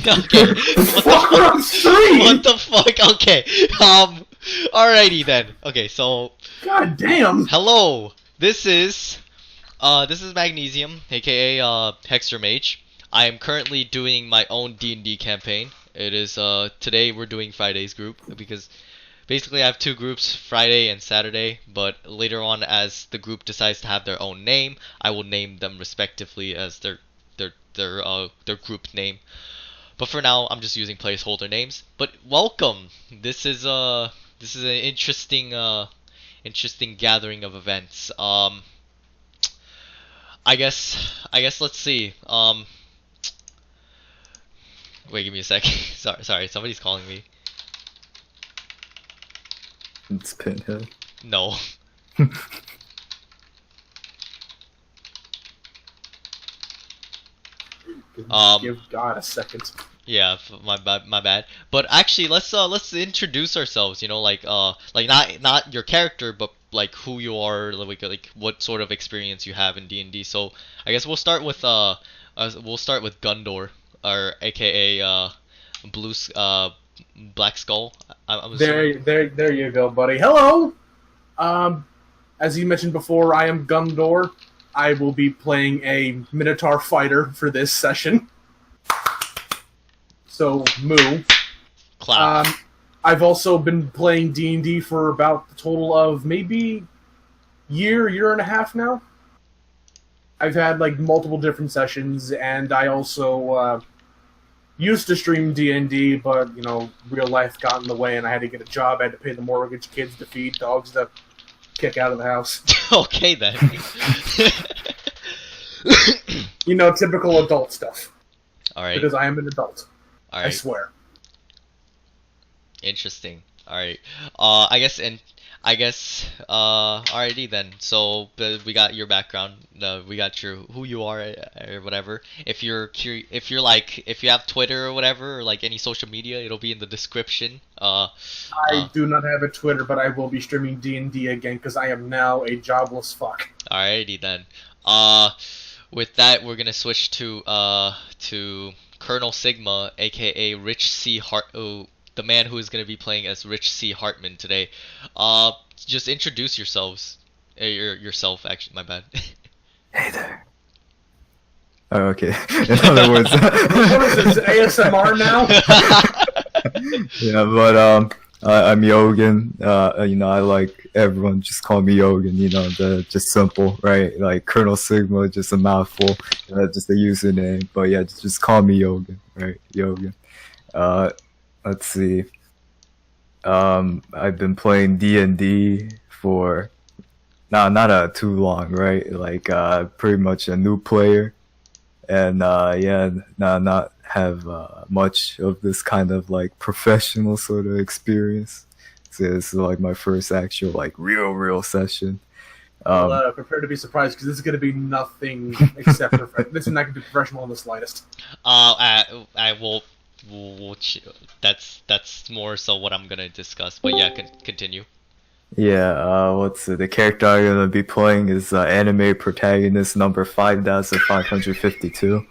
Okay. What the fuck? Okay. Alrighty then. Okay, so God damn. hello. This is Magnesium, aka Hexer Mage. I am currently doing my own D&D campaign. It is today we're doing Friday's group because basically I have two groups, Friday and Saturday, but later on as the group decides to have their own name, I will name them respectively as their group name. But for now, I'm just using placeholder names. But welcome. This is an interesting gathering of events. I guess let's see. Wait, give me a second. Sorry, somebody's calling me. It's Pinhead. No. Give God a second. Yeah, my bad. But actually, let's introduce ourselves. You know, like not your character, but like who you are, like what sort of experience you have in D&D. So I guess we'll start with Gundor, or AKA Black Skull. I'm assuming. There you go, buddy. Hello. As you mentioned before, I am Gundor. I will be playing a Minotaur fighter for this session. So, moo. Clap. I've also been playing D&D for about a total of maybe year and a half now. I've had like multiple different sessions, and I also used to stream D&D, but you know, real life got in the way, and I had to get a job. I had to pay the mortgage, kids to feed, dogs to kick out of the house. Okay then. You know, typical adult stuff. All right. Because I am an adult. All right. I swear. Interesting. All right. Alrighty then. So we got your background. We got your who you are or whatever. If you're if you have Twitter or whatever, or like any social media, it'll be in the description. I do not have a Twitter, but I will be streaming D&D again because I am now a jobless fuck. Alrighty then. With that, we're gonna switch to Colonel Sigma, aka Rich C. Hart. Oh, the man who is going to be playing as Rich C. Heartman today. Just introduce yourselves. Yourself, actually, my bad. Hey there. Oh, okay. In other words, what is this, ASMR now? Yeah, but I'm Yogan. You know, I like everyone just call me Yogan. You know, just simple, right? Like Colonel Sigma, just a mouthful. Just a username. But yeah, just call me Yogan, right? Yogan. Let's see. I've been playing D&D for not too long, right? Like pretty much a new player, and not have much of this kind of like professional sort of experience. So this is like my first actual like real session. Well, prepare to be surprised because this is going to be nothing except this is not going to be professional in the slightest. I will. That's more so what I'm gonna discuss. But yeah, continue. Yeah, the character I'm gonna be playing is anime protagonist number 5552.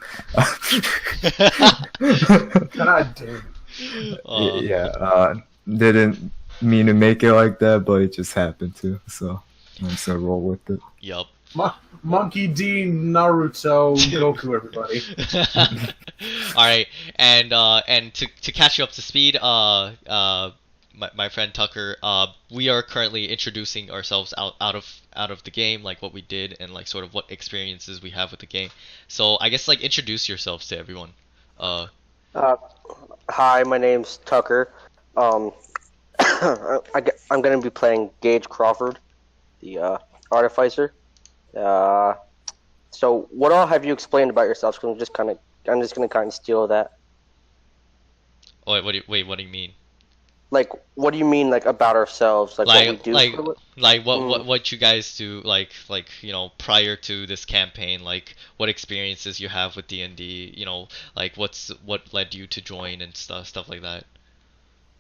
God damn. Yeah, didn't mean to make it like that, but it just happened to. So I'm just gonna roll with it. Yup. Monkey D, Naruto, Goku, everybody. All right, and to catch you up to speed, my friend Tucker, we are currently introducing ourselves out of the game, like what we did and like sort of what experiences we have with the game. So I guess like introduce yourselves to everyone. Hi, my name's Tucker. I'm gonna be playing Gage Crawford, the artificer. So what all have you explained about yourselves? Because I'm just gonna kind of steal that. What do you mean? Like, what do you mean, like, about ourselves? Like what we do? What you guys do, like you know, prior to this campaign, like what experiences you have with D&D, you know, like what led you to join and stuff like that.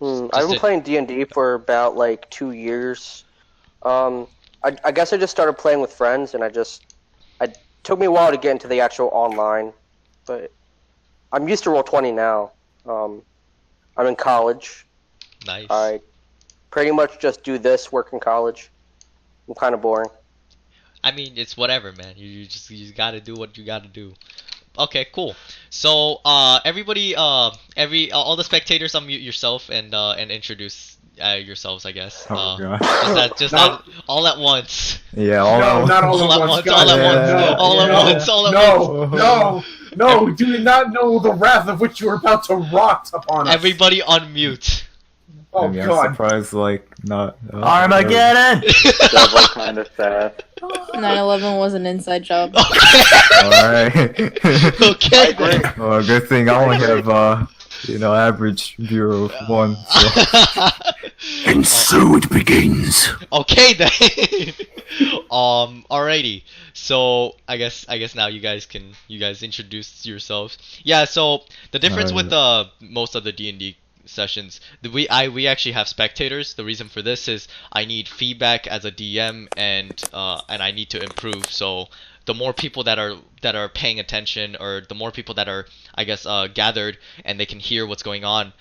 I've been playing D&D for about like 2 years. I guess I just started playing with friends, and it took me a while to get into the actual online, but I'm used to Roll20 now. I'm in college. Nice. I pretty much just do this, work in college. I'm kind of boring. I mean, it's whatever, man. You gotta do what you gotta do. Okay, cool. So, everybody, all the spectators, unmute yourself and introduce yourselves, I guess. Oh god. Just Not- that, all at once. Yeah, all No, at not all All at at once. once, God, all at once, no, all at no, once, all at no, no, we do not know the wrath of which you are about to rot upon us. Everybody unmute. Oh I'm God. surprised, like, not. Armageddon! That was kind of sad. 9/11 was an inside job. Alright. Okay. Well, good thing I only have, average viewer of 1, so. And so it begins. Okay then. Alrighty. So I guess now you guys introduce yourselves. Yeah. So the difference with most of the D&D sessions, we actually have spectators. The reason for this is I need feedback as a DM and I need to improve. So the more people that are paying attention, or the more people that are, I guess, gathered and they can hear what's going on,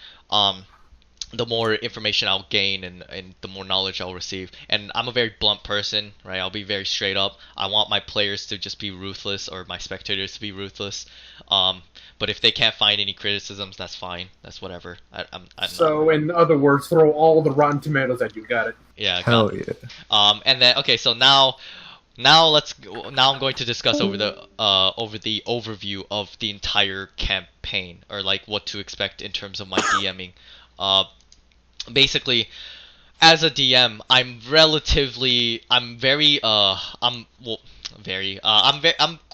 the more information I'll gain and the more knowledge I'll receive. And I'm a very blunt person, right? I'll be very straight up. I want my players to just be ruthless, or my spectators to be ruthless. But if they can't find any criticisms, that's fine. That's whatever. I'm So, in other words, throw all the Rotten Tomatoes at you. Got it. yeah. Hell yeah. And then okay, so now I'm going to discuss over the overview of the entire campaign, or like what to expect in terms of my DMing. Basically, as a DM, I'm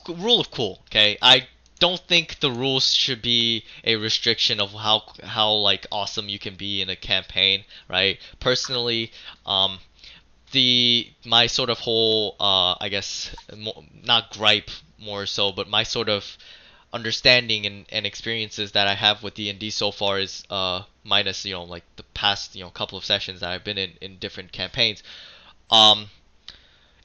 rule of cool. Okay, I don't think the rules should be a restriction of how like awesome you can be in a campaign, right? Personally, my sort of whole I guess not gripe more so, but my sort of understanding and experiences that I have with D&D so far is minus like the past couple of sessions that I've been in different campaigns,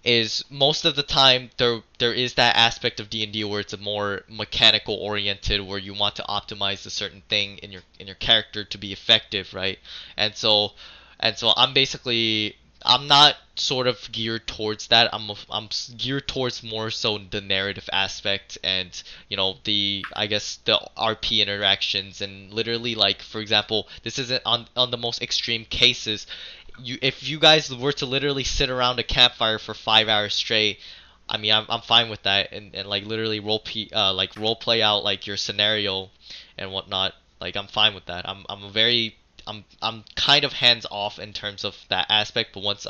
is most of the time there is that aspect of D&D where it's a more mechanical oriented, where you want to optimize a certain thing in your character to be effective, right? And so I'm not sort of geared towards that. I'm geared towards more so the narrative aspect and the RP interactions, and literally, like, for example, this isn't on the most extreme cases. If you guys were to literally sit around a campfire for 5 hours straight, I mean, I'm fine with that, and like literally role play out like your scenario and whatnot. Like, I'm fine with that. I'm kind of hands off in terms of that aspect, but once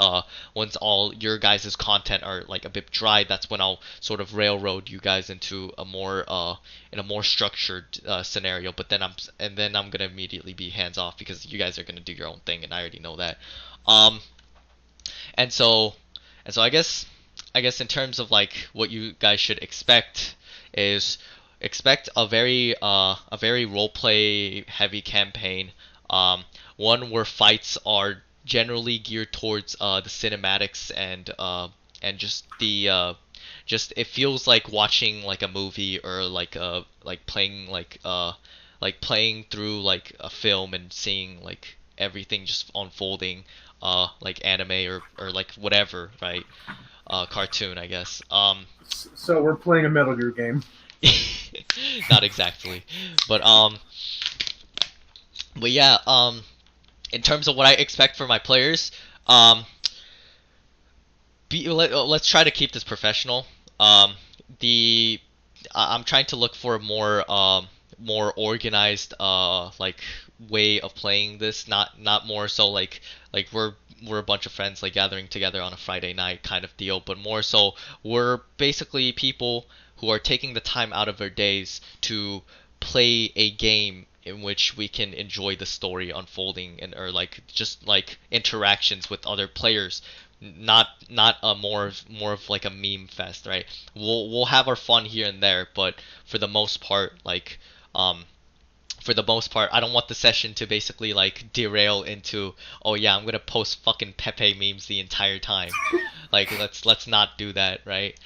all your guys' content are like a bit dry, that's when I'll sort of railroad you guys into a more structured scenario. But then I'm gonna immediately be hands off because you guys are gonna do your own thing, and I already know that. And so I guess in terms of like what you guys should expect is expect a very roleplay heavy campaign. One where fights are generally geared towards the cinematics and just it feels like watching like a movie, or like playing playing through like a film and seeing like everything just unfolding, like anime or like whatever, right? Cartoon, I guess. So we're playing a Metal Gear game. Not exactly, but yeah, in terms of what I expect for my players, let's try to keep this professional. I'm trying to look for a more organized like way of playing this, not more so like we're a bunch of friends like gathering together on a Friday night kind of deal, but more so we're basically people who are taking the time out of their days to play a game in which we can enjoy the story unfolding, or like just like interactions with other players, not a more of like a meme fest, right? We'll have our fun here and there, but for the most part, I don't want the session to basically like derail into, oh yeah, I'm gonna post fucking Pepe memes the entire time. Like, let's not do that, right?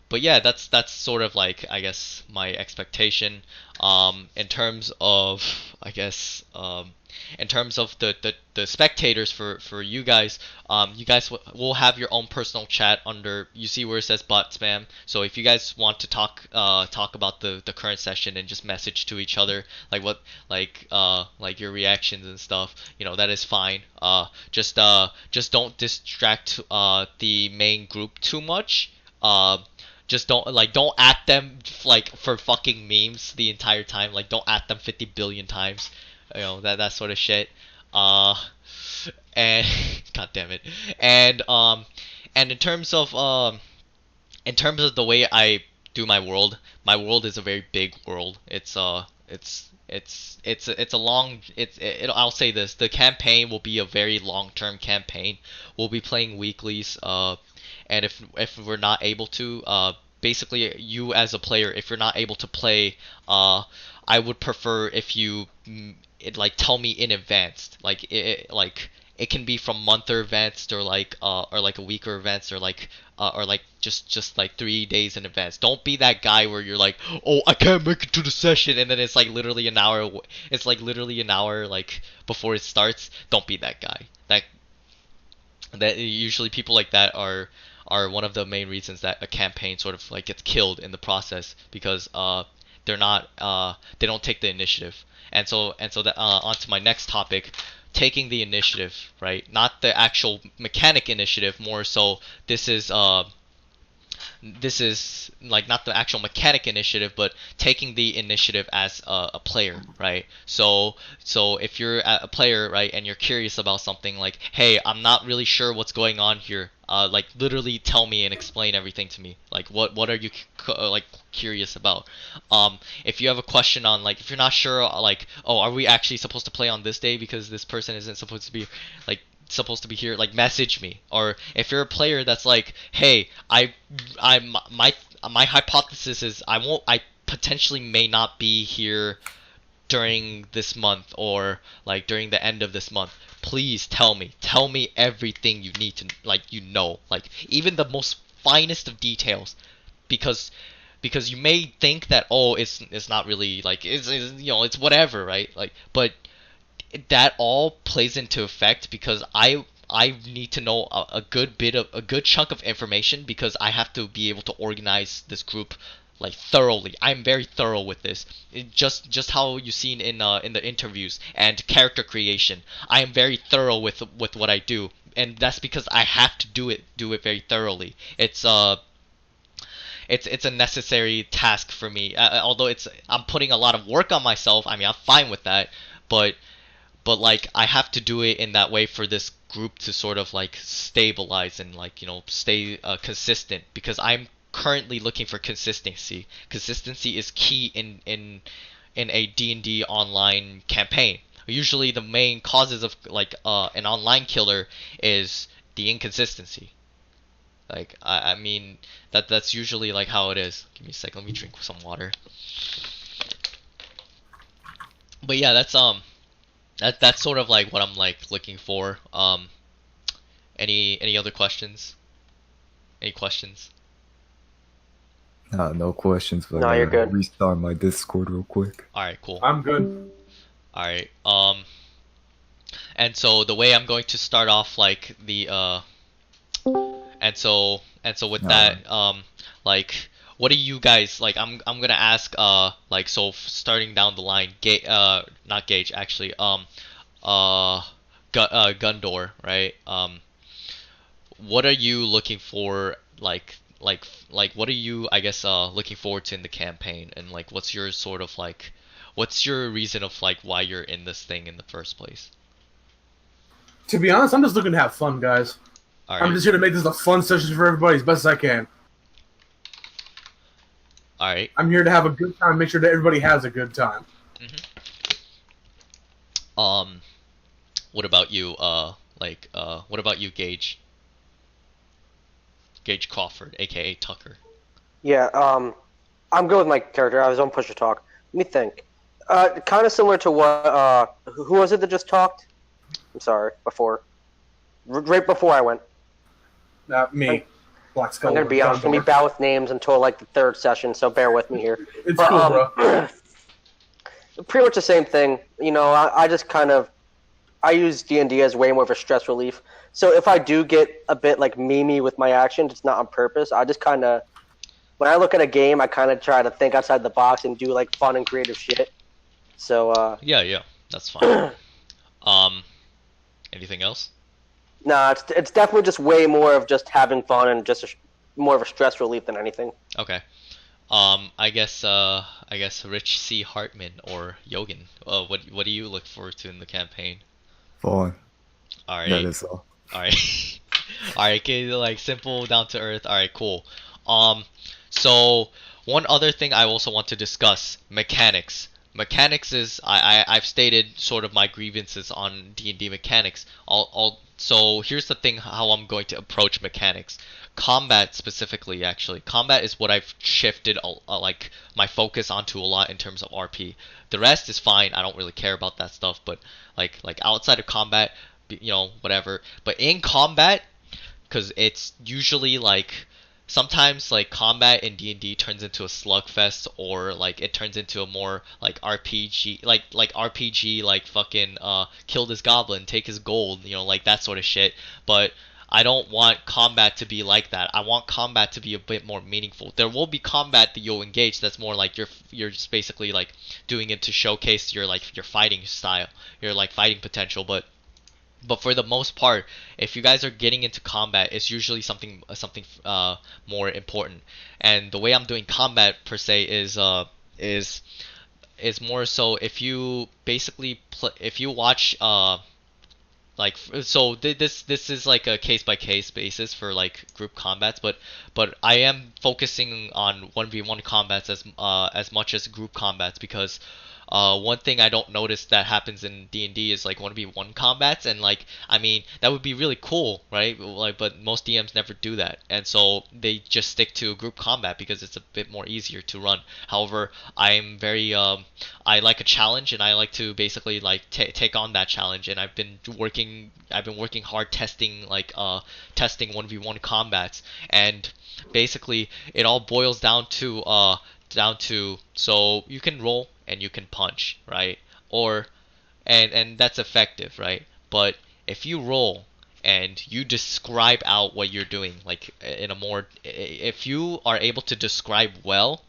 But but yeah, that's sort of like, I guess, my expectation. In terms of, I guess, in terms of the spectators for you guys, you guys will have your own personal chat under, you see where it says bot spam. So if you guys want to talk about the current session and just message to each other, like what, like your reactions and stuff, that is fine. Just don't distract the main group too much. Just don't at them like for fucking memes the entire time. Like, don't at them 50 billion times. That sort of shit. And god damn it. And in terms of the way I do my world is a very big world. It's a long, I'll say this, the campaign will be a very long-term campaign. We'll be playing weeklies, and if we're not able to, basically, you as a player, if you're not able to play, I would prefer if you tell me in advance. It can be from month or advanced, or like a week or advanced, or just like 3 days in advance. Don't be that guy where you're like, oh, I can't make it to the session, and then it's like literally an hour. It's like literally an hour like before it starts. Don't be that guy. That usually people like that are one of the main reasons that a campaign sort of like gets killed in the process, because they don't take the initiative. And so that on to my next topic, taking the initiative, right? Not the actual mechanic initiative, more so this is like not the actual mechanic initiative, but taking the initiative as a player, right? So if you're a player, right, and you're curious about something, like, hey, I'm not really sure what's going on here, like literally tell me and explain everything to me. Like, what are you curious about? If you have a question on, like, if you're not sure, like, oh, are we actually supposed to play on this day because this person isn't supposed to be here, like, message me. Or if you're a player that's like, hey, my hypothesis is I potentially may not be here during this month, or like during the end of this month. Please tell me everything you need to, like, like even the most finest of details, because you may think that, oh, it's not really, like, it's whatever, right? Like, but that all plays into effect, because I need to know a good chunk of information, because I have to be able to organize this group like thoroughly. I'm very thorough with this. Just how you've seen in the interviews and character creation. I am very thorough with what I do, and that's because I have to do it very thoroughly. It's a necessary task for me. Although I'm putting a lot of work on myself. I mean, I'm fine with that, but like, I have to do it in that way for this group to sort of like stabilize and, like, stay consistent, because I'm currently looking for consistency. Consistency is key in a D&D online campaign. Usually the main causes of, like, an online killer is the inconsistency. Like, I mean, that's usually like how it is. Give me a second, let me drink some water. But yeah, that's sort of like what I'm like looking for. Any other questions? Any questions? No questions. But No, you're good. Restart my Discord real quick. All right, cool. I'm good. All right. And so the way I'm going to start off, like, the and so with that, like, what do you guys like? I'm gonna ask, like, so starting down the line, not Gage, actually, Gundor, right? What are you looking for, like what are you, I guess, looking forward to in the campaign, and like, what's your sort of like, what's your reason of like why you're in this thing in the first place? To be honest, I'm just looking to have fun, guys. All right. I'm just here to make this a fun session for everybody as best as I can. All right. I'm here to have a good time, make sure that everybody has a good time. What about you? What about you, Gage? Gage Crawford, aka Tucker. Yeah, I'm good with my character. I was on push to talk. Let me think. Kind of similar to what, who was it that just talked? I'm sorry, right before I went. Me. Black I'm Skull. gonna be honest. I'm gonna be bad with names until like the third session, so bear with me here. It's But, cool, bro. pretty much the same thing. You know, I just kind of I use D&D as way more of a stress relief. So if I do get a bit like memey with my actions, it's not on purpose. I just kind of when I look at a game, I kind of try to think outside the box and do like fun and creative shit. So Yeah, that's fine. Anything else? nah, it's definitely just way more of just having fun and just more of a stress relief than anything. Okay. I guess Rich C. Heartman or Yogan. What do you look forward to in the campaign? Fun. All right. That is all. All right. All right. Okay, like simple, down to earth. All right, cool. So one other thing I also want to discuss: mechanics. Mechanics is I've stated sort of my grievances on D&D mechanics. So here's the thing: how I'm going to approach mechanics. Combat specifically, actually, combat is what I've shifted like my focus onto a lot in terms of RP. The rest is fine. I don't really care about that stuff. But like outside of combat, you know, whatever. But in combat, because it's usually like sometimes like combat in D&D turns into a slugfest, or like it turns into a more like RPG, like RPG, like fucking kill this goblin, take his gold, you know, like that sort of shit. But I don't want combat to be like that. I want combat to be a bit more meaningful. There will be combat that you'll engage that's more like you're just basically like doing it to showcase your like your fighting style, your like fighting potential. But for the most part, if you guys are getting into combat, it's usually something more important. And the way I'm doing combat per se is more so if you basically if you watch like so this is like a case by case basis for like group combats, but I am focusing on 1v1 combats as much as group combats, because one thing I don't notice that happens in D&D is like 1v1 combats, and like I mean that would be really cool, right? Like, but most DMs never do that, and so they just stick to group combat because it's a bit more easier to run. However, I'm very I like a challenge, and I like to basically like take on that challenge, and I've been working hard testing 1v1 combats, and basically it all boils down to so you can roll and you can punch, right? Or and that's effective, right? But if you roll and you describe out what you're doing, like in a more, if you are able to describe well,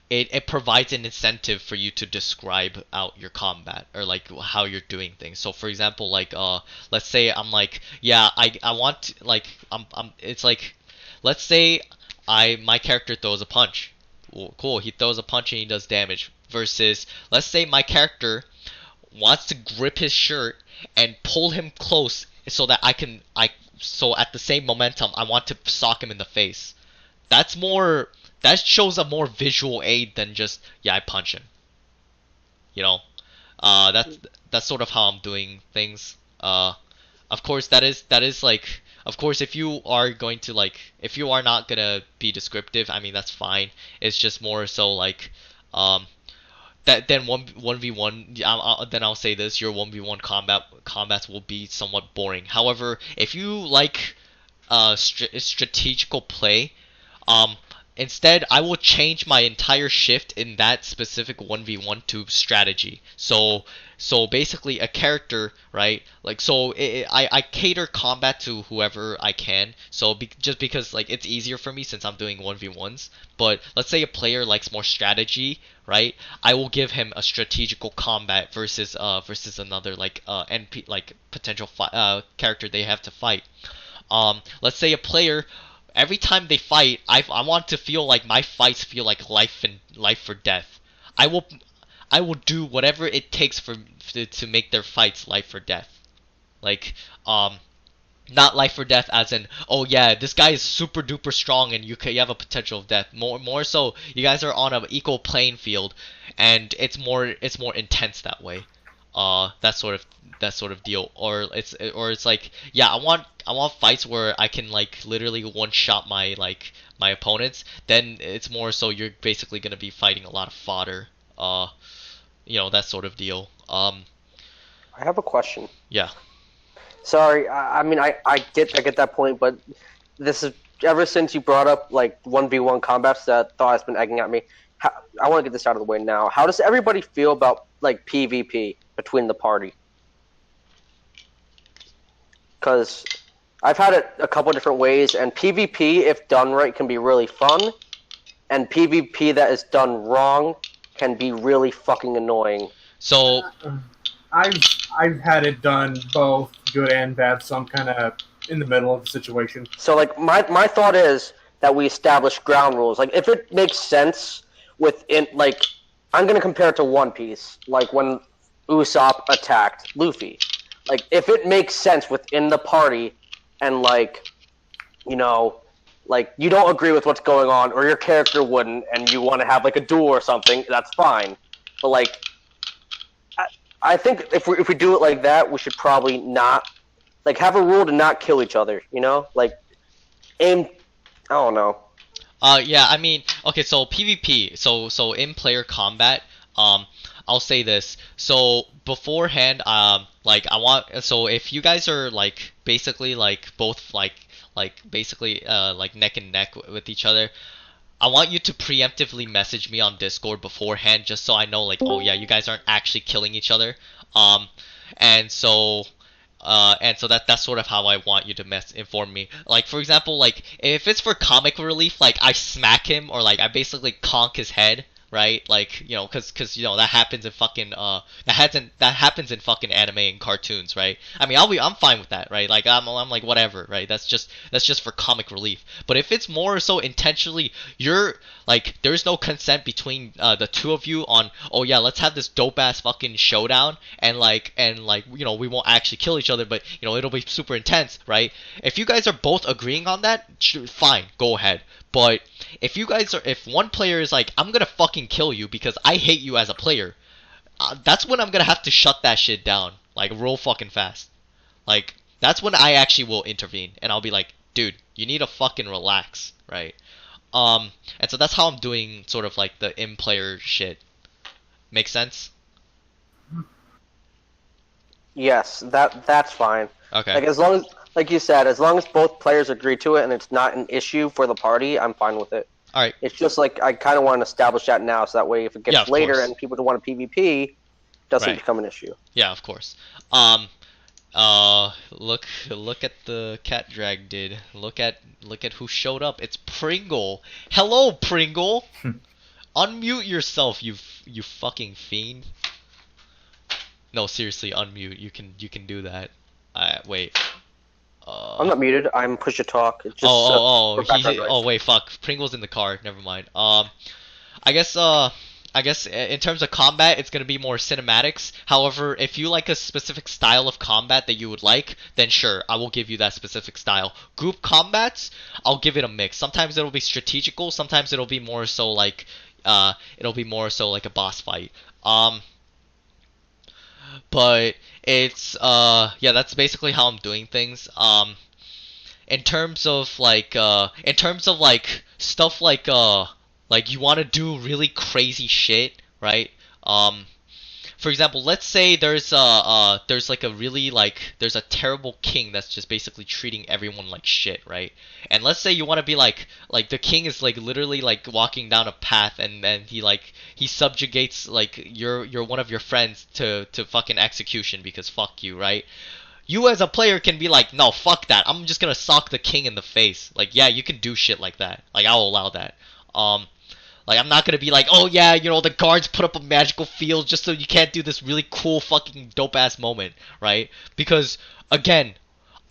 it provides an incentive for you to describe out your combat, or like how you're doing things. So for example, like let's say I'm like, yeah, I want to, like I'm it's like, let's say my character throws a punch. Well, cool, he throws a punch and he does damage. Versus, let's say my character wants to grip his shirt and pull him close so that so at the same momentum I want to sock him in the face. That shows a more visual aid than just, yeah, I punch him. You know, that's sort of how I'm doing things. Of course, that is like, of course, if you are going to like, if you are not gonna be descriptive, I mean that's fine. It's just more so like, that then 1v1, then I'll say this: your 1v1 combats will be somewhat boring. However, if you like strategical play, instead I will change my entire shift in that specific 1v1 to strategy. So basically a character, right? Like, so I cater combat to whoever I can. So just because like it's easier for me since I'm doing 1v1s. But let's say a player likes more strategy, right? I will give him a strategical combat versus another like NP, like potential character they have to fight. Let's say a player, every time they fight, I want to feel like my fights feel like life for death. I will do whatever it takes to make their fights life or death. Like, not life or death as in, oh yeah, this guy is super duper strong and you have a potential of death. More so, you guys are on an equal playing field, and it's more intense that way. That sort of deal. Or it's like, yeah, I want fights where I can like literally one shot my opponents. Then it's more so you're basically gonna be fighting a lot of fodder. You know, that sort of deal. I have a question. Yeah. Sorry, I mean I get that point, but this is ever since you brought up like 1v1 combats, that thought has been egging at me. I want to get this out of the way now. How does everybody feel about like PvP between the party? Because I've had it a couple different ways, and PvP, if done right, can be really fun, and PvP that is done wrong can be really fucking annoying. So I've had it done both good and bad, so I'm kind of in the middle of the situation. So like my thought is that we establish ground rules. Like if it makes sense within, like, I'm gonna compare it to One Piece, like when Usopp attacked Luffy. Like if it makes sense within the party, and like, you know, like you don't agree with what's going on, or your character wouldn't, and you want to have like a duel or something, that's fine. But like, I think if we do it like that, we should probably not, like, have a rule to not kill each other. You know, like aim. I don't know. Yeah, I mean, okay, so PvP, so in player combat, I'll say this. So beforehand, like so if you guys are like basically like both like basically like neck and neck with each other, I want you to preemptively message me on Discord beforehand, just so I know, like, oh yeah, you guys aren't actually killing each other. And so that's sort of how I want you to inform me. Like, for example, like if it's for comic relief, like I smack him, or like I basically conk his head, right? Like, you know, cause you know that happens in fucking that happens in fucking anime and cartoons, right? I mean, I'm fine with that, right? Like I'm like whatever, right? That's just for comic relief. But if it's more so intentionally, you're like, there's no consent between the two of you on, oh yeah, let's have this dope ass fucking showdown, and like you know, we won't actually kill each other, but you know, it'll be super intense, right? If you guys are both agreeing on that, fine, go ahead. But if one player is like, I'm gonna fucking kill you because I hate you as a player, that's when I'm gonna have to shut that shit down, like real fucking fast. Like, that's when I actually will intervene, and I'll be like, dude, you need to fucking relax, right? And so that's how I'm doing sort of like the in-player shit. Make sense? Yes, that's fine. Okay. Like as long as, like you said, as long as both players agree to it and it's not an issue for the party, I'm fine with it. All right. It's just like I kind of want to establish that now, so that way if it gets Yeah, of later course. and people don't want a PvP, it doesn't Right. become an issue. Yeah, of course. Look at the cat drag did. Look at who showed up. It's Pringle. Hello, Pringle. Unmute yourself, you fucking fiend. No, seriously, unmute. You can do that. Wait. I'm not muted. I'm push to talk. It's just, for background noise. Oh wait, fuck. Pringle's in the car. Never mind. I guess in terms of combat, it's gonna be more cinematics. However, if you like a specific style of combat that you would like, then sure, I will give you that specific style. Group combats, I'll give it a mix. Sometimes it'll be strategical. Sometimes it'll be more so like a boss fight. But it's yeah, that's basically how I'm doing things. In terms of like stuff like you want to do really crazy shit, right? For example, let's say there's like a really like there's a terrible king that's just basically treating everyone like shit, right? And let's say you want to be like the king is like literally like walking down a path, and then he subjugates like your one of your friends to fucking execution because fuck you, right? You as a player can be like, no, fuck that. I'm just gonna sock the king in the face. Like, yeah, you can do shit like that. Like, I'll allow that. Like, I'm not gonna be like, oh yeah, you know, the guards put up a magical field just so you can't do this really cool fucking dope ass moment, right? Because again,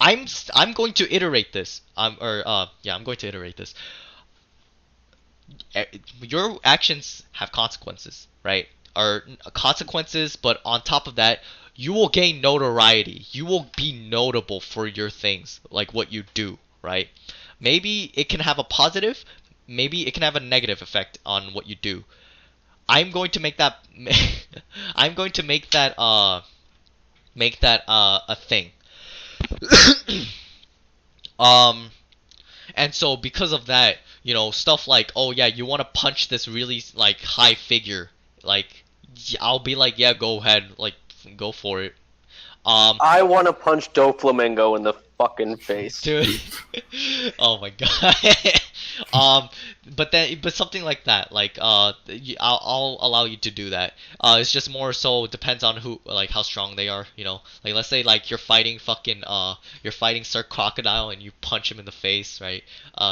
I'm going to iterate this. I'm going to iterate this. Your actions have consequences, right? Or consequences, but on top of that, you will gain notoriety. You will be notable for your things, like what you do, right? Maybe it can have a positive, maybe it can have a negative effect on what you do. I'm going to make that I'm going to make that a thing. And so because of that, you know, stuff like, oh yeah, you want to punch this really like high figure, like I'll be like, yeah, go ahead, like go for it. I want to punch Doflamingo in the fucking face. Dude. Oh my god. But something like that, like I'll allow you to do that. It's just more so depends on who, like how strong they are, you know. Like let's say like you're fighting Sir Crocodile and you punch him in the face, right?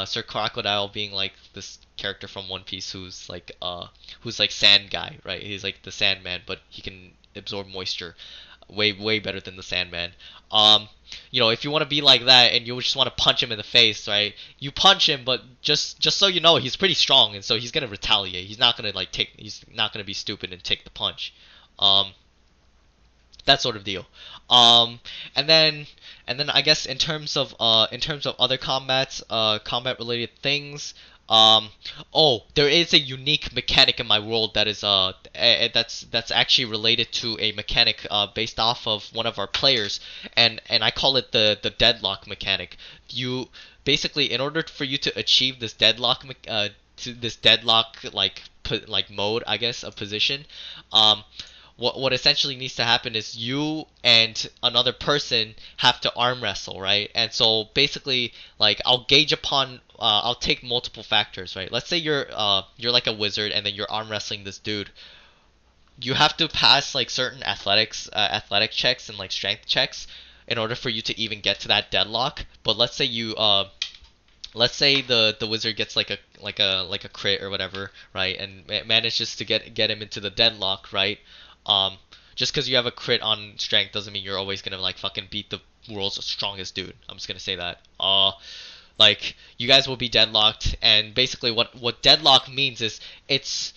Sir Crocodile being like this character from One Piece who's like sand guy, right? He's like the Sandman, but he can absorb moisture way better than the Sandman. You know, if you want to be like that and you just want to punch him in the face, right? You punch him, but just so you know, he's pretty strong, and so he's gonna retaliate. He's not gonna he's not gonna be stupid and take the punch. That sort of deal. Um, and then I guess in terms of other combat related things. Um, oh, there is a unique mechanic in my world that is that's actually related to a mechanic based off of one of our players, and I call it the deadlock mechanic. You basically, in order for you to achieve this deadlock like mode, I guess, of position, what essentially needs to happen is you and another person have to arm wrestle, right? And so basically, like I'll take multiple factors, right? Let's say you're like a wizard and then you're arm wrestling this dude. You have to pass like certain athletic checks and like strength checks in order for you to even get to that deadlock. But let's say the wizard gets like a crit or whatever, right? And manages to get him into the deadlock, right? Just because you have a crit on strength doesn't mean you're always gonna like fucking beat the world's strongest dude. I'm just gonna say that. Like you guys will be deadlocked, and basically what deadlock means is it's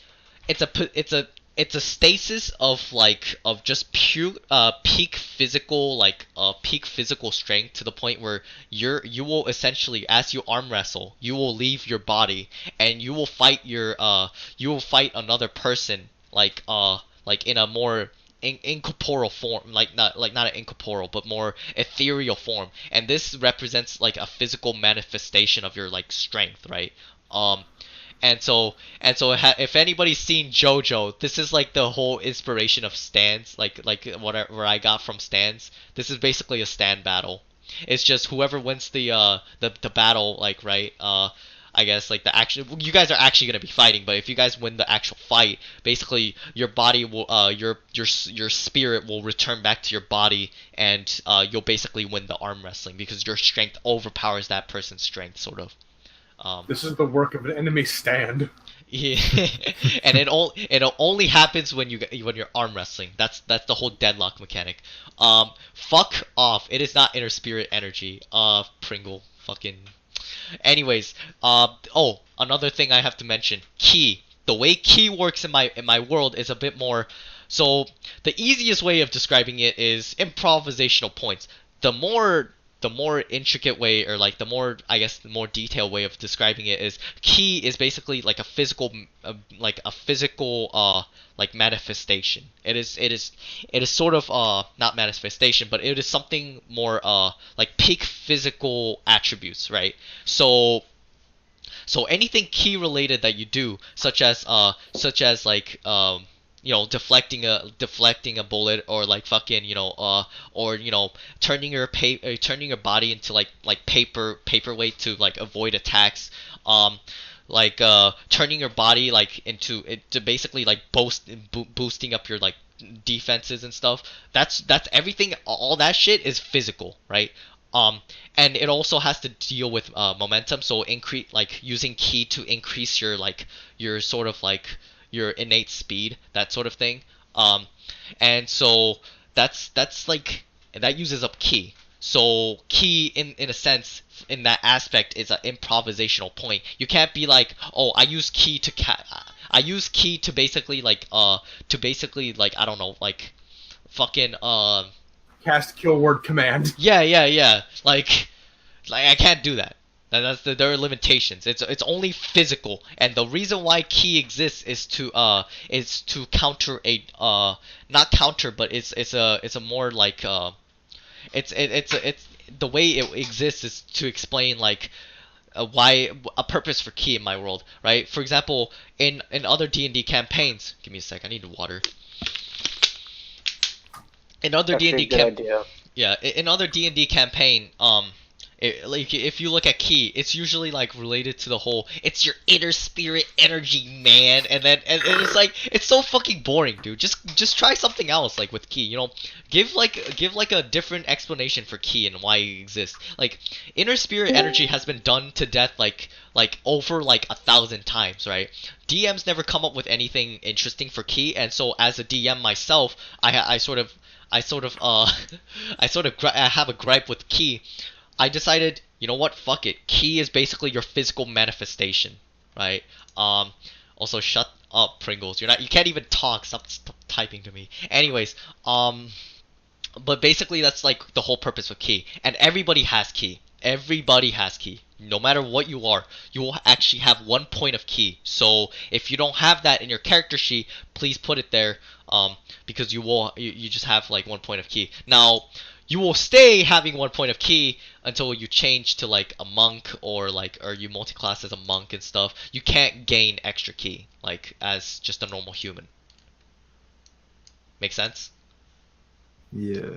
a stasis of just pure peak physical peak physical strength to the point where you will essentially, as you arm wrestle, you will leave your body and you will fight another person like in a more incorporeal form, like not an incorporeal but more ethereal form, and this represents like a physical manifestation of your like strength, right? If anybody's seen JoJo, this is like the whole inspiration of stands, like whatever I got from stands. This is basically a stand battle. It's just whoever wins the battle, like, right? I guess like the action. You guys are actually gonna be fighting, but if you guys win the actual fight, basically your body will, your spirit will return back to your body, and you'll basically win the arm wrestling because your strength overpowers that person's strength, sort of. This is the work of an enemy stand. Yeah. And it only happens when you're arm wrestling. That's the whole deadlock mechanic. Fuck off. It is not inner spirit energy. Pringle. Fucking. Anyways, oh, another thing I have to mention, ki. The way ki works in my world is a bit more. So the easiest way of describing it is improvisational points. The more intricate way, or like the more, I guess, the more detailed way of describing it is ki is basically like a physical like manifestation. It is sort of not manifestation, but it is something more like peak physical attributes, right? So anything ki related that you do, such as like you know, deflecting a bullet, or like fucking, you know, or you know, turning your body into like paperweight to like avoid attacks, turning your body like into it to basically like boosting up your like defenses and stuff. That's everything. All that shit is physical, right? And it also has to deal with momentum. So using ki to increase your sort of like your innate speed, that sort of thing. And so that's like that uses up ki. So ki in a sense, in that aspect, is an improvisational point. You can't be like, oh, I use ki to basically like I don't know, like fucking Cast kill word command. yeah. Like I can't do that. There are limitations. It's only physical, and the reason why ki exists is to counter a not counter, but it's a more like it's the way it exists is to explain like why a purpose for ki in my world, right? For example, in other D&D campaigns, give me a sec, I need water. In other Actually, D&D good idea. Yeah, in other D&D campaign, like if you look at key, it's usually like related to the whole it's your inner spirit energy, man, and it's like it's so fucking boring, dude. Just try something else like with key, give like a different explanation for key and why it exists. Like inner spirit energy has been done to death like over like 1,000 times, right? DMs never come up with anything interesting for key, and so as a DM myself, I sort of I have a gripe with key. I decided, you know what? Fuck it. Key is basically your physical manifestation, right? Also shut up, Pringles. You can't even talk. Stop typing to me. Anyways, but basically that's like the whole purpose of key, and everybody has key. Everybody has key. No matter what you are, you will actually have 1 point of key. So if you don't have that in your character sheet, please put it there. Because you just have like 1 point of key. Now you will stay having 1 point of key until you change to like a monk or you multi-class as a monk and stuff. You can't gain extra key like as just a normal human. Make sense? Yeah.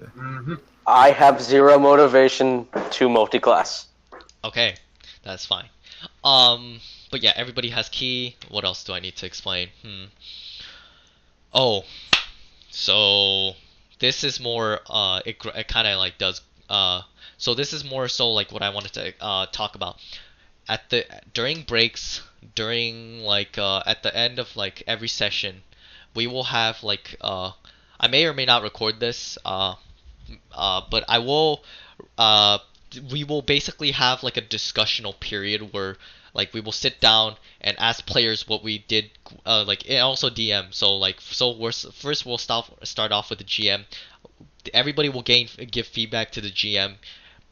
I have 0 motivation to multi-class. Okay, that's fine. But yeah, everybody has key. What else do I need to explain? Oh, so this is more it kind of like does so this is more so like what I wanted to talk about during breaks, during like at the end of like every session, we will have like I may or may not record this but I will we will basically have like a discussional period where like we will sit down and ask players what we did and also DM. So first we'll start off with the GM. Everybody will give feedback to the GM.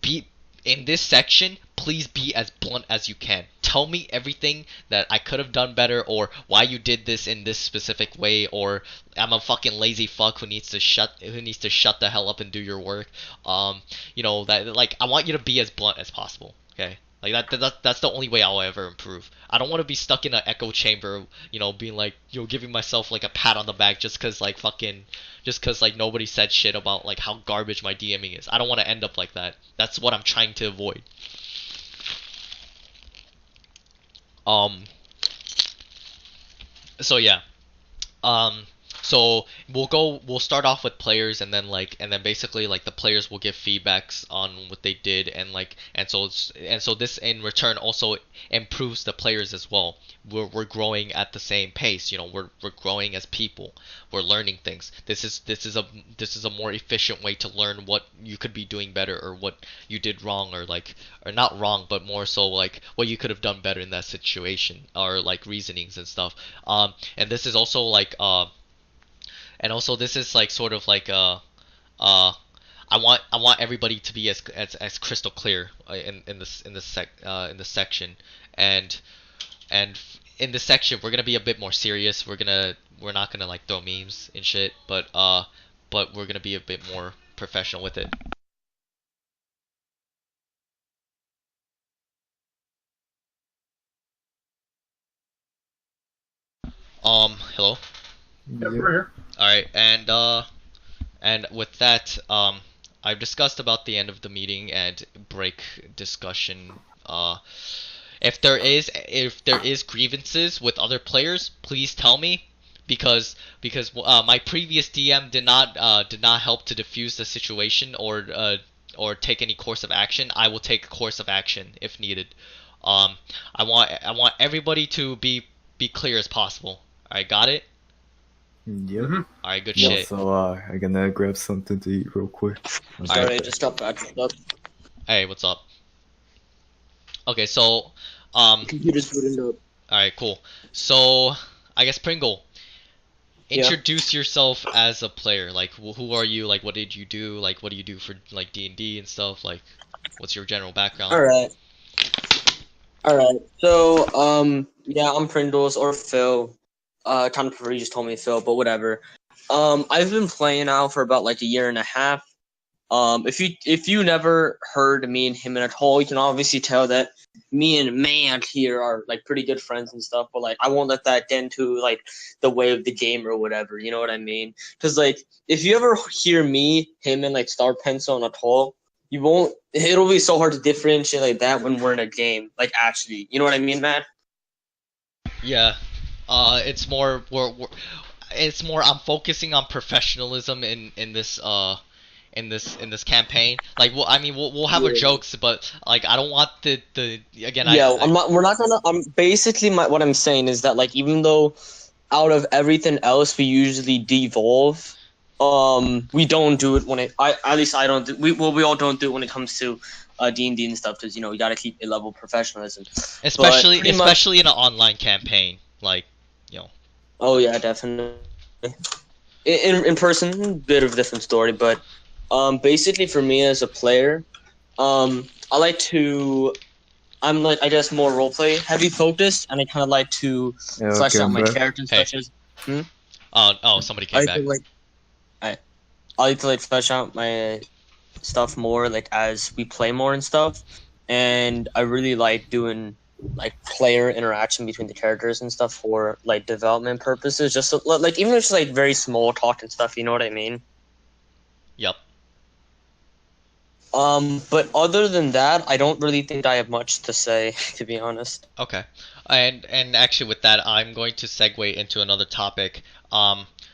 Be in this section, please be as blunt as you can. Tell me everything that I could have done better, or why you did this in this specific way, or I'm a fucking lazy fuck who needs to shut the hell up and do your work. That like I want you to be as blunt as possible. Okay. Like that's the only way I'll ever improve. I don't want to be stuck in an echo chamber, being like, giving myself like a pat on the back just cause like nobody said shit about like how garbage my DMing is. I don't want to end up like that. That's what I'm trying to avoid. So yeah. So we'll start off with players, and then basically like the players will give feedbacks on what they did, and so this in return also improves the players as well. We're growing at the same pace, we're growing as people. We're learning things. This is a more efficient way to learn what you could be doing better, or what you did wrong, or not wrong, but more so like what you could have done better in that situation, or like reasonings and stuff. And this is also like this is like sort of like I want everybody to be as crystal clear in this section, and in this section we're gonna be a bit more serious. We're not gonna like throw memes and shit, but we're gonna be a bit more professional with it. Hello. Yep, we're here. All right, and with that, I've discussed about the end of the meeting and break discussion. If there is grievances with other players, please tell me, because my previous DM did not help to diffuse the situation or take any course of action. I will take a course of action if needed. I want everybody to be clear as possible. All right, got it? Yep. All right, good Yeah, shit. so I'm gonna grab something to eat real quick. Sorry, I just got back from up. Hey, what's up? Okay, so Computer's booting up. alright, cool. So I guess Pringle, introduce yourself as a player. Like, who are you? Like, what did you do? Like, what do you do for like D&D and stuff? Like, what's your general background? Alright. So, yeah, I'm Pringles or Phil. Kind of prefer you just told me Phil, but whatever. I've been playing now for about like a year and a half. If you never heard me and him at all, you can obviously tell that me and Matt here are like pretty good friends and stuff. But like, I won't let that get into like the way of the game or whatever. You know what I mean? Because like, if you ever hear me, him, and like Star Pencil and Atoll, you won't. It'll be so hard to differentiate like that when we're in a game. Like actually, you know what I mean, Matt? Yeah. It's more it's more I'm focusing on professionalism in this in this campaign. Like, well, I mean, we'll have our jokes, but like, I don't want the again. Yeah, I'm not. We're not gonna. I'm basically what I'm saying is that like even though out of everything else we usually devolve, we don't do it when it. At least I don't. We all don't do it when it comes to D&D and stuff because you know you gotta keep a level of professionalism. especially pretty much- especially in an online campaign, like, you know. Oh yeah, definitely. In person, bit of a different story, but basically for me as a player, I like to. I'm like I guess more roleplay heavy focused, and I kind of like to Yeah, flesh okay, out my bro. characters Hey. such as. Oh, somebody I came like back. to like. I like to like flesh out my stuff more like as we play more and stuff, and I really like doing like player interaction between the characters and stuff for like development purposes. Just so, like even if it's like very small talk and stuff, you know what I mean? Yep. But other than that, I don't really think I have much to say, to be honest. Okay. And actually with that, I'm going to segue into another topic.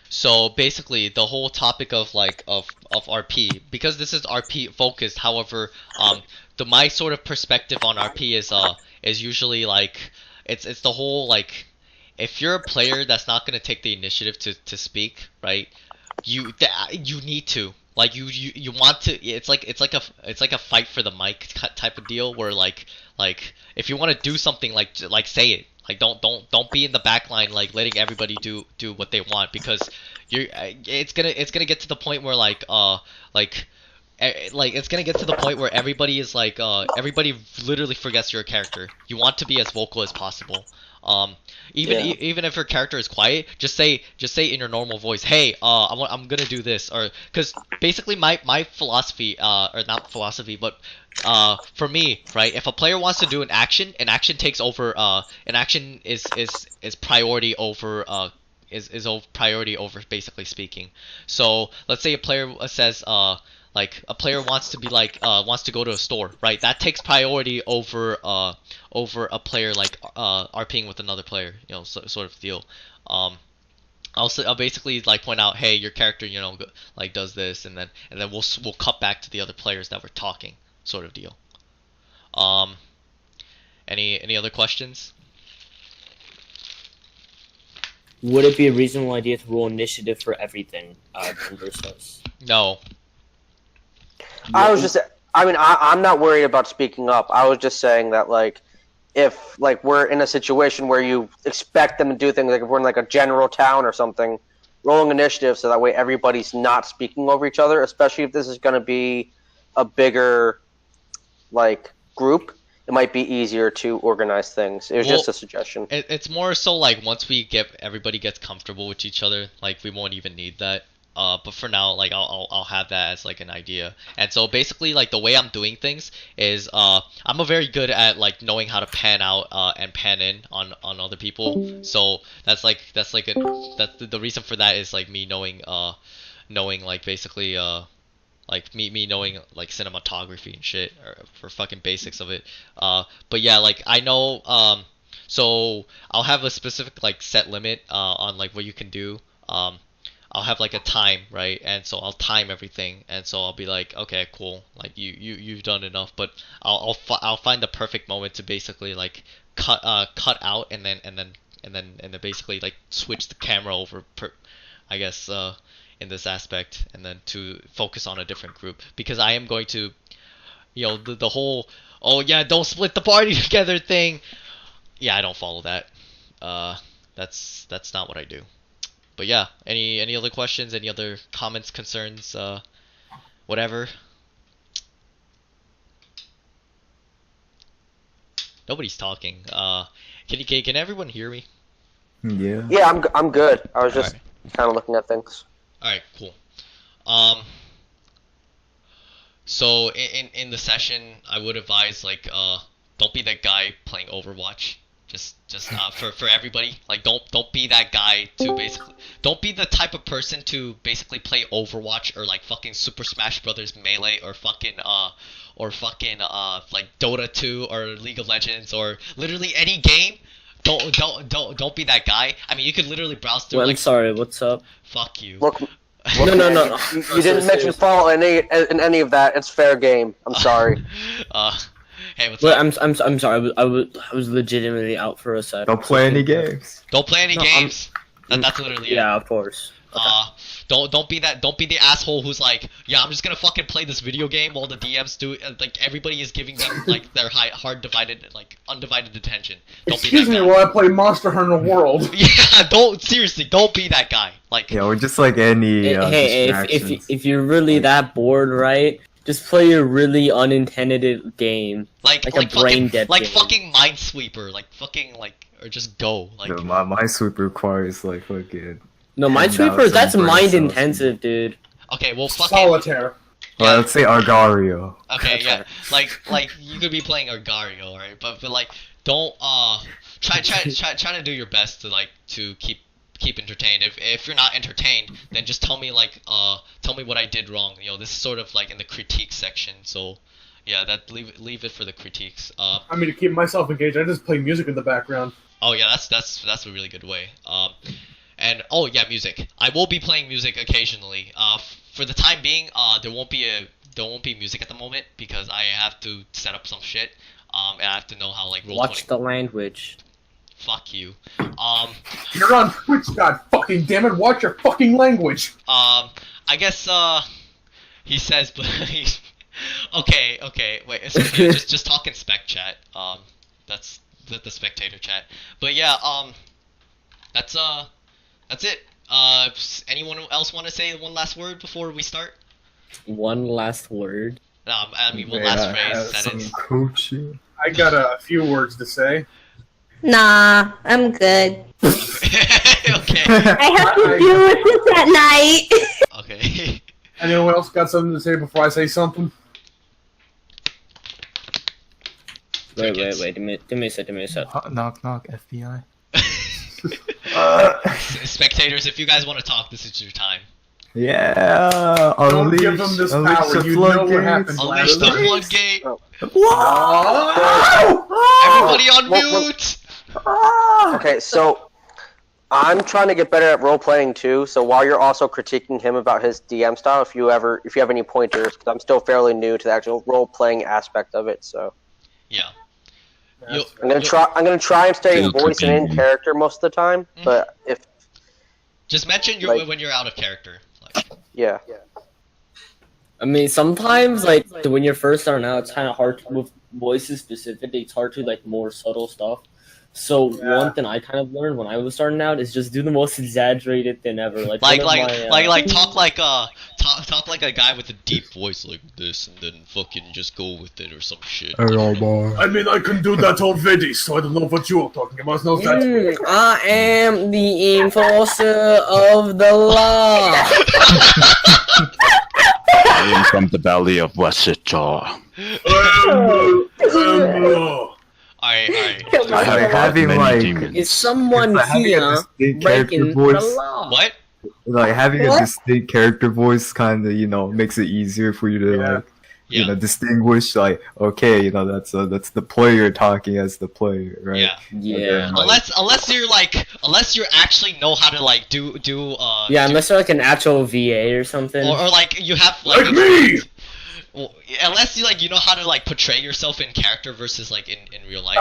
So basically the whole topic of like of RP, because this is RP focused, however, my sort of perspective on RP is usually like it's the whole like if you're a player that's not going to take the initiative to speak, right? You need to like you want to. It's like a fight for the mic type of deal where like if you want to do something like say it. Like don't be in the back line like letting everybody do what they want, because you're it's gonna get to the point where like it's gonna get to the point where everybody is like everybody literally forgets your character. You want to be as vocal as possible. Even if your character is quiet, just say in your normal voice, hey, I'm gonna do this, or because basically my philosophy, or not philosophy, but for me, right, if a player wants to do an action takes over, an action is priority over is priority over basically speaking. So let's say a player says like a player wants to be like wants to go to a store, right? That takes priority over over a player like RPing with another player, you know, sort of deal. I'll basically like point out, hey, your character, you know, like does this, and then we'll cut back to the other players that were talking, sort of deal. Any other questions? Would it be a reasonable idea to roll initiative for everything? Versus No. I was just, I mean, I'm not worried about speaking up. I was just saying that, like, if, like, we're in a situation where you expect them to do things, like if we're in, like, a general town or something, rolling initiative so that way everybody's not speaking over each other, especially if this is going to be a bigger, like, group, it might be easier to organize things. It was just a suggestion. It's more so like once everybody gets comfortable with each other, like we won't even need that. But for now, like I'll have that as like an idea. And so basically, like the way I'm doing things is I'm a very good at like knowing how to pan out and pan in on other people. So that's the reason for that is like me knowing like basically like me knowing like cinematography and shit, or for fucking basics of it. But yeah, like I know so I'll have a specific like set limit on like what you can do. I'll have like a time, right? And so I'll time everything, and so I'll be like, okay, cool, like you've done enough, but I'll find the perfect moment to basically like cut out and then basically like switch the camera over I guess in this aspect, and then to focus on a different group, because I am going to, you know, the whole oh yeah, don't split the party together thing. Yeah, I don't follow that. That's not what I do. But yeah, any other questions, any other comments, concerns, whatever? Nobody's talking. Can everyone hear me? Yeah. Yeah, I'm good. I was just Alright. kind of looking at things. Alright, cool. So in the session, I would advise like don't be that guy playing Overwatch. Just for everybody, like don't be that guy to basically don't be the type of person to basically play Overwatch or like fucking Super Smash Brothers Melee or fucking like Dota 2 or League of Legends or literally any game. Don't be that guy. I mean, you could literally browse through Well, I'm like sorry. What's up? fuck you. Look, No. you didn't mention fault in any of that. It's fair game. I'm sorry. Hey, what's Well, up? I'm sorry. I was legitimately out for a sec. Don't play any games. Don't play any No, games. That's literally it. Yeah, of course. Don't be the asshole who's like, yeah, I'm just gonna fucking play this video game while the DMs do like everybody is giving them like their undivided attention. Don't Excuse be me that while I play Monster Hunter World. guy. Yeah, don't be that guy. Like Yeah, or just like any Hey, distractions. if you're really that bored, right? Just play a really unintended game. like a fucking brain dead like game. fucking Minesweeper, like fucking like or just go like Yo, my sweep requires like fucking. No, 10,000 Minesweeper, that's brain mind cells. intensive, dude. okay, well fucking Solitaire. Well, let's say Argario. okay, yeah, like you could be playing Argario, right? But like don't try to do your best to like to keep entertained. If you're not entertained, then just tell me like tell me what I did wrong. You know, this is sort of like in the critique section. So yeah, that leave it for the critiques. I mean, to keep myself engaged, I just play music in the background. Oh yeah, that's a really good way. And oh yeah, music. I will be playing music occasionally. For the time being, there won't be music at the moment because I have to set up some shit. And I have to know how like roll Watch the language. Fuck you. You're on Twitch, god fucking damn it! Watch your fucking language. I guess he says, but he's okay. Wait, just talk in spec chat. That's the spectator chat. But yeah, that's it. Anyone else want to say one last word before we start? One last word. I mean, one last phrase, sentence. Coaching. I got a few words to say. Nah, I'm good. Okay. I have to deal with this at night. Okay. Anyone else got something to say before I say something? Wait. Give me a sec. Knock, FBI. Spectators, if you guys want to talk, this is your time. Yeah. Don't Unleash, give them this unleash power. the You know what floodgates. happened. Unleash the Unleash. floodgate. Whoa! Everybody on Well, mute. Okay, so I'm trying to get better at role playing too. So while you're also critiquing him about his DM style, if you have any pointers, because I'm still fairly new to the actual role playing aspect of it, so Yeah. I'm gonna try and stay in voice and in character most of the time. But if Just mention when you're out of character. Like, yeah, I mean, sometimes, like, when you're first starting out, it's kind of hard to, with voices specifically, it's hard to, like, more subtle stuff. So, one thing I kind of learned when I was starting out is just do the most exaggerated thing ever. Like talk like a guy with a deep voice like this, and then fucking just go with it or some shit. I mean, I can do that already, so I don't know what you're talking about. No, that's I am the enforcer of the law. I am from the valley of Wessex. Alright. Like having like Is someone having a here distinct breaking character the voice. law? What? Like having a distinct character voice kind of makes it easier for you to like Yeah. distinguish like okay that's the player talking as the player, right? Yeah. Yeah. Unless you actually know how to like do Yeah, unless you're like an actual VA or something. or like you have like me. Well, unless you know how to like portray yourself in character versus like in real life,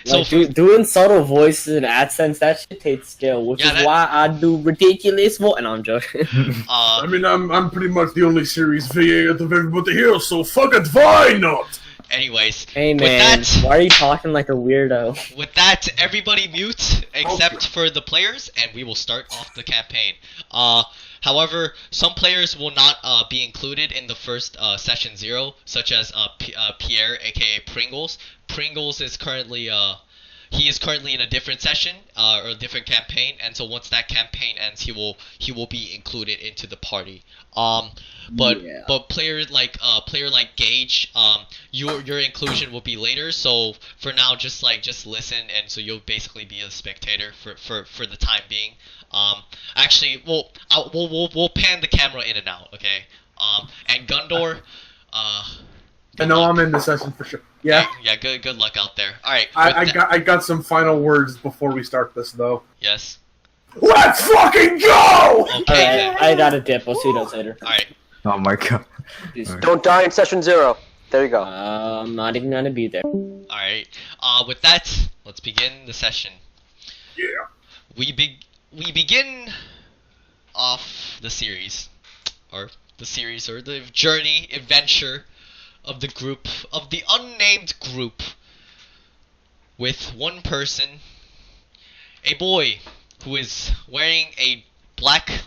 so Like, doing subtle voices and accents, that shit takes skill, which Yeah, is that- why I do ridiculous voice. And I'm joking. I mean, I'm pretty much the only series VA out of everybody here, so fuck it, why not? anyways, Hey with man, that, why are you talking like a weirdo? with that, everybody mute except for the players, and we will start off the campaign. However, some players will not be included in the first session 0, such as Pierre, aka Pringles. Pringles is currently he is currently in a different session or a different campaign, and so once that campaign ends, he will be included into the party. But Yeah. player like Gage, your inclusion will be later. So for now, just listen, and so you'll basically be a spectator for the time being. Actually, we'll pan the camera in and out, okay? And Gundor, I know I'm in the session for sure. Yeah. yeah. Good luck out there. All right. I got some final words before we start this though. Yes. Let's fucking go! Okay. Then. I got a dip. I'll see you guys later. All right. Oh my god. Peace. Alright. Don't die in session 0. There you go. I'm not even gonna be there. All right. With that, let's begin the session. Yeah. We begin off the series, or the journey, adventure of the unnamed group, with one person, a boy who is wearing a black is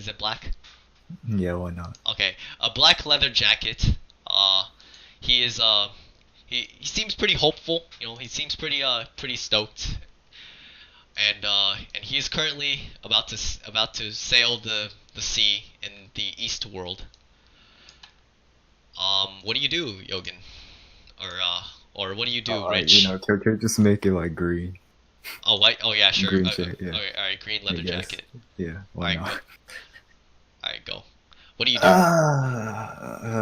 it black? Yeah, why not? Okay, a black leather jacket. He is he seems pretty hopeful. You know, he seems pretty stoked. And he is currently about to sail the sea in the East world. What do you do, Yogan? Or what do you do, Rich? You know, can just make it like green. Oh, white. Oh, yeah, sure. Green jacket, yeah. Okay, all right, green leather Yes. jacket. Yeah, why Alright, not? go. All right, go. What do you do?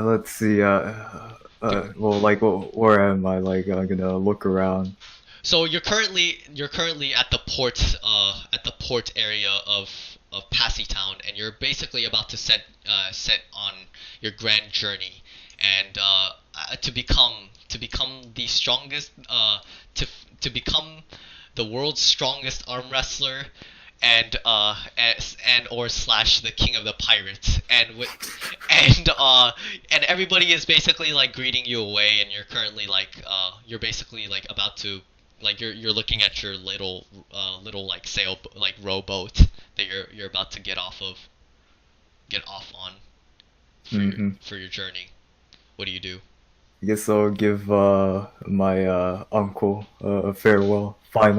Let's see. Well, like, where am I? Like, I'm gonna look around. So you're currently at the port area of Passy Town, and you're basically about to set on your grand journey, and to become the strongest, to become the world's strongest arm wrestler, and or slash the king of the pirates, and everybody is basically like greeting you away, and you're currently you're basically like about to. Like you're looking at your little like sail like rowboat that you're about to get off on for your journey. What do you do? I guess I'll give my uncle a final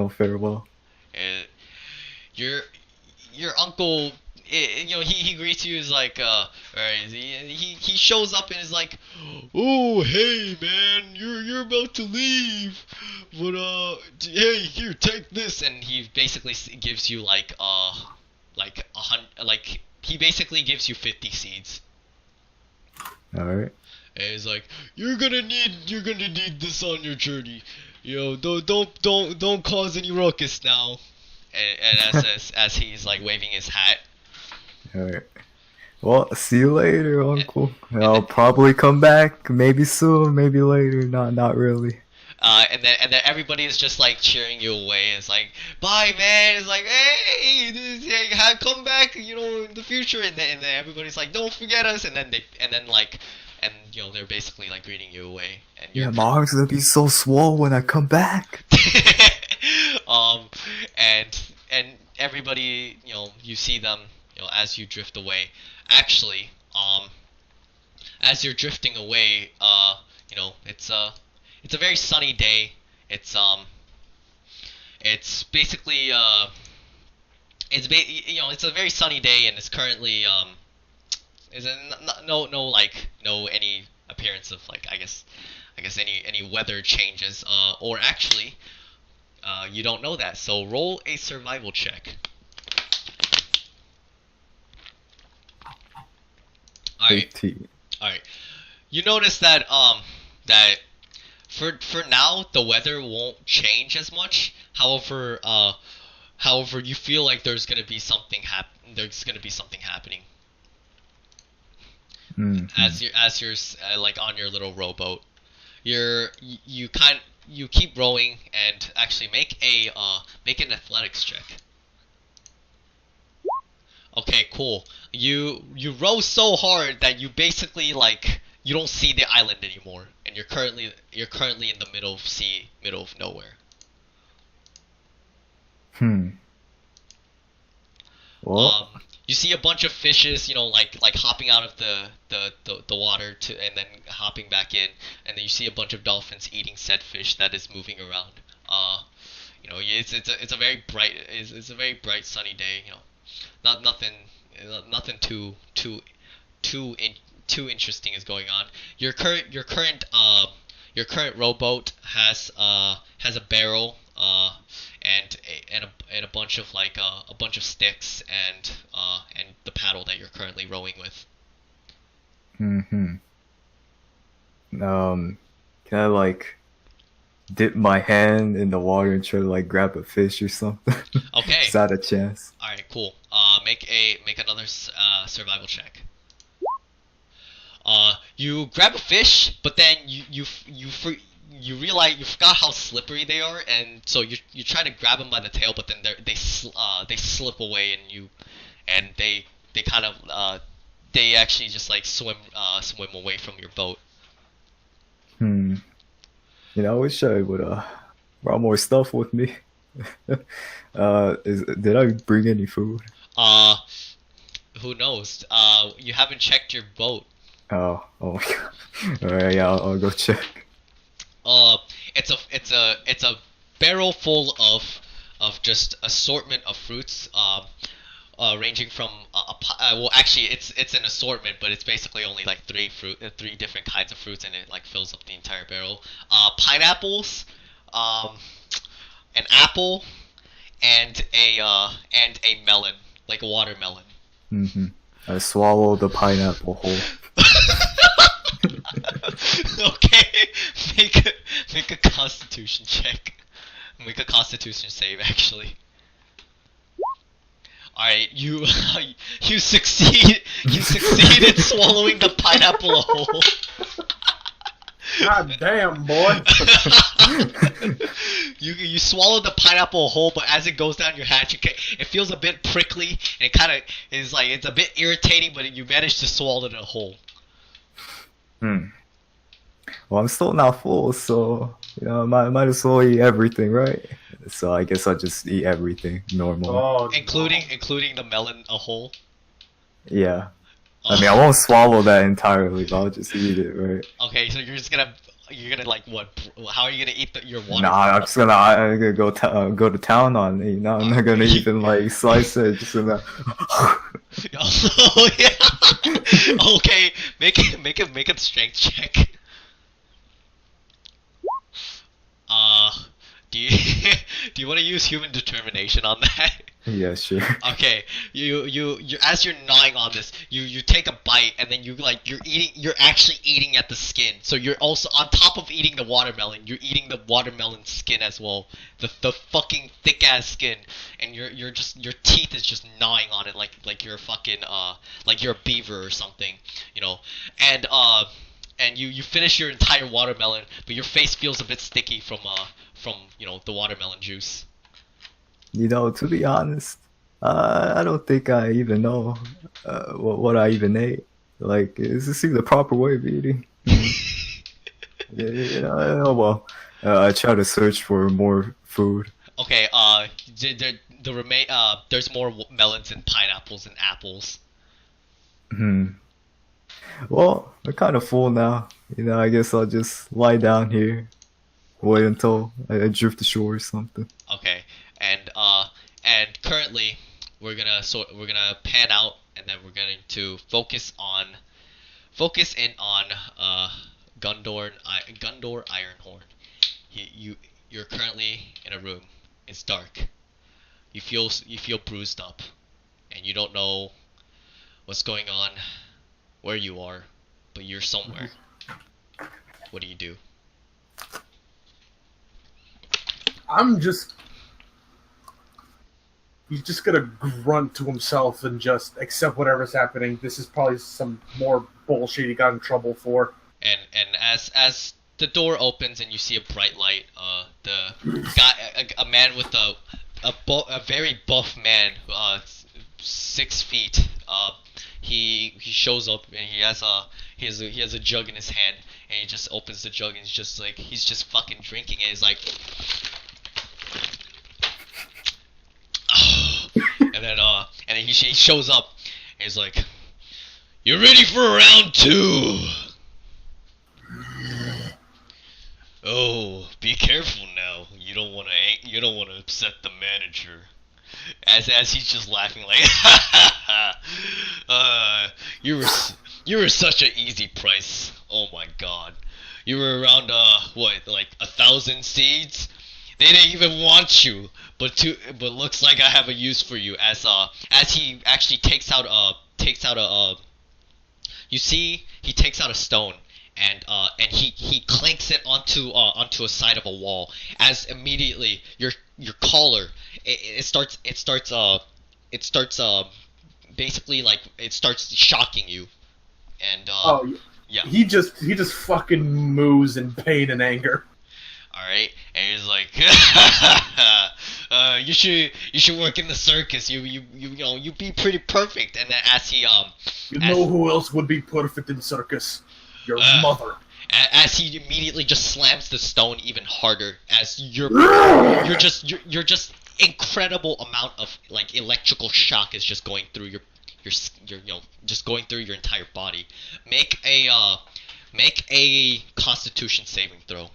farewell. Your uncle, you know, he greets you as like he shows up and is like, oh hey man, you're about to leave, but hey, here, take this, and he basically gives you he basically gives you 50 seeds. All right. And he's like, you're gonna need this on your journey. You know, don't cause any ruckus now. And as he's like waving his hat. All right. Well, see you later, Uncle. I'll probably come back. Maybe soon, maybe later. Not really. And then everybody is just like cheering you away. It's like, bye man. It's like, hey, come back, you know, in the future. And then everybody's like, don't forget us. And then you know, they're basically like greeting you away. And you're My arm's gonna be so swole when I come back. and everybody, you know, you see them, you know, as you drift away. Actually, as you're drifting away, you know, it's a very sunny day. It's basically you know, it's a very sunny day, and it's currently is no any appearance of like I guess any weather changes, or actually you don't know that, so roll a survival check. Alright. 18. Alright. You notice that that for now the weather won't change as much. However, you feel like there's gonna be something happening. Mm-hmm. As you're like on your little rowboat. You keep rowing, and actually make an athletics check. Okay, cool. You row so hard that you basically like you don't see the island anymore, and you're currently in the middle of nowhere. Well, you see a bunch of fishes, like hopping out of the water and then hopping back in, and then you see a bunch of dolphins eating said fish that is moving around. It's a very bright sunny day. Nothing too interesting is going on. Your current rowboat has a barrel and a bunch of a bunch of sticks and the paddle that you're currently rowing with. Can I like dip my hand in the water and try to like grab a fish or something? Okay. Is that a chance? All right, cool. Make another survival check. You grab a fish, but then you realize you forgot how slippery they are, and so you try to grab them by the tail, but then they slip away, and they kind of they actually just like swim away from your boat. I wish I would brought more stuff with me. Did I bring any food? Who knows? You haven't checked your boat. Oh my god. Alright, yeah, I'll go check. It's a barrel full of just assortment of fruits. Ranging from well, actually, it's an assortment, but it's basically only like three different kinds of fruits, and it like fills up the entire barrel. Pineapples, an apple, and a melon, like a watermelon. I swallowed the pineapple whole. Okay, make a Constitution check. Make a Constitution save, actually. Alright, you succeeded swallowing the pineapple whole. God damn, boy. You swallow the pineapple whole, but as it goes down your hatch, it feels a bit prickly, and it kind of is like it's a bit irritating, but you manage to swallow it whole. Well, I'm still not full, so might as well eat everything, right? So I guess I'll just eat everything normal. Oh, Including the melon whole. Yeah. I mean, I won't swallow that entirely, but I'll just eat it, right? Okay, so you're gonna like what? How are you gonna eat your water? Nah, I'm gonna go to town on it. I'm not gonna even like slice it. Just gonna. Oh yeah. Okay, make a strength check. Do you want to use human determination on that? Yeah, sure. Okay, you as you're gnawing on this, you take a bite, and then you're actually eating at the skin. So you're also on top of eating the watermelon, you're eating the watermelon skin as well, the fucking thick ass skin, and your teeth is just gnawing on it like you're a fucking like you're a beaver or something, and you finish your entire watermelon, but your face feels a bit sticky from the watermelon juice. To be honest, I don't think I even know what I even ate. Like, is this even the proper way of eating? Oh well. I try to search for more food. Okay, there's more melons and pineapples and apples. Well, I'm kind of full now. I guess I'll just lie down here, wait until I drift ashore or something. Okay, and currently we're gonna pan out, and then we're going to focus in on Gundor Ironhorn. You're currently in a room. It's dark. You feel bruised up, and you don't know what's going on, where you are, but you're somewhere. What do you do? He's just gonna grunt to himself and just accept whatever's happening. This is probably some more bullshit he got in trouble for. And as the door opens and you see a bright light, the guy, a man with a very buff man, 6 feet, he shows up, and he has a jug in his hand, and he just opens the jug, and he's just fucking drinking it. He's like, and then he shows up, He's like, "You ready for round 2? Oh, be careful now. You don't want to upset the manager." As he's just laughing like, you were such an easy price. Oh my god. You were around what, like 1,000 seeds? They didn't even want you, but looks like I have a use for you. As he actually takes out a you see, he takes out a stone, and he clanks it onto a side of a wall. As immediately your collar, it starts basically like it starts shocking you, and yeah. He just fucking moos in pain and anger. All right, and he's like, you should work in the circus. You know, you'd be pretty perfect. And then as he You know who else would be perfect in circus? Your mother. As he immediately just slams the stone even harder, as you're just incredible amount of like electrical shock is just going through your just going through your entire body. Make a Constitution saving throw.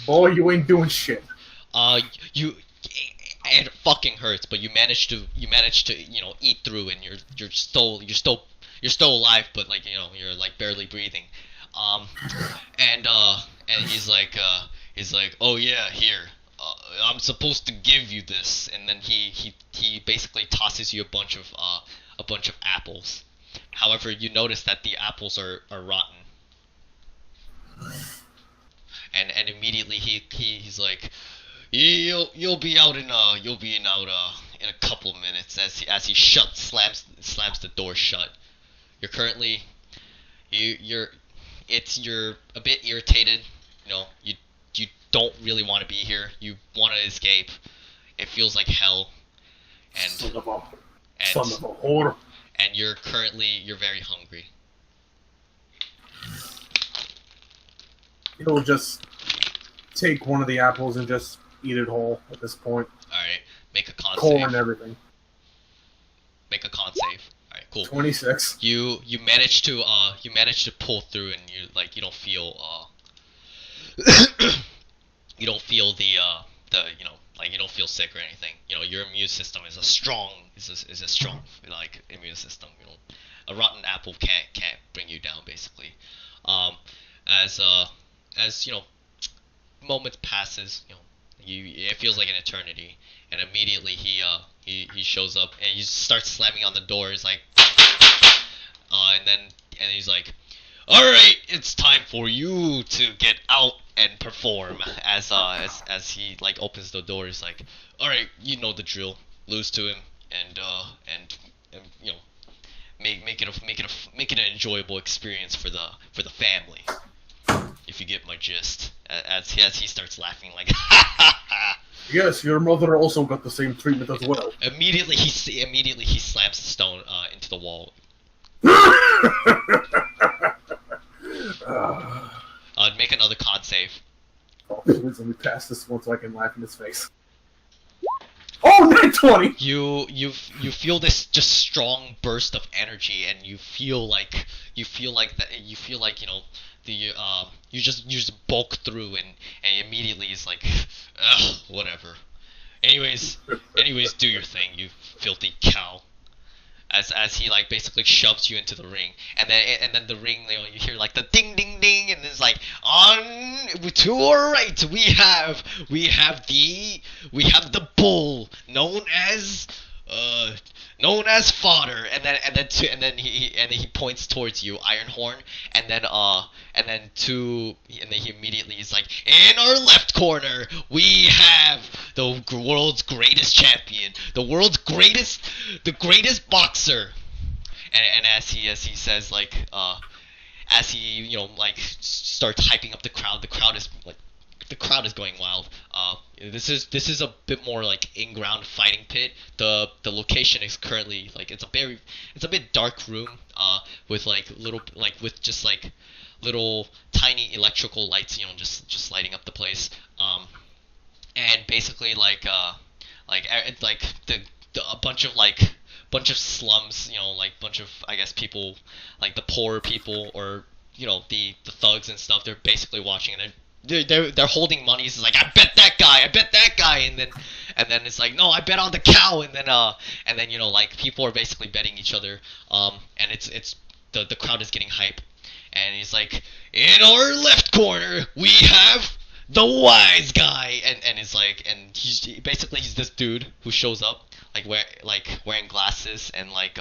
Boy, you ain't doing shit. It fucking hurts, but you managed to eat through, and you're still alive, but like you're like barely breathing. And he's like, oh yeah, here, I'm supposed to give you this, and then he basically tosses you a bunch of apples. However, you notice that the apples are rotten. And immediately he's like, you'll be out in a couple minutes, as he slams the door shut. You're currently you're a bit irritated. You don't really want to be here. You want to escape. It feels like hell. And son of a whore. And you're very hungry. He'll just take one of the apples and just eat it whole at this point. Alright, make a con Corn save. and everything. Make a con save. Alright, cool. 26. You manage to pull through, and you don't feel you don't feel the you don't feel sick or anything. Your immune system is a strong like immune system. A rotten apple can't bring you down, basically. As moments passes, it feels like an eternity, and immediately he shows up, and he starts slamming on the door. He's like, and he's like, all right, it's time for you to get out and perform. As he like opens the door, he's like, all right, you know the drill. Lose to him, and make it an enjoyable experience for the family. If you get my gist. As he starts laughing like, Yes, your mother also got the same treatment as well. Immediately he slams the stone into the wall. Make another con save. Oh, please let me pass this one so I can laugh in his face. Oh, 920! You feel this just strong burst of energy, and you feel like you just bulk through, and immediately it's like, ugh, whatever. Anyways, do your thing, you filthy cow. As he like basically shoves you into the ring, and then the ring, you hear like the ding ding ding, and it's like, on to our right we have the bull known as fodder, and then he points towards you, Ironhorn, and then he immediately is like, in our left corner we have the world's greatest champion, the greatest boxer, and as he says, like, as he starts hyping up the crowd is going wild. This is a bit more like in-ground fighting pit. The location is currently like it's a bit dark room with just little tiny electrical lights, just lighting up the place. And basically the a bunch of slums, you know, like bunch of, I guess, people, like the poorer people, or you know, the thugs and stuff. They're basically watching, and they're holding money. It's like, I bet that guy, and then it's like, no, I bet on the cow, and then you know, like, people are basically betting each other, and it's the crowd is getting hype, and he's like, in our left corner we have the wise guy, and it's like, and he's this dude who shows up like wearing glasses, and like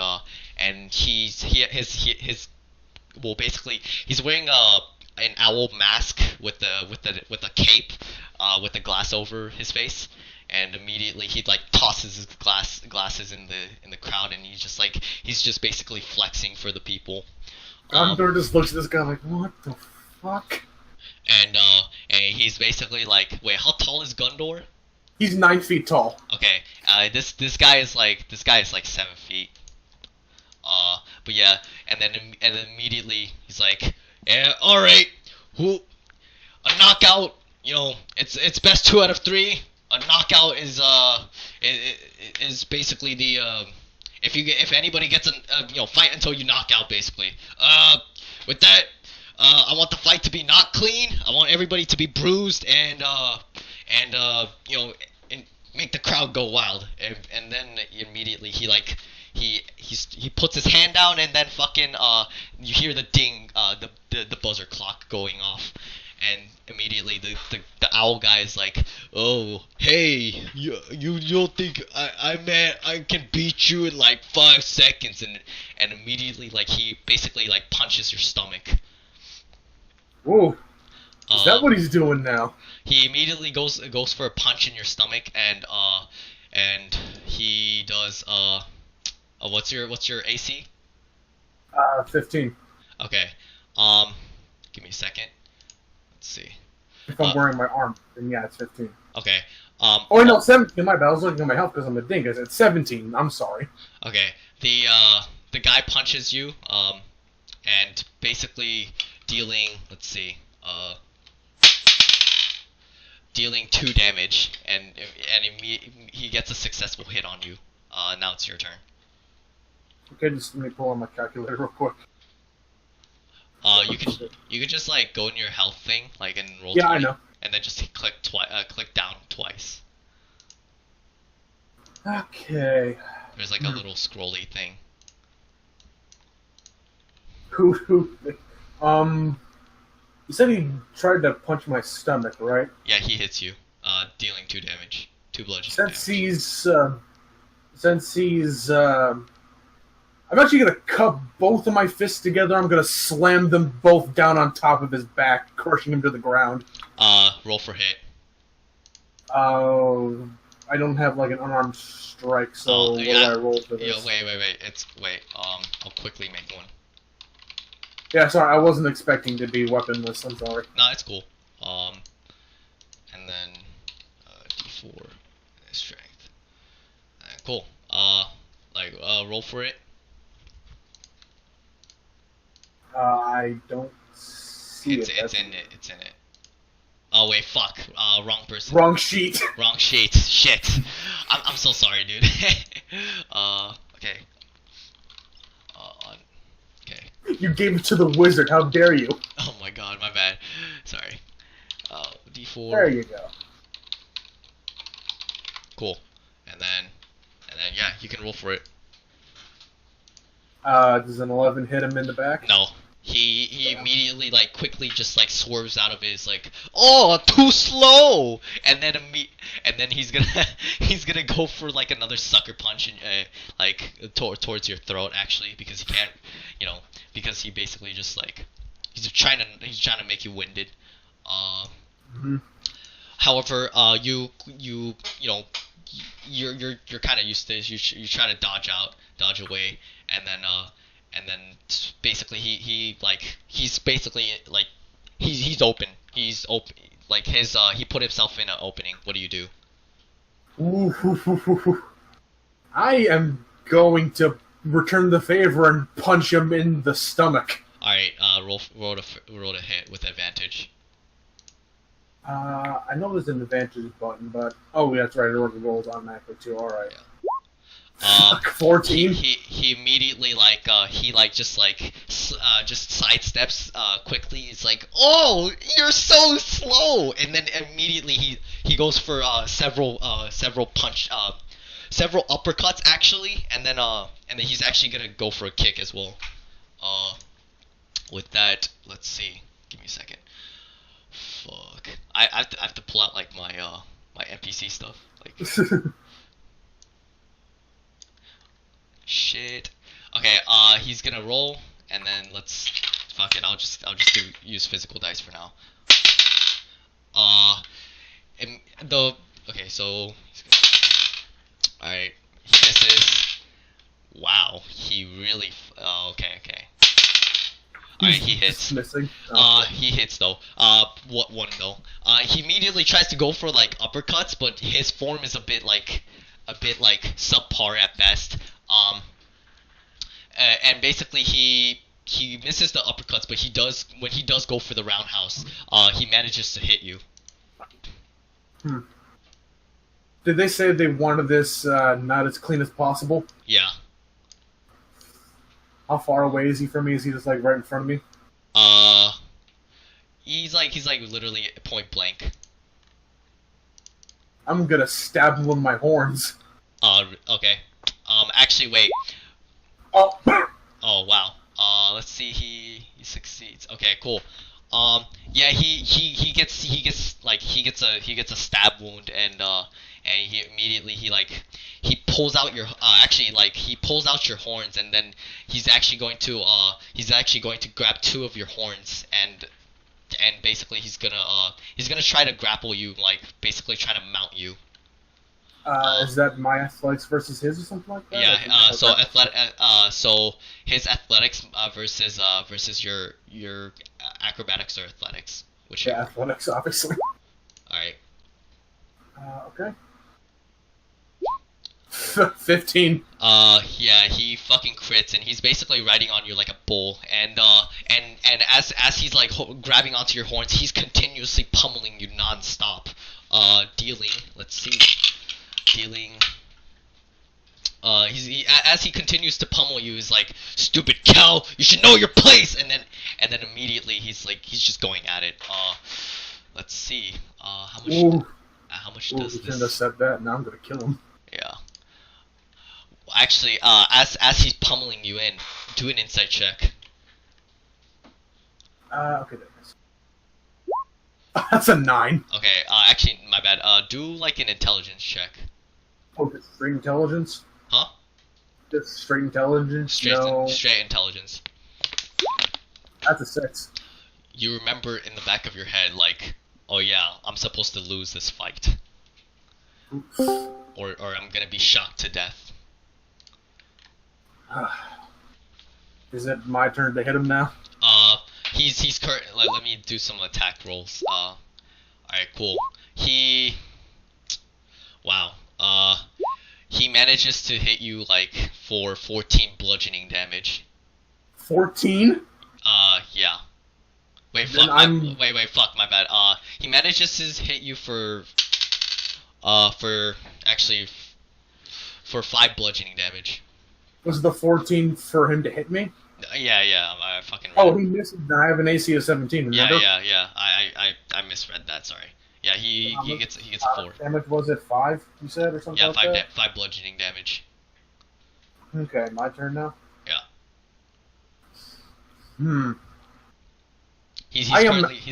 and his well, basically he's wearing an owl mask with a cape, with the glass over his face, and immediately he like tosses his glasses in the crowd, and he's just basically flexing for the people. Gondor just looks at this guy like, what the fuck? And he's basically like, wait, how tall is Gondor? He's 9 feet tall. Okay, this guy is like 7 feet. But yeah, and then immediately he's like, yeah, all right, a knockout, you know, it's best 2 out of 3. A knockout is basically the if anybody gets you know, fight until you knock out, basically. With that, I want the fight to be not clean. I want everybody to be bruised, and you know, and make the crowd go wild. And then immediately he puts his hand down, and then fucking you hear the ding, the buzzer clock going off, and immediately the owl guy is like, oh, hey, you don't think I can beat you in like 5 seconds, and immediately, like, he basically like punches your stomach. Whoa. Is that what he's doing now? He immediately goes for a punch in your stomach, and he does what's your AC? 15. Okay. Give me a second. Let's see. If I'm wearing my arm, then yeah, it's 15. Okay. Oh no, 17. My bad. I was looking at my health because I'm a dingus. It's 17. I'm sorry. Okay. The guy punches you, and basically dealing, let's see, dealing 2 damage, and he gets a successful hit on you. Now it's your turn. Okay, just let me pull on my calculator real quick. You could just like go in your health thing, like, and roll. Yeah, 20, I know. And then just click down twice. Okay. There's like a little scrolly thing. You said he tried to punch my stomach, right? Yeah, he hits you, dealing 2 damage, 2 bludgeoning Since he's I'm actually gonna cup both of my fists together. I'm gonna slam them both down on top of his back, crushing him to the ground. Roll for hit. I don't have like an unarmed strike, so what do I roll for this? Yeah, wait. I'll quickly make one. Yeah, sorry, I wasn't expecting to be weaponless. I'm sorry. No, it's cool. And then D4 strength. Cool. Roll for it. I don't see It's in it. Oh wait, fuck. Wrong person. Wrong sheet. Wrong sheet. Shit. I'm so sorry, dude. Okay. Okay. You gave it to the wizard. How dare you? Oh my god, my bad. Sorry. D4. There you go. Cool. And then yeah, you can roll for it. Does an 11 hit him in the back? No. He immediately, like, quickly just, like, swerves out of his, like, oh, too slow, and then he's gonna go for, like, another sucker punch, and towards your throat, actually, because he can't, you know, because he basically just, like, he's trying to make you winded. However, you know, you're kind of used to this. You try to dodge away, and then basically he's basically like he's open. He's open, like he put himself in an opening. What do you do? I am going to return the favor and punch him in the stomach. All right, roll to hit with advantage. I know there's an advantage button, but oh, yeah, that's right. It rolls automatically too. All right. 14. He immediately just sidesteps quickly. He's like, "Oh, you're so slow!" And then immediately he goes for several uppercuts actually, and then he's actually gonna go for a kick as well. With that, let's see. Give me a second. Fuck. I have to pull out like my my NPC stuff. Like shit. Okay, he's gonna roll, and then let's fuck it. I'll just use physical dice for now. And okay, so alright, he misses. Wow, he really. Okay. Alright, he hits. Missing. He hits though. What one though? He immediately tries to go for like uppercuts, but his form is a bit like subpar at best. And basically he misses the uppercuts, but when he does go for the roundhouse, he manages to hit you. Did they say they wanted this not as clean as possible? Yeah. How far away is he from me? Is he just like right in front of me? He's like literally point blank. I'm gonna stab him with my horns. Okay. Actually, wait. Oh. Oh wow. Let's see. He succeeds. Okay, cool. Yeah, he gets a stab wound, and he immediately he pulls out your he pulls out your horns, and then he's actually going to grab two of your horns, and basically he's gonna try to grapple you, like basically try to mount you. Is that my athletics versus his or something like that? Yeah. So his athletics versus your acrobatics or athletics. Which yeah, athletics, obviously. All right. Okay. 15. Yeah, he fucking crits, and he's basically riding on you like a bull, and as he's like grabbing onto your horns, he's continuously pummeling you non-stop. Dealing. Let's see. Dealing. As he continues to pummel you, he's like, "Stupid cow, you should know your place!" And then immediately he's just going at it. Let's see. How much does he this? shouldn't have said that. Now I'm gonna kill him. Yeah. Actually, as he's pummeling you in, do an insight check. Okay, there it is. That's a 9. Okay. Actually, my bad. Do like an intelligence check. Oh, just straight intelligence? Huh? Just straight intelligence? Straight intelligence. That's a 6. You remember in the back of your head, like, oh yeah, I'm supposed to lose this fight. Oops. Or I'm gonna be shocked to death. Is it my turn to hit him now? He's currently. Let me do some attack rolls. Alright, cool. Wow. He manages to hit you like for 14 bludgeoning damage. 14? Yeah. Wait, Then wait, fuck, my bad. He manages to hit you for 5 bludgeoning damage. Was the 14 for him to hit me? Yeah, I fucking read. Oh, he missed. I have an AC of 17. Remember? Yeah. I misread that. Sorry. Yeah, he gets a 4. Damage was it 5? You said or something? Yeah, like that? 5 bludgeoning damage. Okay, my turn now. Yeah. He's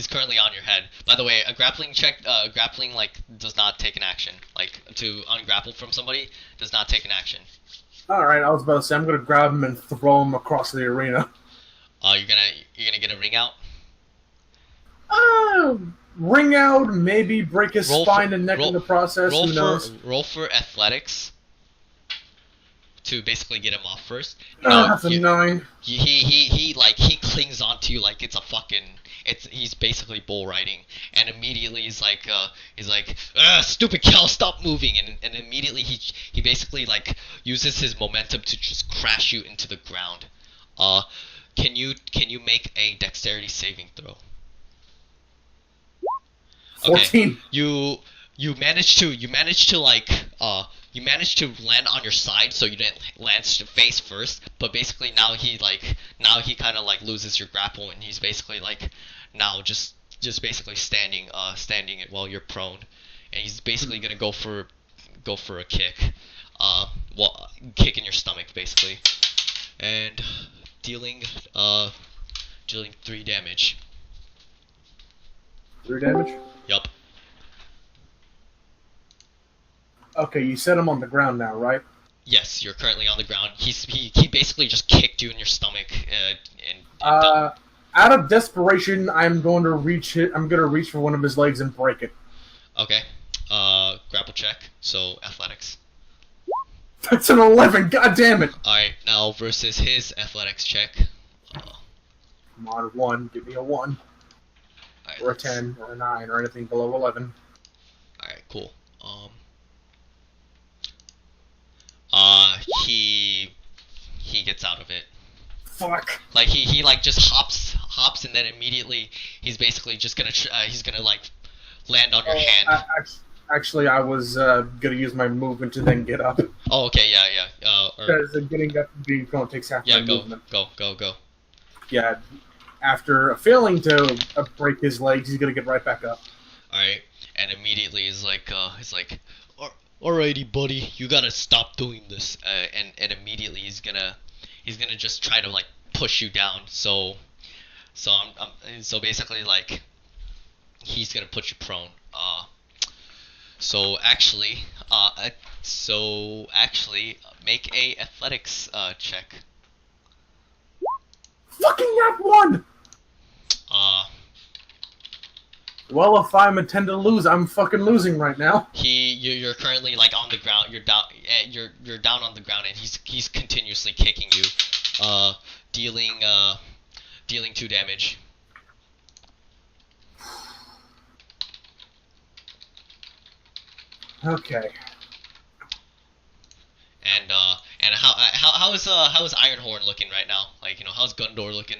currently on your head. By the way, a grappling check, grappling does not take an action. Like to ungrapple from somebody does not take an action. All right, I was about to say I'm gonna grab him and throw him across the arena. You're gonna get a ring out. Ring out, maybe break his spine and neck in the process. Who knows? Roll for athletics to basically get him off first. That's a 9. He clings onto you like it's a fucking. He's basically bull riding, and immediately he's like stupid cow, stop moving, and immediately he basically uses his momentum to just crash you into the ground. Can you make a dexterity saving throw? 14. Okay. You manage to you managed to land on your side, so you didn't land face first. But basically now he kind of like loses your grapple, and he's basically like now just basically standing it while you're prone, and he's basically gonna go for a kick, well, kick in your stomach basically, and dealing 3 damage. 3 damage? Yup. Okay, you set him on the ground now, right? Yes, you're currently on the ground. He basically just kicked you in your stomach, Out of desperation, I'm going to reach for one of his legs and break it. Okay. Grapple check. So athletics. That's an 11. God damn it! All right, now versus his athletics check. Come on, 1. Give me a 1. Alright, Or a 10, or a 9, or anything below 11. Alright, cool. He gets out of it. Fuck. Like he like just hops, and then immediately he's basically just gonna he's gonna like land on your hand. Actually, I was gonna use my movement to then get up. Oh, okay, yeah. Because getting up and being prone takes half my movement. Go. Yeah, after failing to break his legs, he's gonna get right back up. Alright, and immediately he's like, alrighty, buddy, you gotta stop doing this. And immediately he's gonna just try to like push you down. So basically like he's gonna put you prone. So actually, make a athletics check. Fucking that 1. Well, if I'm intend to lose, I'm fucking losing right now. You're currently like on the ground. You're down. You're down on the ground, and he's continuously kicking you, dealing 2 damage. Okay. And how is Ironhorn looking right now? Like, you know, how's Gundor looking?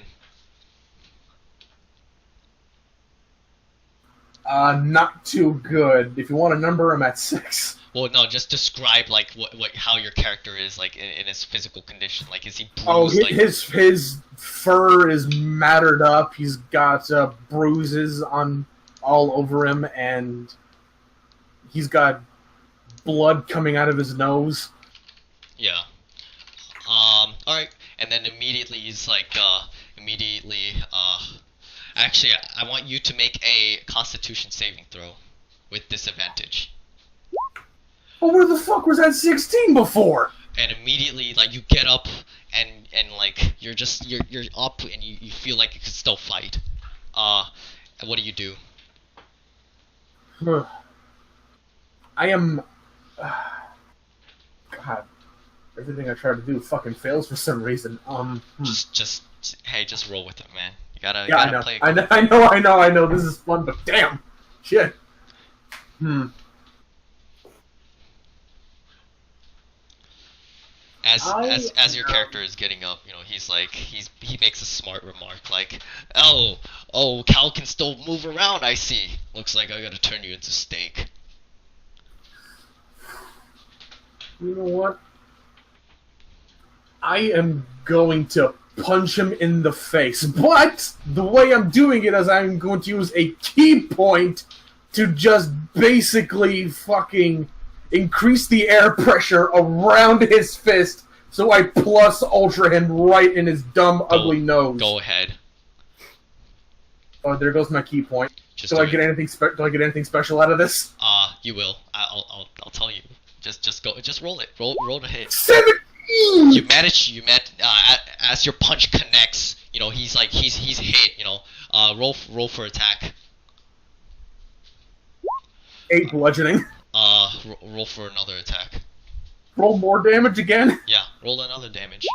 Not too good. If you want to number him at 6. Well, no, just describe like how your character is like in his physical condition. Like, is he bruised? Oh, like... his fur is matted up. He's got bruises on all over him, and he's got blood coming out of his nose. Yeah. All right, and then immediately he's like, actually, I want you to make a Constitution saving throw with disadvantage. Well, where the fuck was that 16 before? And immediately, like, you get up, and like, you're up, and you feel like you can still fight. And what do you do? I am... God. Everything I try to do fucking fails for some reason. Just roll with it, man. You gotta play it. I know. This is fun, but damn, shit. As your character is getting up, you know, he makes a smart remark like, oh, Cal can still move around. I see. Looks like I gotta turn you into steak. You know what? I am going to punch him in the face, but the way I'm doing it is I'm going to use a key point to just basically fucking increase the air pressure around his fist, so I plus ultra him right in his dumb, ugly nose. Go ahead. Oh, there goes my key point. Just do I get anything special out of this? You will. I'll tell you. Just go. Just roll it. Roll the hit. 17. You met as your punch connects. You know, he's hit. You know, roll for attack. 8 bludgeoning. Roll for another attack. Roll more damage again. Yeah, roll another damage.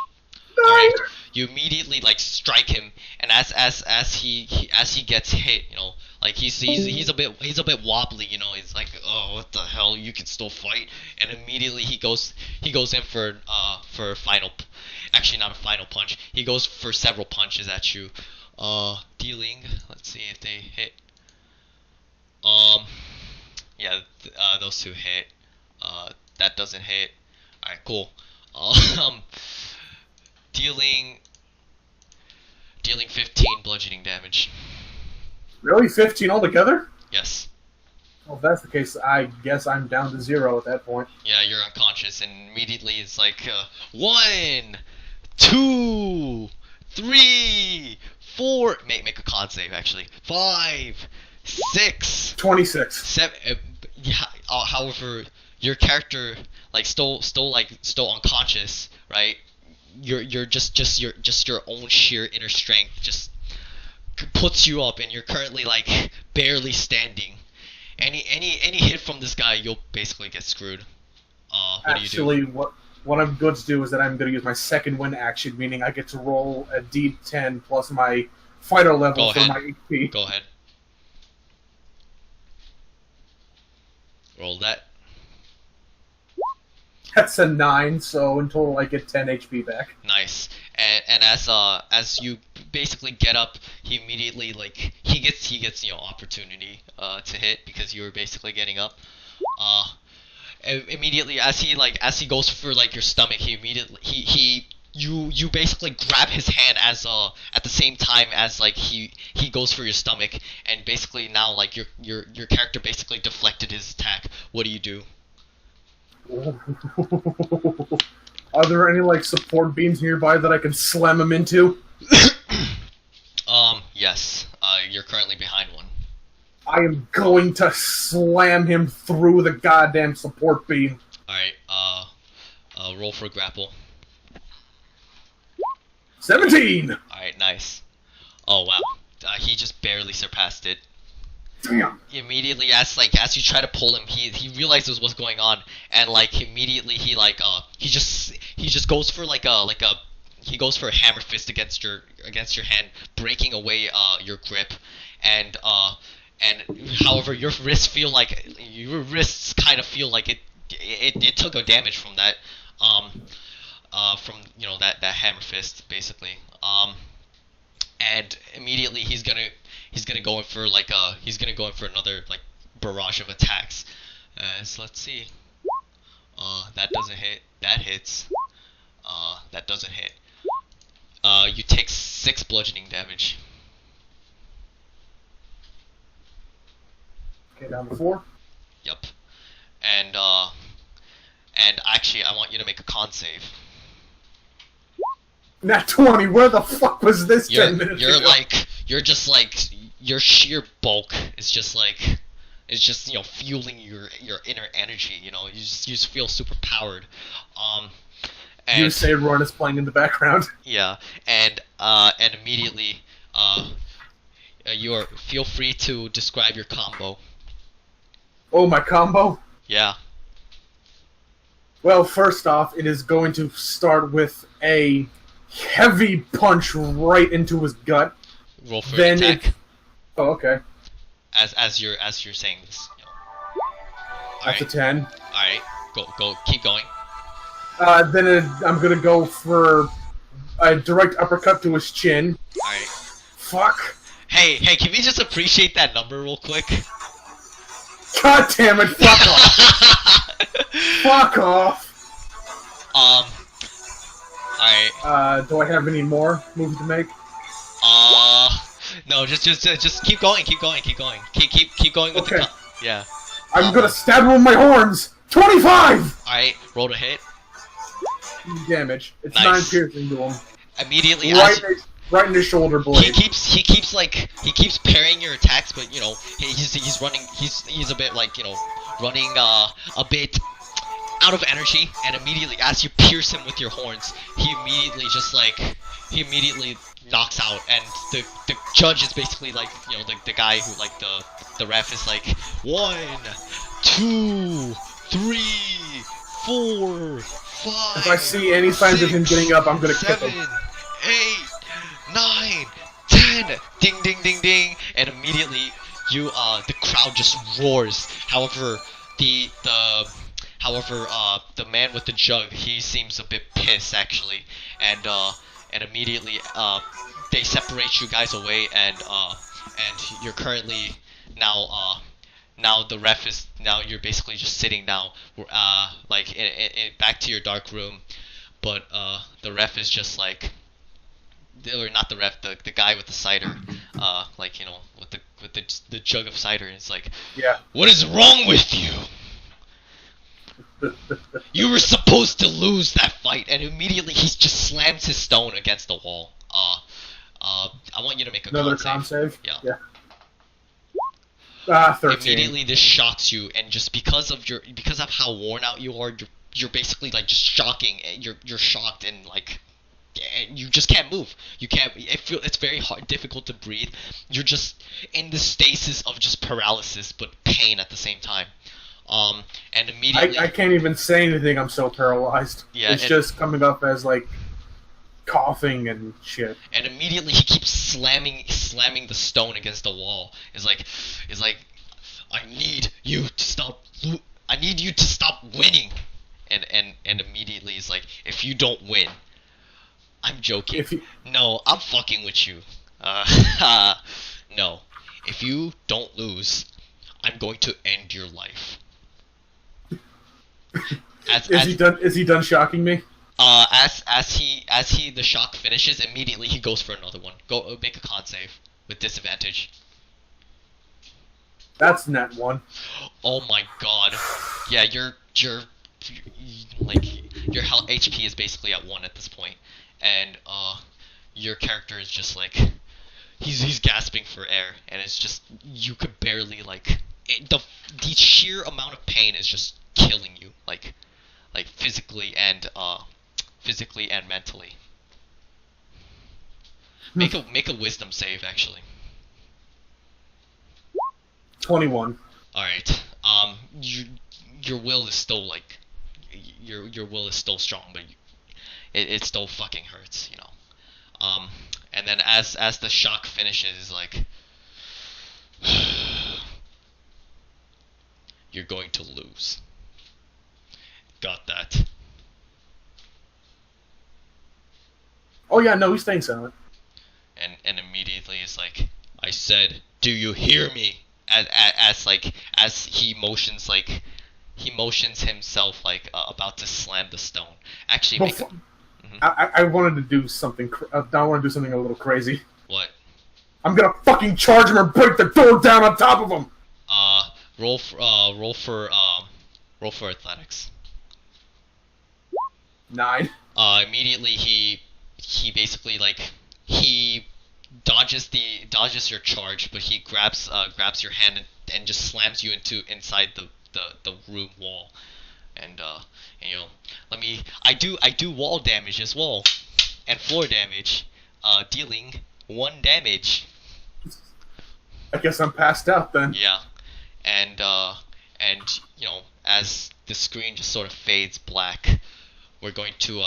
9. Alright, you immediately like strike him, and as he gets hit, you know, like he's a bit wobbly, you know. He's like, oh, what the hell? You can still fight, and immediately he goes in for a final, actually not a final punch. He goes for several punches at you, dealing. Let's see if they hit. Yeah, those two hit. that doesn't hit. Alright, cool. Um, dealing 15 bludgeoning damage. Really? 15 altogether? Yes. Well, if that's the case, I guess I'm down to 0 at that point. Yeah, you're unconscious, and immediately it's like 1, 2, 3, 4. Make a con save actually. 5, 6, 26. 7. Yeah. However, your character like still unconscious, right? You're just your own sheer inner strength just puts you up, and you're currently like barely standing. Any hit from this guy, you'll basically get screwed. What Actually, do you do? what I'm going to do is that I'm going to use my second win action, meaning I get to roll a D10 plus my fighter level Go for ahead. my HP. Go ahead. Roll that. That's a 9, so in total I get 10 HP back. Nice. And as you basically get up, he immediately he gets opportunity to hit because you were basically getting up. Immediately as he goes for your stomach, you basically grab his hand at the same time as he goes for your stomach, and basically now your character basically deflected his attack. What do you do? Are there any support beams nearby that I can slam him into? Yes. You're currently behind one. I am going to slam him through the goddamn support beam. Alright, roll for grapple. 17! Alright, nice. Oh wow. He just barely surpassed it. Damn. Immediately as you try to pull him, he realizes what's going on, and immediately he just goes for he goes for a hammer fist against your hand, breaking away your grip, and however your wrists kind of feel like it took a damage from that from that hammer fist basically, and immediately he's gonna go in for another barrage of attacks. So let's see. That doesn't hit. That hits. That doesn't hit. You take 6 bludgeoning damage. Okay, down to 4. Yup. And actually, I want you to make a con save. Nat 20, where the fuck was this 10 minutes ago? Your sheer bulk is just fueling your inner energy, you just feel super powered. And You say Ron is playing in the background. yeah, and immediately feel free to describe your combo. Oh, my combo? Yeah. Well, first off, it is going to start with a heavy punch right into his gut. Roll for Then attack. Oh, okay. As you're saying this. That's a 10. Alright, go, keep going. Then I'm gonna go for a direct uppercut to his chin. Alright. Fuck. Hey, can we just appreciate that number real quick? God damn it, fuck off. Fuck off. Alright. Do I have any more moves to make? No, just keep going. Keep going with Okay. yeah. I'm gonna stab him with my horns! 25! Alright, roll to hit. Damage. It's Nice. 9 piercing to him. Immediately Right in his shoulder blade. he keeps parrying your attacks, but he's running, he's a bit running a bit out of energy, and immediately as you pierce him with your horns, he immediately knocks out, and the judge is basically the guy who the ref is 1, 2, 3, 4, 5. If I see any signs of him 6, getting up, I'm gonna kick 7, him. 8, 9, 10. Ding, ding, ding, ding, and immediately the crowd just roars. However, the man with the jug, he seems a bit pissed actually, and immediately they separate you guys away, and you're currently now now the ref is now you're basically just sitting now, like back to your dark room, but the ref is just like, or not the ref, the guy with the cider, like with the jug of cider, and it's like, Yeah. what is wrong with you? You were supposed to lose that fight, and immediately he just slams his stone against the wall. I want you to make a Another con con save. Yeah. Ah, 13. Immediately this shocks you, and just because of how worn out you are, you're basically like just shocking. You're shocked, and like you just can't move. You can't. It's very hard, difficult to breathe. You're just in the stasis of just paralysis, but pain at the same time. And immediately I can't even say anything. I'm so paralyzed. Yeah, it's just coming up as like coughing and shit. And immediately he keeps slamming the stone against the wall. Is like, I need you to stop. I need you to stop winning. And immediately he's like, if you don't win, I'm joking. No, I'm fucking with you. No, if you don't lose, I'm going to end your life. Is he done shocking me? As the shock finishes, immediately he goes for another one. Go make a con save with disadvantage. That's net 1. Oh my god. Yeah, your health HP is basically at 1 at this point, and your character is just like he's gasping for air, and it's just you could barely the sheer amount of pain is just killing you, like physically and mentally. Make a wisdom save, actually. 21. All right. Your will is still like your will is still strong, but it still fucking hurts, you know. And then as the shock finishes, like you're going to lose. Got that. Oh yeah, no, he's staying silent. And immediately it's like, I said, do you hear me? As he motions himself like about to slam the stone. Actually, I wanted to do something. I want to do something a little crazy. What? I'm gonna fucking charge him and break the door down on top of him. Roll for athletics. 9. Immediately he basically he dodges your charge, but he grabs your hand and just slams you inside the room wall, and I do wall damage as well, and floor damage, dealing 1 damage. I guess I'm passed out then. Yeah, and as the screen just sort of fades black, we're going to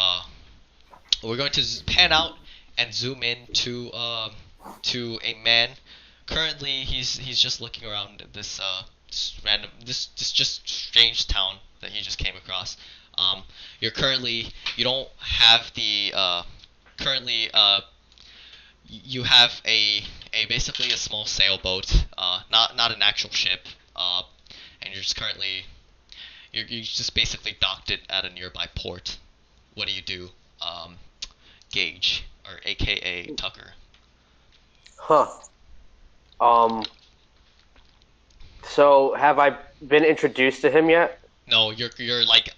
pan out and zoom in to a man. Currently, he's just looking around this just strange town that he just came across. You don't have you have a basically a small sailboat, not an actual ship, and you're just basically docked it at a nearby port. What do you do, Gage, or AKA Tucker? Huh. So have I been introduced to him yet? No, you're like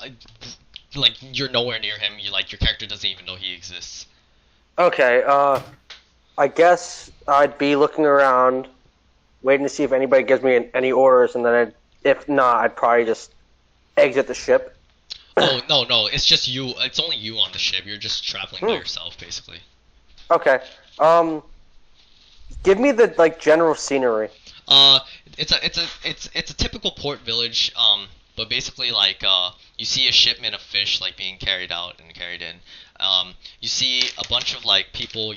you're nowhere near him. Your character doesn't even know he exists. Okay. I guess I'd be looking around, waiting to see if anybody gives me any orders, and then if not, I'd probably just exit the ship. Oh no, it's just you. It's only you on the ship. You're just traveling by yourself, basically. Okay. Give me the general scenery. It's a typical port village. But basically you see a shipment of fish being carried out and carried in. You see a bunch of people,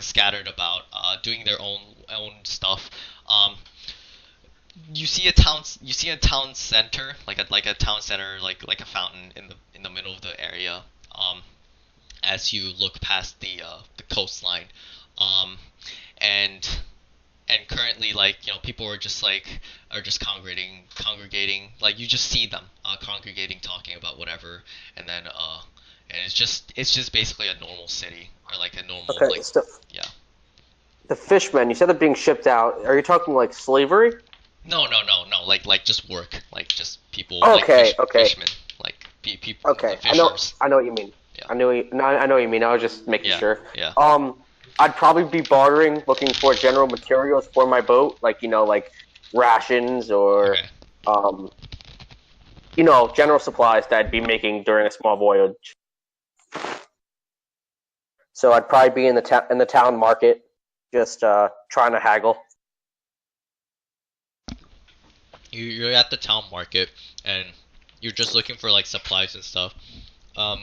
scattered about, doing their own stuff. You see a town center, like a town center, like a fountain in the middle of the area. As you look past the coastline, and and currently like people are just congregating, like you just see them congregating, talking about whatever, and then and it's just basically a normal city, or like a normal Okay, like so yeah. the fishmen, you said they're being shipped out. Are you talking like slavery? No, like just work, like just people, Okay, like okay. fishmen, like people, Okay, the fishers. I know what you mean. Yeah. I know what you mean. I was just making Yeah, sure. yeah. I'd probably be bartering, looking for general materials for my boat, like like rations or, Okay. general supplies that I'd be making during a small voyage. So I'd probably be in the town market, just trying to haggle. You're at the town market, and you're just looking for like supplies and stuff. Um,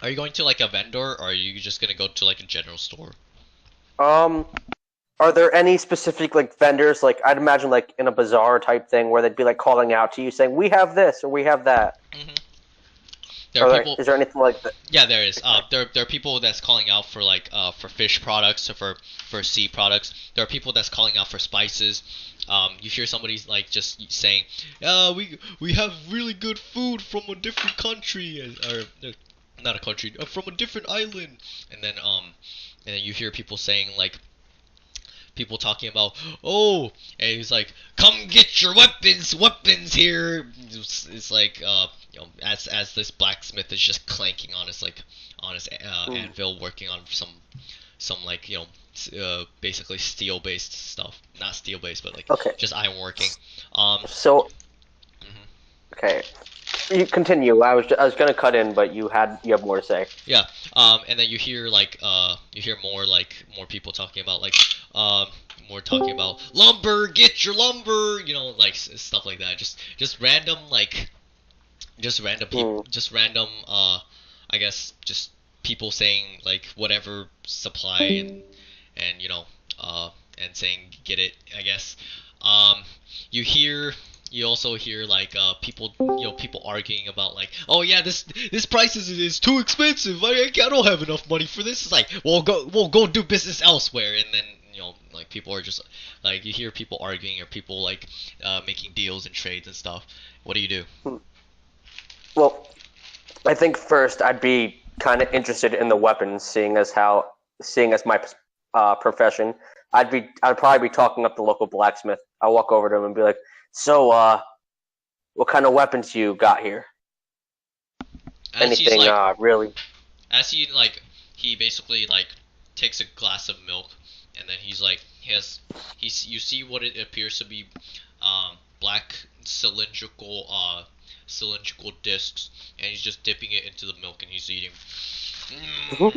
are you going to like a vendor, or are you just gonna go to like a general store? Are there any specific like vendors, like I'd imagine like in a bazaar type thing where they'd be like calling out to you saying we have this or we have that? There are people. Is there anything like that? Yeah, there is. There are people that's calling out for like for fish products, or for sea products. There are people that's calling out for spices. You hear somebody's like just saying, we have really good food from a different country, or not a country, from a different island. And then you hear people saying like, people talking about, oh, and he's like, come get your weapons here. It's like as this blacksmith is just clanking on his anvil, working on some like basically steel based stuff, not steel based, but like just iron working. So okay, you continue. I was gonna cut in, but you have more to say. Yeah. And then you hear more people talking about more talking about lumber, get your lumber, like stuff like that. Just random people, just random I guess just people saying like whatever supply, and and saying get it, I guess. You hear you also hear like people people arguing about like, oh yeah, this price is too expensive, I don't have enough money for this. It's like, we'll go do business elsewhere. And then like people are just like, you hear people arguing, or people like making deals and trades and stuff. What do you do? Well, I think first I'd be kind of interested in the weapons, seeing as my profession. I'd probably be talking up the local blacksmith. I'll walk over to him and be like, so what kind of weapons you got here? Anything really? As he basically like takes a glass of milk, and then he's like, you see what it appears to be black cylindrical discs, and he's just dipping it into the milk, and he's eating. And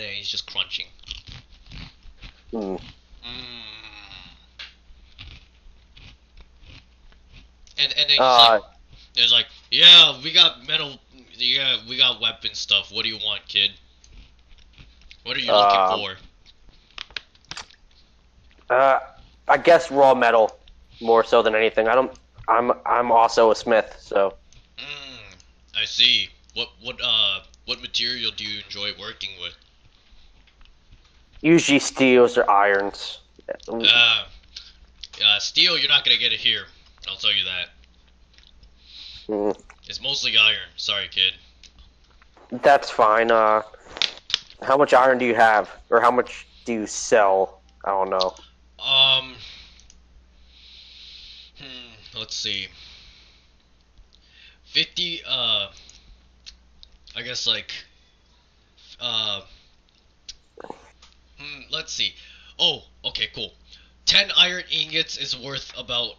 then he's just crunching. And then he's like, yeah, we got metal, yeah, we got weapon stuff. What do you want, kid? What are you looking for? I guess raw metal more so than anything. I'm also a smith, so. I see. What material do you enjoy working with? Usually steels or irons. Steel, you're not gonna get it here. I'll tell you that. It's mostly iron. Sorry, kid. That's fine. How much iron do you have, or how much do you sell? I don't know. Let's see. 50. I guess like. Let's see. Oh, okay, cool. 10 iron ingots is worth about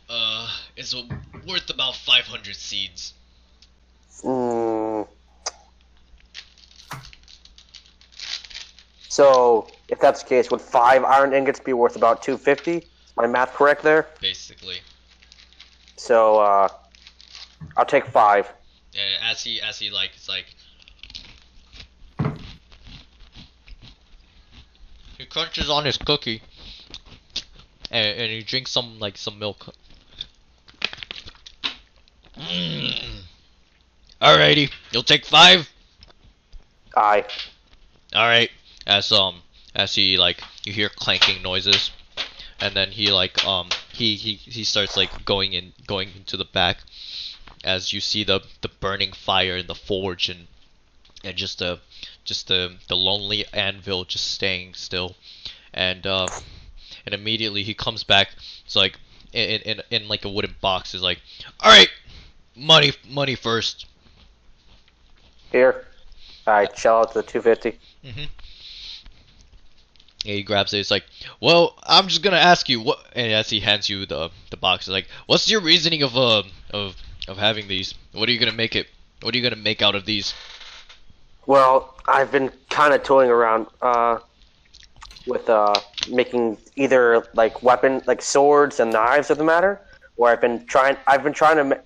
500 seeds. So, if that's the case, would 5 iron ingots be worth about 250? Is my math correct there? Basically. So, I'll take 5. And as he like, it's like, he crunches on his cookie, and he drinks some milk. Alrighty, you'll take 5. Aye. All right. As as he like you hear clanking noises, and then he like he starts like going into the back, as you see the burning fire in the forge, and just the lonely anvil just staying still, and immediately he comes back. It's like in like a wooden box. Is like, all right, money first. Here. Alright, shell out to the 250. Mm-hmm. Yeah, he grabs it. It's like, well, I'm just gonna ask you what. And as he hands you the box, it's like, what's your reasoning of having these? What are you gonna make it? What are you gonna make out of these? Well, I've been kind of toying around with making either like swords and knives of the matter, or I've been trying to.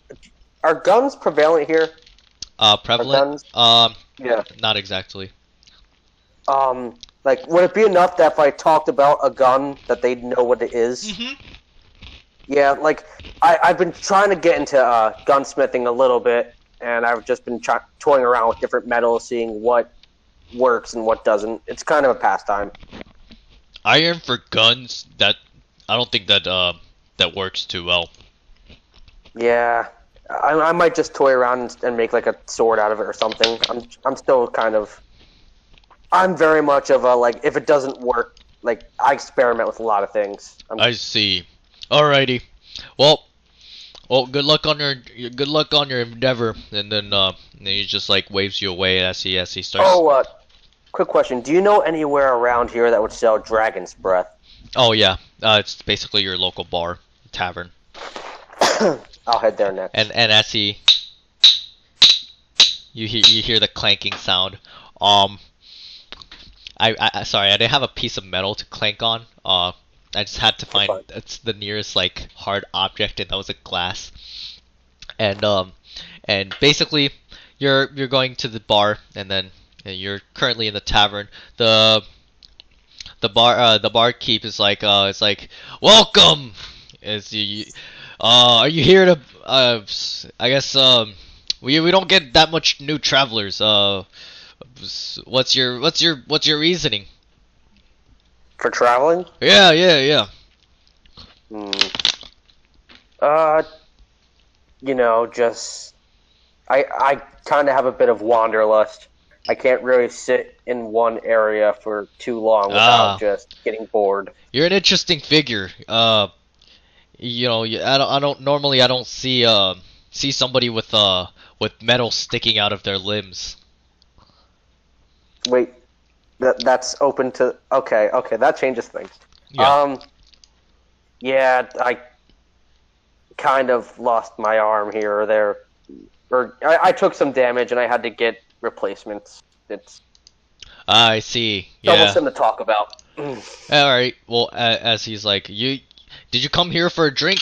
Are guns prevalent here? Prevalent? Yeah. Not exactly. Like, would it be enough that if I talked about a gun that they'd know what it is? Mm-hmm. Yeah, like I've been trying to get into gunsmithing a little bit, and I've just been toying around with different metals, seeing what works and what doesn't. It's kind of a pastime. Iron for guns? That I don't think that that works too well. Yeah, I might just toy around and make like a sword out of it or something. I'm still kind of. I'm very much of a like if it doesn't work, like I experiment with a lot of things. I see. Alrighty. Well, good luck on your endeavor. And then he just like waves you away as he starts. Oh, quick question: do you know anywhere around here that would sell Dragon's Breath? Oh yeah, it's basically your local bar, tavern. I'll head there next. And as you hear the clanking sound. I sorry, I didn't have a piece of metal to clank on. I just had to find it's the nearest like hard object, and that was a glass. And basically, you're going to the bar, and then you're currently in the tavern. The barkeep is like it's like, welcome. Are you here to I guess we don't get that much new travelers. What's your reasoning for traveling? Yeah. You know, just I kind of have a bit of wanderlust. I can't really sit in one area for too long without just getting bored. You're an interesting figure. You know, I don't see somebody with metal sticking out of their limbs. Wait, that's open to okay, that changes things. Yeah. Yeah, I kind of lost my arm here or there, or I took some damage and I had to get replacements. It's I see. Yeah. troublesome to talk about. All right. Well, as he's like, did you come here for a drink?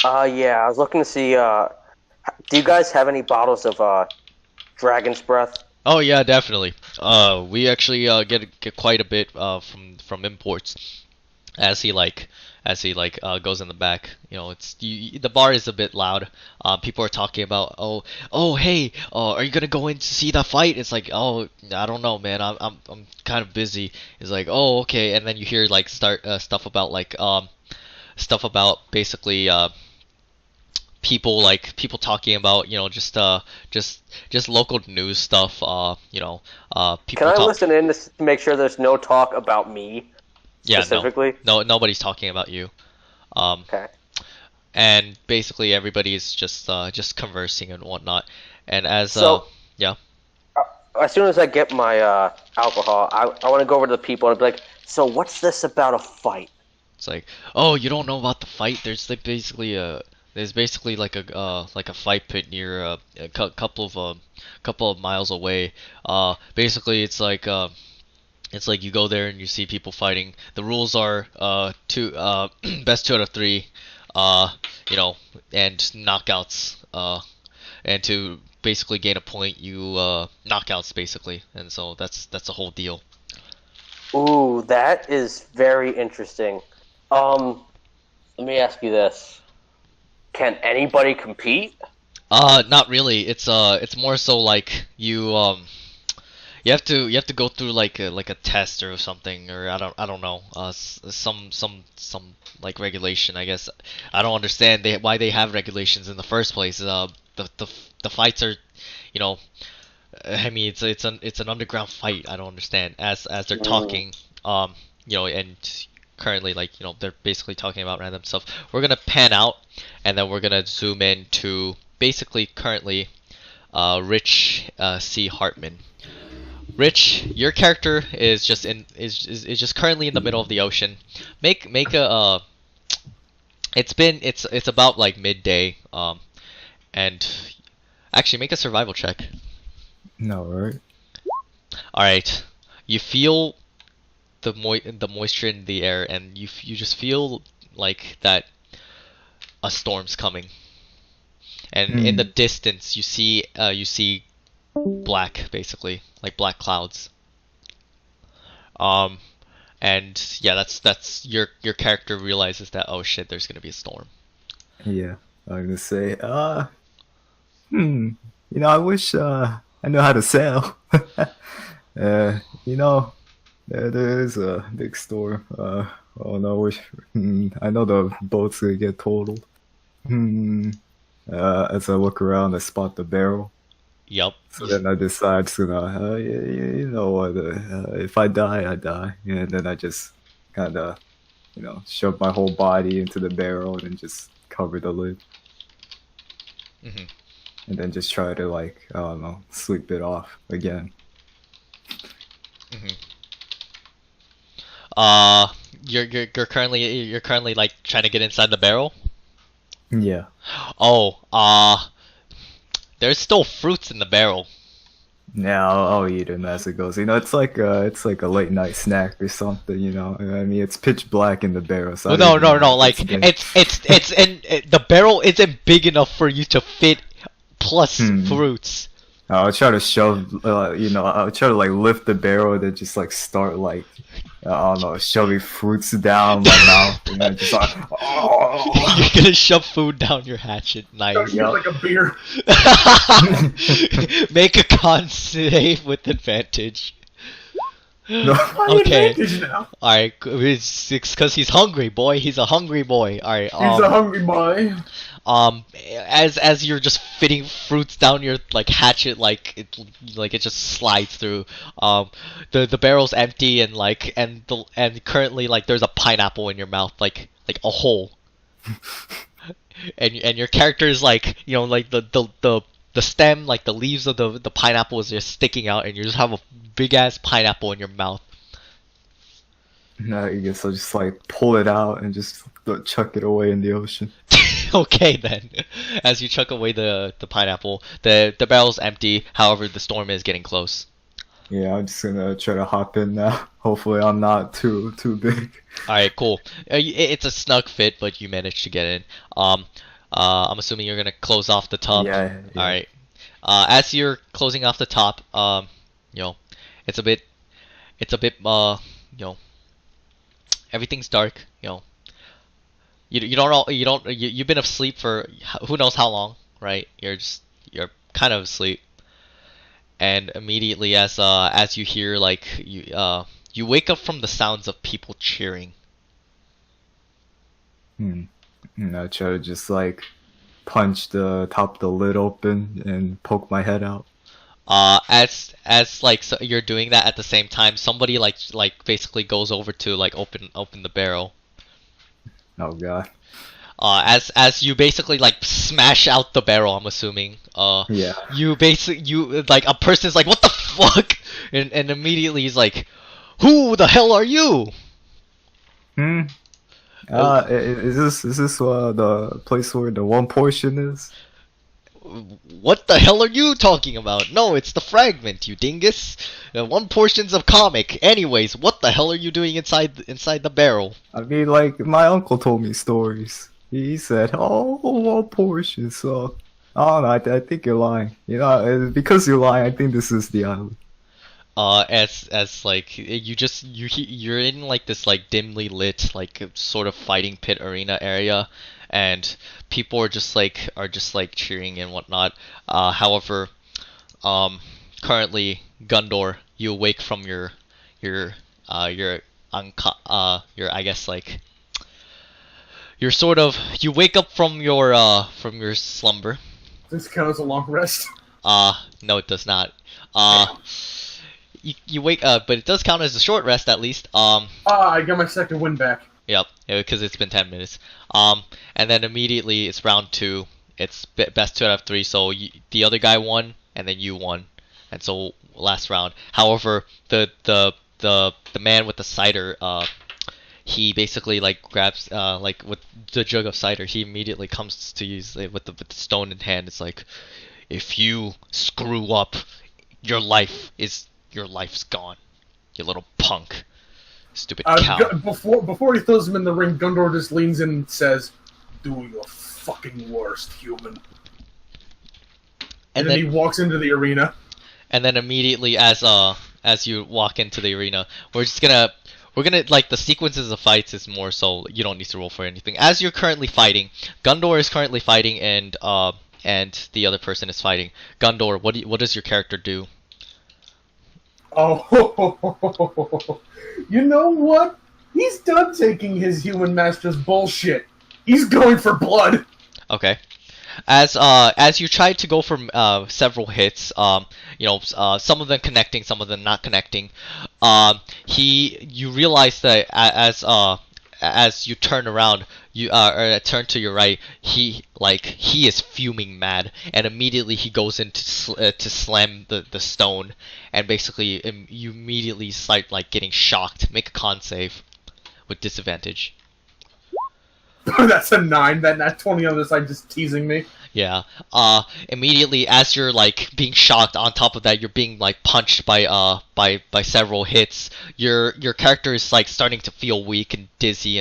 Yeah, I was looking to see. Do you guys have any bottles of Dragon's Breath? Oh yeah, definitely. We actually get quite a bit from imports. As he goes in the back, you know, the bar is a bit loud. People are talking about, hey, are you gonna go in to see the fight? It's like, oh, I don't know, man. I'm kind of busy. It's like, oh, okay, and then you hear like stuff about basically people talking about, you know, just local news stuff. You know, people. Can I listen in to make sure there's no talk about me? Yeah, specifically? no, nobody's talking about you. Okay. And basically everybody's just conversing and whatnot. And as yeah. As soon as I get my alcohol, I want to go over to the people and be like, so what's this about a fight? It's like, oh, you don't know about the fight? There's like basically like a fight pit near a couple of miles away. Basically it's like you go there and you see people fighting. The rules are best 2 out of 3, you know, and knockouts. And to basically gain a point, you knockouts basically, and so that's the whole deal. Ooh, that is very interesting. Let me ask you this: can anybody compete? Not really. It's more so like you you have to go through like a test or something, or I don't know, some like regulation, I guess. I don't understand why they have regulations in the first place. The fights are, you know, I mean it's an underground fight. I don't understand as they're talking, you know, and currently, like, you know, they're basically talking about random stuff. We're gonna pan out, and then we're gonna zoom in to basically currently Rich C. Hartman. Rich, your character is just is just currently in the middle of the ocean. Make a it's about like midday, and actually make a survival check. No, right? All right, you feel the moisture in the air, and you just feel like that a storm's coming. And in the distance, you see black, basically, like black clouds. And yeah, that's your character realizes that, oh shit, there's gonna be a storm. Yeah, I'm gonna say, you know, I wish I knew how to sail. You know, there is a big storm. Oh no, I know the boat's gonna get totaled. As I look around, I spot the barrel. Yup. So then I decide, you know what, if I die, I die. And then I just kind of, you know, shove my whole body into the barrel and just cover the lid. Mhm. And then just try to, like, I don't know, sleep it off again. Mhm. You're currently like trying to get inside the barrel. Yeah. Oh, there's still fruits in the barrel. Yeah, I'll eat them as it goes. You know, it's like a late night snack or something. You know, I mean, it's pitch black in the barrel. So I No, don't even know like if big. it's and the barrel isn't big enough for you to fit plus fruits. I'll try to shove, you know, I'll try to like lift the barrel and then just like start like, I don't know, shoving fruits down my mouth and then just like, You're gonna shove food down your hatchet. Nice. Yep. Like a beer. Make a con save with advantage. No. Okay. Advantage now. Alright, it's because he's hungry, boy. He's a hungry boy. Alright. He's a hungry boy. As you're just fitting fruits down your like hatchet, like it just slides through. The barrel's empty, and and currently like there's a pineapple in your mouth, like a hole. and your character is like, you know, like the stem, like the leaves of the pineapple is just sticking out, and you just have a big ass pineapple in your mouth. No, I guess I'll just like pull it out and just chuck it away in the ocean. Okay then. As you chuck away the pineapple, the barrel's empty. However, the storm is getting close. Yeah, I'm just gonna try to hop in now. Hopefully, I'm not too big. All right, cool. It's a snug fit, but you managed to get in. I'm assuming you're gonna close off the top. Yeah. All right. As you're closing off the top, you know, it's a bit, you know, everything's dark. You know, you've been asleep for who knows how long, right? You're kind of asleep, and immediately as you hear like you wake up from the sounds of people cheering. And I try to just like punch the top of the lid open and poke my head out. As like so you're doing that at the same time, somebody like basically goes over to like open the barrel. Oh god. As you basically like smash out the barrel, I'm assuming. Yeah. You like a person's like, what the fuck, and immediately he's like, who the hell are you? Is this the place where the one portion is? What the hell are you talking about? No, it's the fragment, you dingus. One portion's of comic. Anyways, what the hell are you doing inside the barrel? I mean, like, my uncle told me stories. He said, oh, one portion, so... I don't know, I think you're lying. You know, because you're lying, I think this is the island. As like you're in like this like dimly lit like sort of fighting pit arena area, and people are just like cheering and whatnot. However, currently Gundor, you awake from your I guess like you're sort of you wake up from your slumber. This counts as a long rest. No, it does not. You wake up, but it does count as a short rest at least. I got my second win back. Yep, because it's been 10 minutes. And then immediately it's round 2. It's best 2 out of 3, so the other guy won, and then you won. And so last round. However, the man with the cider, he basically like grabs like with the jug of cider, he immediately comes to you with the stone in hand. It's like, if you screw up, your life's gone, you little punk. Stupid cow. Before he throws him in the ring, Gundor just leans in and says, "Do your fucking worst, human." And then he walks into the arena. And then immediately, as you walk into the arena, we're gonna like the sequences of fights is more so you don't need to roll for anything. As you're currently fighting, Gundor is currently fighting, and the other person is fighting. Gundor, what does your character do? Oh, you know what? He's done taking his human master's bullshit. He's going for blood. Okay. As you try to go for several hits, some of them connecting, some of them not connecting, you realize that as you turn around, or turn to your right, he is fuming mad, and immediately he goes in to slam the stone, and basically you immediately start like getting shocked. Make a con save with disadvantage. That's a 9. That 20 on the side just teasing me. Yeah. Immediately as you're like being shocked, on top of that you're being like punched by several hits. Your character is like starting to feel weak and dizzy,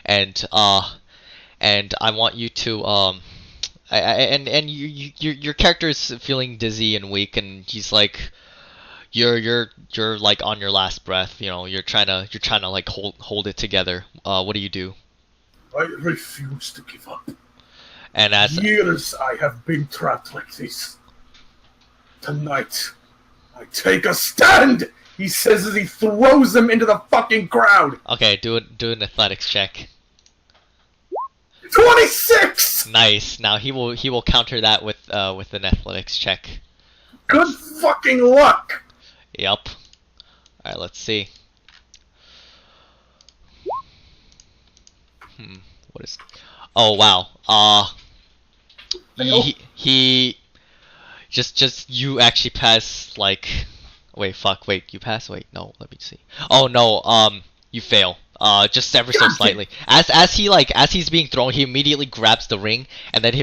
and I want you to your character is feeling dizzy and weak, and he's like, you're like on your last breath. You're trying to like hold it together. What do you do? I refuse to give up. And as years I have been trapped like this. Tonight, I take a stand! He says as he throws him into the fucking crowd! Okay, do an athletics check. 26! Nice. Now he will counter that with an athletics check. Good fucking luck! Yup. Alright, let's see. What is... Oh, wow. He just you actually pass, like... Wait, you pass? Wait, no, let me see. Oh, no, you fail. Just ever so slightly. As he's being thrown, he immediately grabs the ring, and then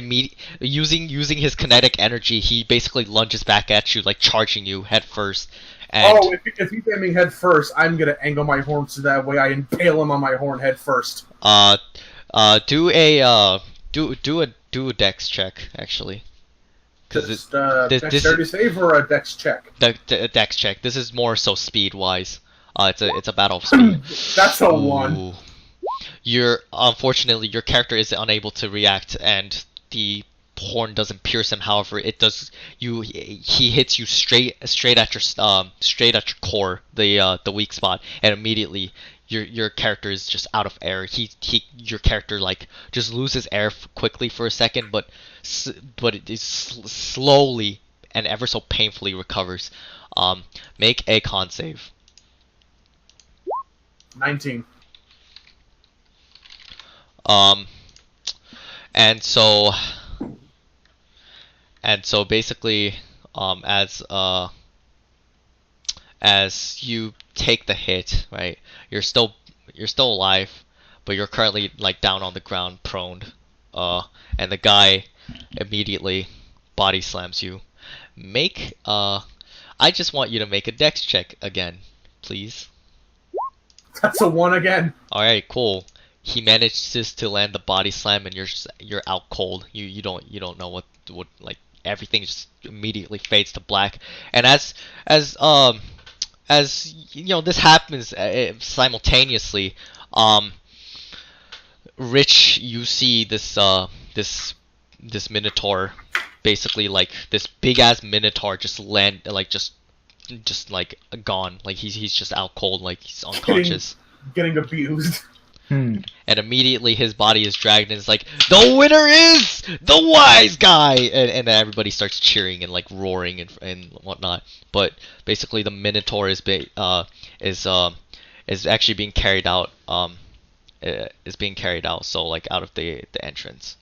using his kinetic energy, he basically lunges back at you, like charging you head first. And if he's aiming head first, I'm gonna angle my horn so that way I impale him on my horn head first. Do a dex check, actually. Just dexterity save or a dex check? The dex check. This is more so speed wise. It's a battle of speed. That's a 1. Unfortunately your character is unable to react, and the horn doesn't pierce him. However, it does. He hits you straight at your core, the weak spot, and immediately your character is just out of air. Your character like just loses air quickly for a second, but it is slowly and ever so painfully recovers. Make a con save. 19. And so basically, as you take the hit, right? You're still alive, but you're currently like down on the ground, prone. And the guy immediately body slams you. I just want you to make a dex check again, please. That's a 1 again. All right, cool. He manages to land the body slam, and you're out cold. You don't know what like everything just immediately fades to black. And as you know, this happens simultaneously. Rich, you see this minotaur, basically like this big ass minotaur just land, like just just like gone. Like he's just out cold. Like he's unconscious. Getting abused. And immediately his body is dragged, and it's like, the winner is the wise guy, and then everybody starts cheering and like roaring and whatnot. But basically, the Minotaur is actually being carried out. Is being carried out. So like out of the entrance.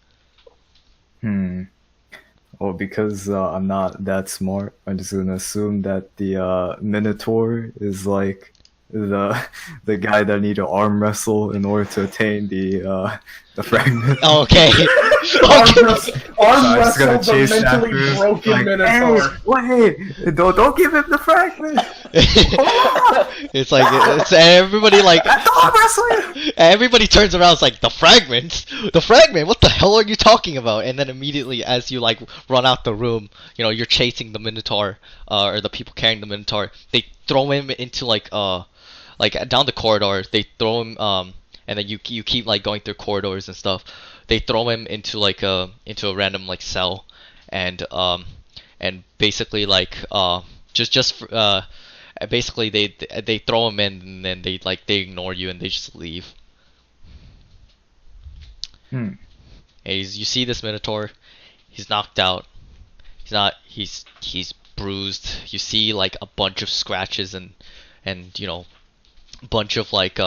Well, because I'm not that smart, I'm just gonna assume that the Minotaur is like the guy that need to arm wrestle in order to attain the fragment. Okay. Arm just gonna wrestle chase the mentally after him, broken like, Minotaur. Hey, wait! Don't give him the fragment. It's like it's everybody like Arm wrestling. everybody turns around. It's like the fragment. What the hell are you talking about? And then immediately, as you like run out the room, you know you're chasing the Minotaur, or the people carrying the Minotaur. They throw him into like down the corridor. They throw him and then you keep like going through corridors and stuff. They throw him into like into a random like cell, and basically like basically they throw him in, and then they ignore you and they just leave. And you see this Minotaur, he's knocked out. He's bruised. You see like a bunch of scratches and you know a bunch of like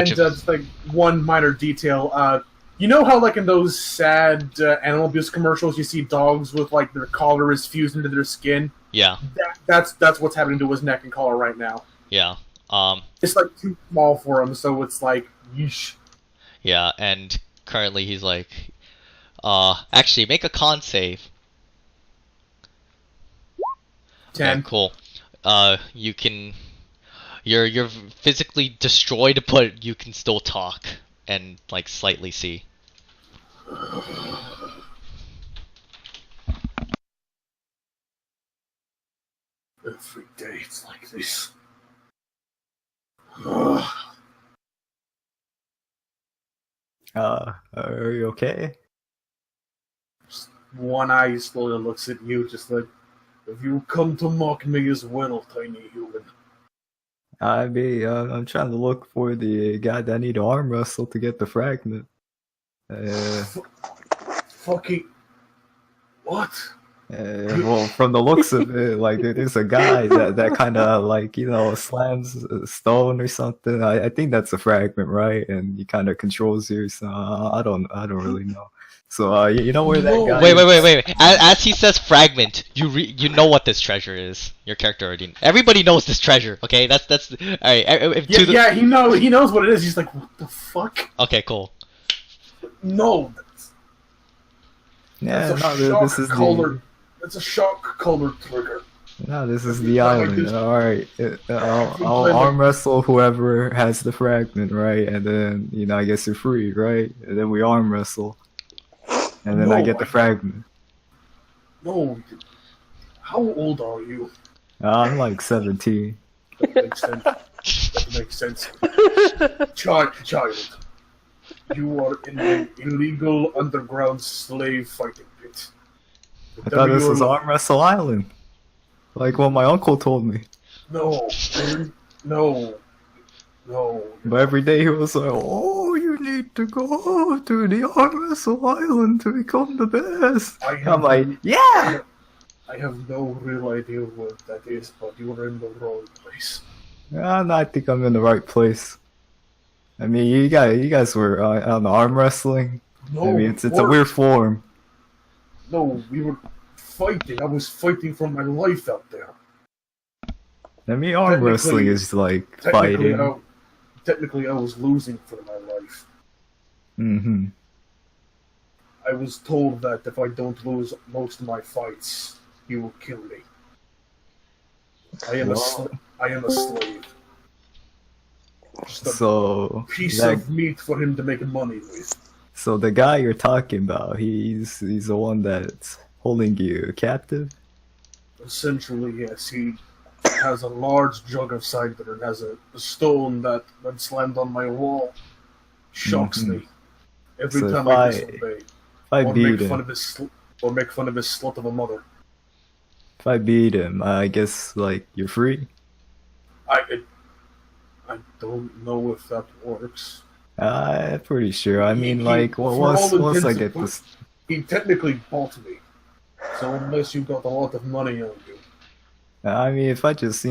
just like one minor detail. You know how like in those sad animal abuse commercials, you see dogs with like their collar is fused into their skin. Yeah. That's what's happening to his neck and collar right now. Yeah. It's like too small for him, so it's like yeesh. Yeah, and currently he's like, actually make a con save. 10. Okay, cool. You can, you're physically destroyed, but you can still talk and like slightly see. Every day it's like this. Are you okay? One eye slowly looks at you, just like, have you come to mock me as well, tiny human? I'm trying to look for the guy that need to arm wrestle to get the fragment. Fucking what? Well, from the looks of it, like there's a guy that kind of like slams a stone or something. I think that's a fragment, right? And he kind of controls you. So I don't really know. So you know where that guy? Wait. As he says fragment, you know what this treasure is. Your character already. Everybody knows this treasure. Okay, that's all right. Yeah, he knows what it is. He's like, what the fuck? Okay, cool. No. Yeah, this is It's a shock color trigger. No, this is the island. Alright. I'll arm wrestle whoever has the fragment, right? And then, I guess you're free, right? And then we arm wrestle. And then I get the fragment. No. How old are you? I'm like 17. That makes sense. That makes sense. Child. You are in an illegal underground slave fighting pit. I thought this was Arm Wrestle Island. Like what my uncle told me. No. But every day he was like, oh, you need to go to the Arm Wrestle Island to become the best. I'm like, yeah! I have no real idea what that is, but you are in the wrong place. No, I think I'm in the right place. I mean, you guys were on the arm wrestling. No, I mean, it's a weird form. No, we were fighting. I was fighting for my life out there. I mean, arm wrestling is like fighting. Technically, I was losing for my life. Mm-hmm. I was told that if I don't lose most of my fights, he will kill me. I am a slave. Just a piece of meat for him to make money with. So the guy you're talking about, he's the one that's holding you captive? Essentially, yes. He has a large jug of cider and has a stone that when slammed on my wall shocks me. Every time I disobey. Or make fun of his slut of a mother. If I beat him, I guess like you're free. I don't know if that works. I'm pretty sure. I mean, He- like, for once all once I intents get and this, He technically bought me. So unless you got a lot of money on you. I mean, if I just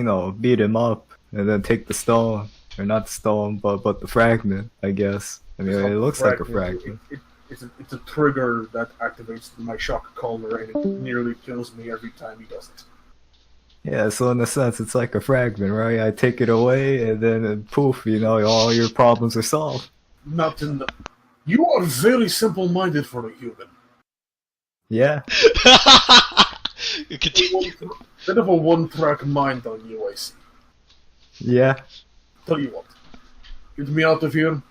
beat him up and then take the stone, or not the stone, but the fragment, I guess. I mean, It's not it looks like a fragment. It's a trigger that activates my shock collar, and it nearly kills me every time he does it. Yeah, so in a sense, it's like a fragment, right? I take it away, and then poof, all your problems are solved. Not in the. You are very simple-minded for a human. Yeah. You continue. Bit of a one-track mind on you, I see. Yeah. Tell you what, get me out of here,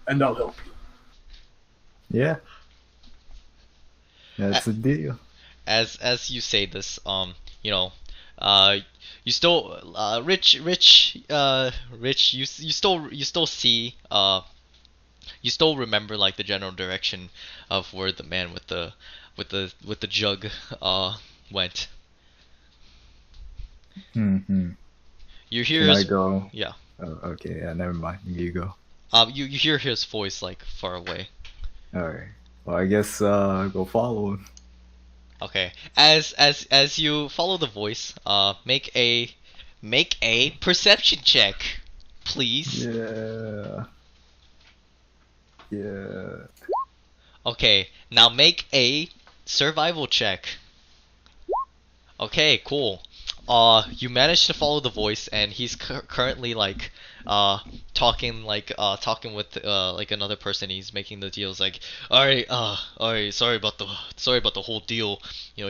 and I'll help you. Yeah. That's a deal. As you say this, you still, Rich, you still see, you still remember like the general direction of where the man with the jug went. Mm-hmm. You hear Can I his, go? yeah. Oh, okay, yeah, never mind. You go. You hear his voice like far away. Alright. Well, I guess, go follow him. Okay. As you follow the voice, make a perception check, please. Yeah. Yeah. Okay. Now make a survival check. Okay, cool. You managed to follow the voice, and he's currently like, talking with like another person. He's making the deals like, all right, sorry about the whole deal. He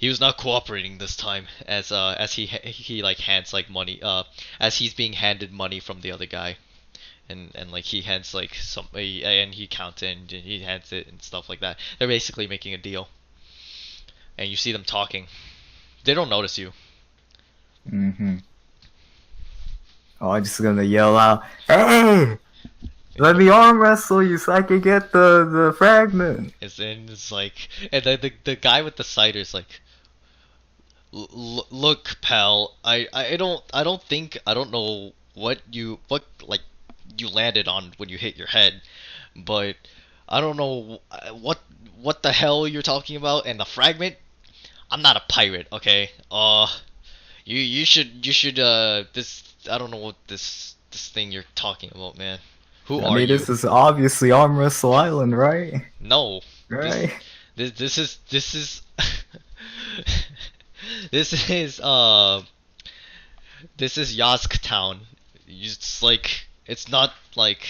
was not cooperating this time. As he like hands like money. As he's being handed money from the other guy, and like he hands like and he counts it and he hands it and stuff like that. They're basically making a deal, and you see them talking. They don't notice you. Mm-hmm. Oh, I'm just gonna yell out, "Hey! Let me arm wrestle you so I can get the fragment." It's like, and the guy with the cider's like, look, pal, I don't know what you landed on when you hit your head, but I don't know what the hell you're talking about, and the fragment. I'm not a pirate, okay? You should this, I don't know what this thing you're talking about, man. Who I are mean, you? this is obviously Arm Wrestle Island, right? No. Right? This is this is Yask Town. It's like, it's not like,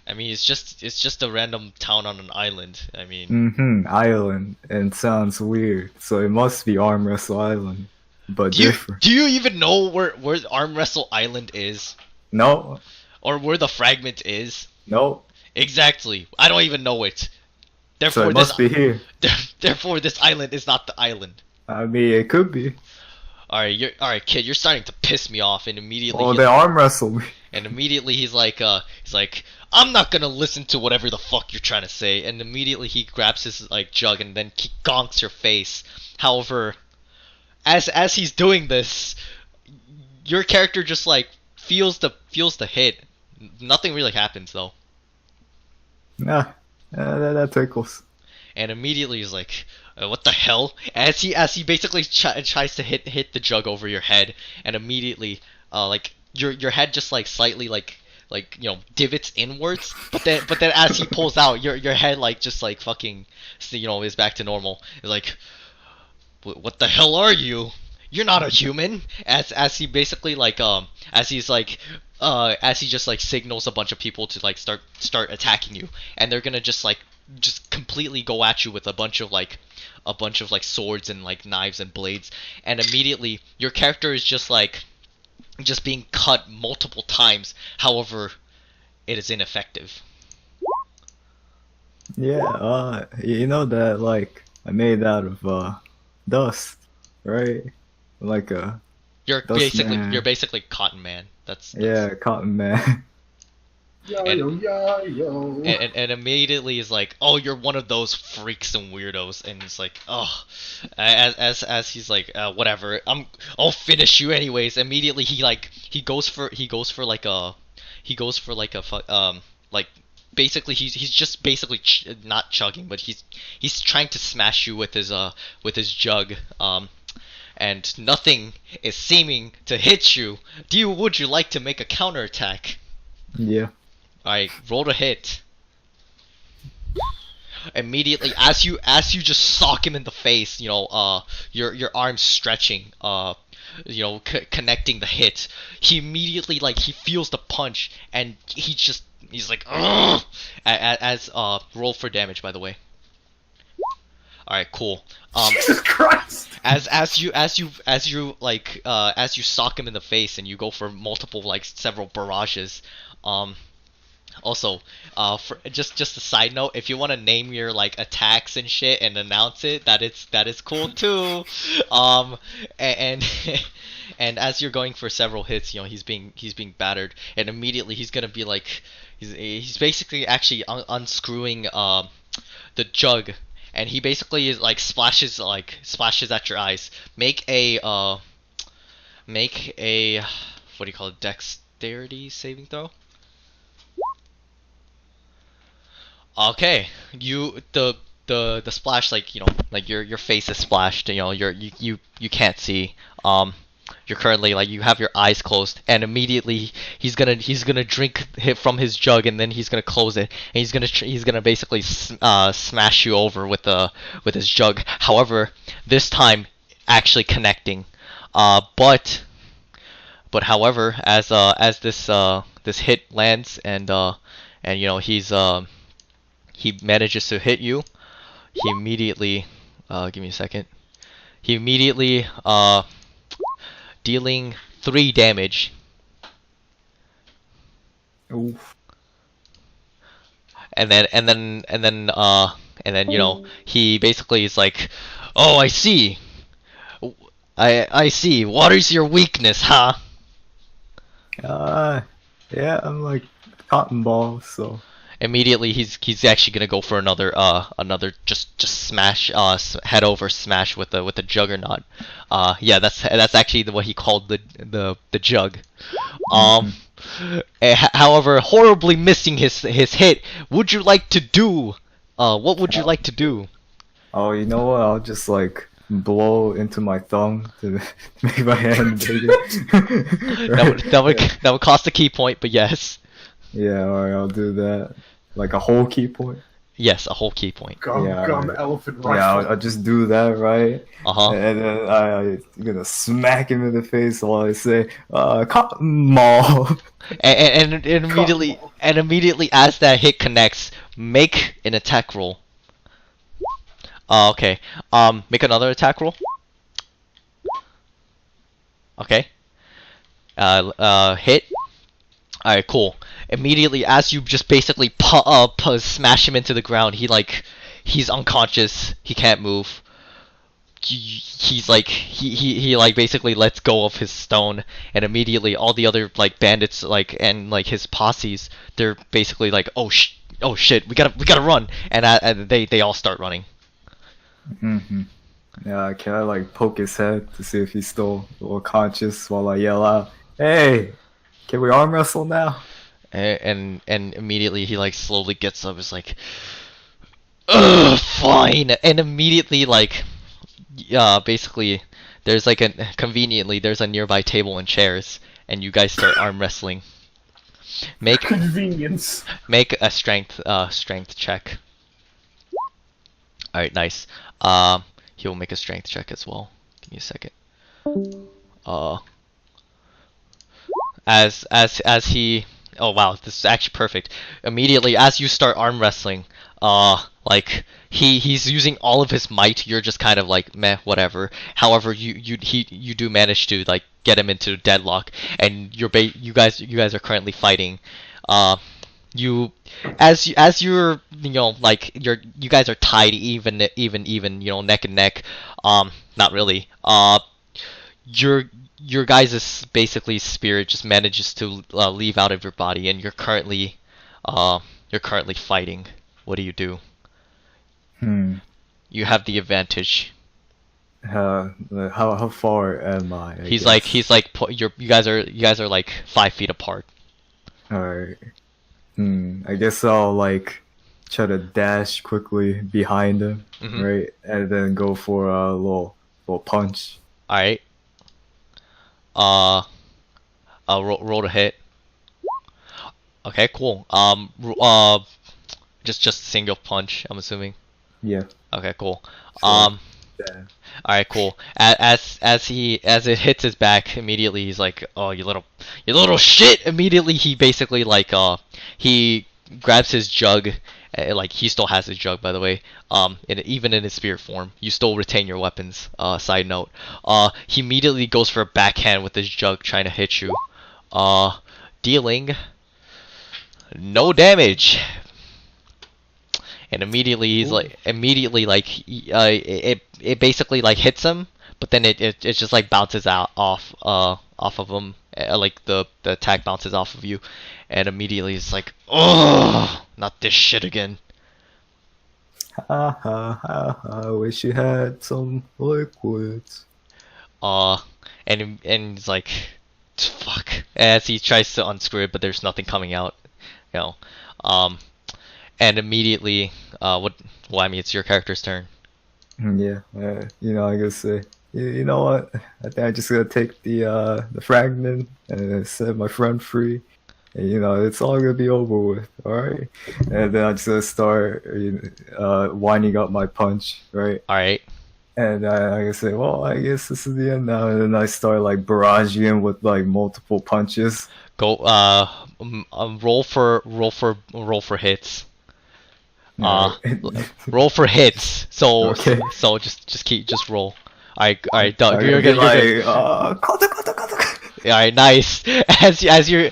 I mean, it's just a random town on an island. I mean, Mm-hmm. Island, and sounds weird, so it must be Arm Wrestle Island, but different. do you even know where Arm Wrestle Island is, No, or where the fragment is? no. Exactly. I don't even know it. So Therefore, it must be here. therefore, this island is not the island. I mean, it could be. All right, kid. You're starting to piss me off, and immediately. Oh, they arm wrestle me. And immediately he's like, I'm not gonna listen to whatever the fuck you're trying to say. And immediately he grabs his like jug and then he gonks your face. However, as he's doing this, your character just like feels the hit. Nothing really happens though. Nah, that tickles. And immediately he's like, what the hell? As he basically tries to hit the jug over your head, and immediately like your head just like slightly like divots inwards, but then as he pulls out, your head like just like fucking is back to normal. It's like, what the hell are you? You're not a human. As he basically like as he's like as he just like signals a bunch of people to like start attacking you, and they're gonna just completely go at you with a bunch of like swords and like knives and blades, and immediately your character is just being cut multiple times. However, it is ineffective. Yeah, you know that like I made out of dust, right? Like a You're dust man. basically Cotton Man. That's Yeah, Cotton Man. And immediately is like, oh, you're one of those freaks and weirdos, and it's like, oh, as he's like, whatever, I'll finish you anyways. Immediately he goes for like basically he's just basically not chugging, but he's trying to smash you with his jug, and nothing is seeming to hit you. Would you like to make a counterattack? Yeah. Alright, roll to hit. Immediately, as you just sock him in the face, your arms stretching, connecting the hit. He immediately he feels the punch, and he's like, ugh! Roll for damage, by the way. Alright, cool. Jesus Christ! As you sock him in the face and you go for multiple several barrages. Also, for just a side note, if you want to name your attacks and shit and announce it, that is cool too. And and as you're going for several hits, he's being battered, and immediately he's gonna be he's basically actually unscrewing the jug, and he basically is splashes at your eyes. Make a what do you call it? Dexterity saving throw. Okay, the splash, your face is splashed, you can't see. You're currently you have your eyes closed, and immediately he's gonna drink from his jug, and then he's gonna close it, and he's gonna basically smash you over with his jug. However, this time actually connecting. But however, as this hit lands, and he manages to hit you. He immediately, give me a second. He immediately, dealing 3 damage. Oof. And then he basically is like, oh, I see. I see. What is your weakness, huh? Yeah, I'm like cotton ball, so. Immediately he's actually gonna go for another just smash head over smash with the juggernaut. Yeah, that's actually what he called the jug. However, horribly missing his hit. Would you like to do? What would you like to do? Oh, you know what? I'll just blow into my thumb to make my hand bigger. that would cost a key point, but yes. Yeah, alright, I'll do that. Like a whole key point? Yes, a whole key point. Gum elephant rifle. Yeah, I'll just do that, right? Uh-huh. And then I'm gonna smack him in the face while I say, cotton ball. And immediately as that hit connects, make an attack roll. Okay. Make another attack roll. Okay. Hit. Alright, cool. Immediately, as you just basically smash him into the ground, he's unconscious. He can't move. He's he basically lets go of his stone, and immediately all the other bandits and his posses, they're basically oh shit, we gotta run, and they all start running. Mm-hmm. Yeah, can I poke his head to see if he's still a little conscious while I yell out, "Hey, can we arm wrestle now?" And immediately he slowly gets up. Is ugh, fine. And immediately basically there's conveniently there's a nearby table and chairs, and you guys start arm wrestling. Make convenience. Make a strength check. All right, nice. He'll make a strength check as well. Give me a second. As he. Oh wow, this is actually perfect. Immediately as you start arm wrestling, he's using all of his might. You're just kind of meh, whatever. However, you do manage to get him into deadlock, and you guys are currently fighting. You guys are tied even, neck and neck. Not really. Your guys' basically spirit just manages to leave out of your body, and you're currently You're currently fighting. What do you do? Hmm. You have the advantage. How far am I? You guys are like 5 feet apart. Alright. I guess I'll like try to dash quickly behind him, Mhm. right, and then go for a little punch. All right. Roll to hit. Okay, cool. Just single punch. I'm assuming. Yeah. Okay, cool. So, All yeah. right, cool. As it hits his back, immediately he's like, "Oh, you little shit!" Immediately he basically like he grabs his jug. Like he still has his jug, by the way. Even in his spirit form, you still retain your weapons. Side note. He immediately goes for a backhand with his jug, trying to hit you. Dealing no damage. And immediately it basically like hits him, but then it just like bounces out off of him, like the attack bounces off of you, and immediately it's like, oh, not this shit again. Ha ha ha ha! I wish you had some liquids. And it's like, fuck, as he tries to unscrew it, but there's nothing coming out, you know. And immediately, I mean, it's your character's turn. Yeah. I guess you know what? I think I just gotta take the fragment and set my friend free. And, it's all gonna be over with. All right. And then I just gonna start winding up my punch, right? All right. And I can say, well, I guess this is the end now. And then I start like barraging him with like multiple punches. Go. Roll for hits. Roll for hits. So Okay. so just roll. Alright, Doug. I'm You're gonna good. be You're good. like, kata. Alright, nice. As you're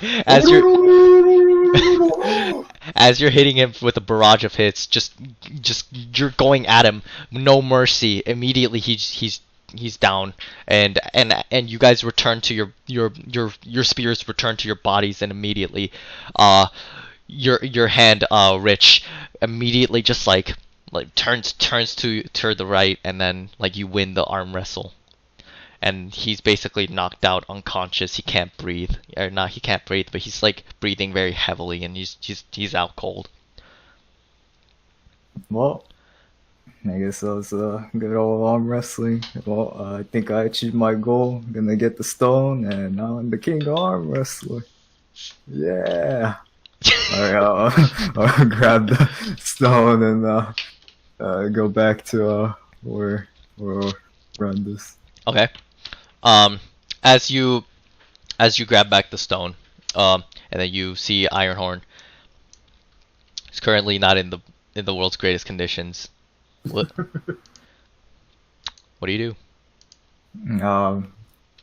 as you're hitting him with a barrage of hits, just you're going at him, no mercy. Immediately he's down, and you guys return to your spears return to your bodies, and immediately, your hand, Rich, immediately just like turns to the right, and then like you win the arm wrestle. And he's basically knocked out, unconscious. He can't breathe, or not. He can't breathe, but he's like breathing very heavily, and he's out cold. Well, I guess that was good old arm wrestling. Well, I think I achieved my goal. Gonna get the stone, and now I'm the king of arm wrestling. Yeah. Alright, I'll grab the stone and go back to where we'll run this. Okay. As you grab back the stone, and then you see Ironhorn. He's currently not in the world's greatest conditions. What do you do?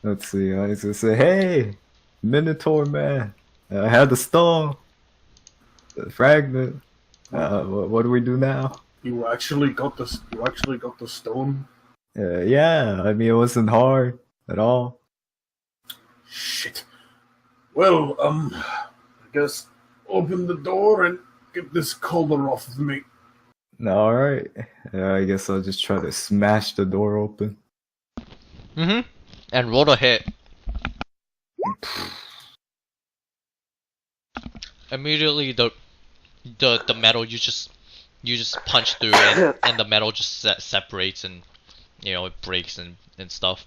Let's see. I just say, hey, Minotaur man, I had the stone, the fragment. What do we do now? You actually got the stone. Yeah. I mean, it wasn't hard at all. Shit. Well, I guess open the door and get this collar off of me. All right. I guess I'll just try to smash the door open. Mm-hmm. And roll a hit. Immediately, the metal you just punch through, and the metal just separates, and it breaks and stuff.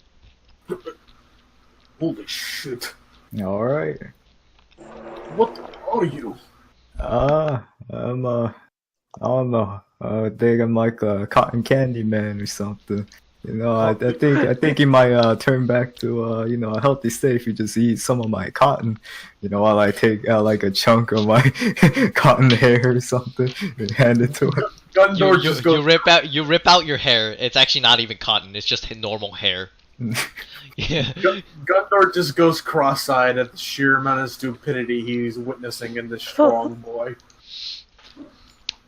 Holy shit. All right. What are you? I'm I don't know. I think I'm like a cotton candy man or something. I think he might turn back to a healthy state if you just eat some of my cotton. While I take out like a chunk of my cotton hair or something and hand it to him. Gundor just goes. You rip out your hair. It's actually not even cotton. It's just normal hair. Yeah. Gundor just goes cross-eyed at the sheer amount of stupidity he's witnessing in this strong boy.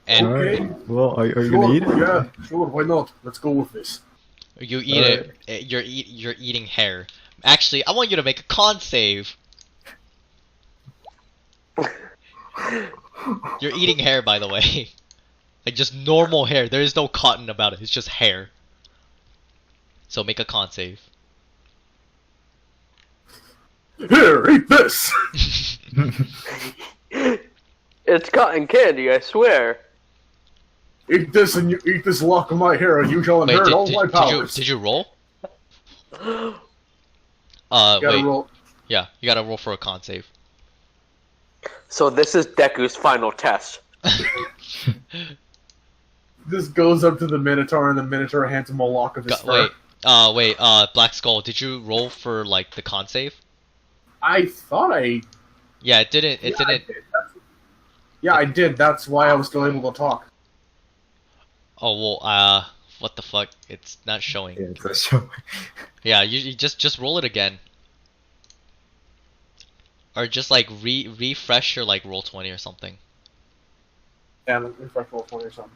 And okay. Well, are you gonna eat it? Yeah, sure. Why not? Let's go with this. You eat it. You're eating hair. Actually, I want you to make a con save. You're eating hair, by the way. Like just normal hair. There is no cotton about it. It's just hair. So make a con save. Here, eat this. It's cotton candy, I swear. Eat this and you eat this lock of my hair, and you shall inherit all my powers. Did you roll? You gotta Wait. roll. Yeah, you gotta roll for a con save. So this is Deku's final test. This goes up to the Minotaur, and the Minotaur hands him a lock of his fur. Wait, Black Skull, did you roll for like the con save? I thought I. Yeah, it didn't. It didn't. I did. That's why I was still able to talk. Oh well. What the fuck? It's not showing. Yeah, it's showing. Yeah, you just roll it again. Or just like refresh your like roll 20 or something. Yeah, refresh roll 20 or something.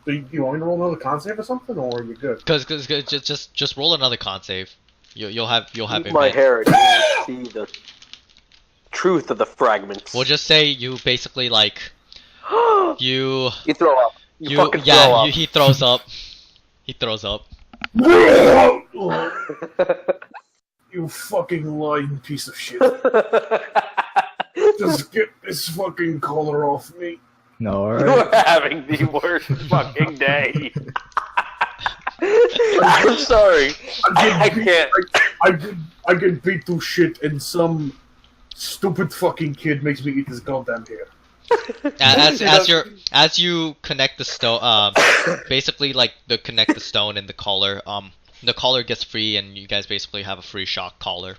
Do you want me to roll another con save or something, or are you good? Cause just roll another con save. You'll have it. My hair, you see the truth of the fragments. We'll just say you basically like you throw up. You fucking throw up. he throws up. He throws up. You fucking lying piece of shit. Just get this fucking collar off me. No, You're alright. having the worst fucking day. I'm sorry. I can't. I get beat to shit, and some stupid fucking kid makes me eat this goddamn hair. As you connect the stone, basically like connect the stone and the collar gets free, and you guys basically have a free shock collar.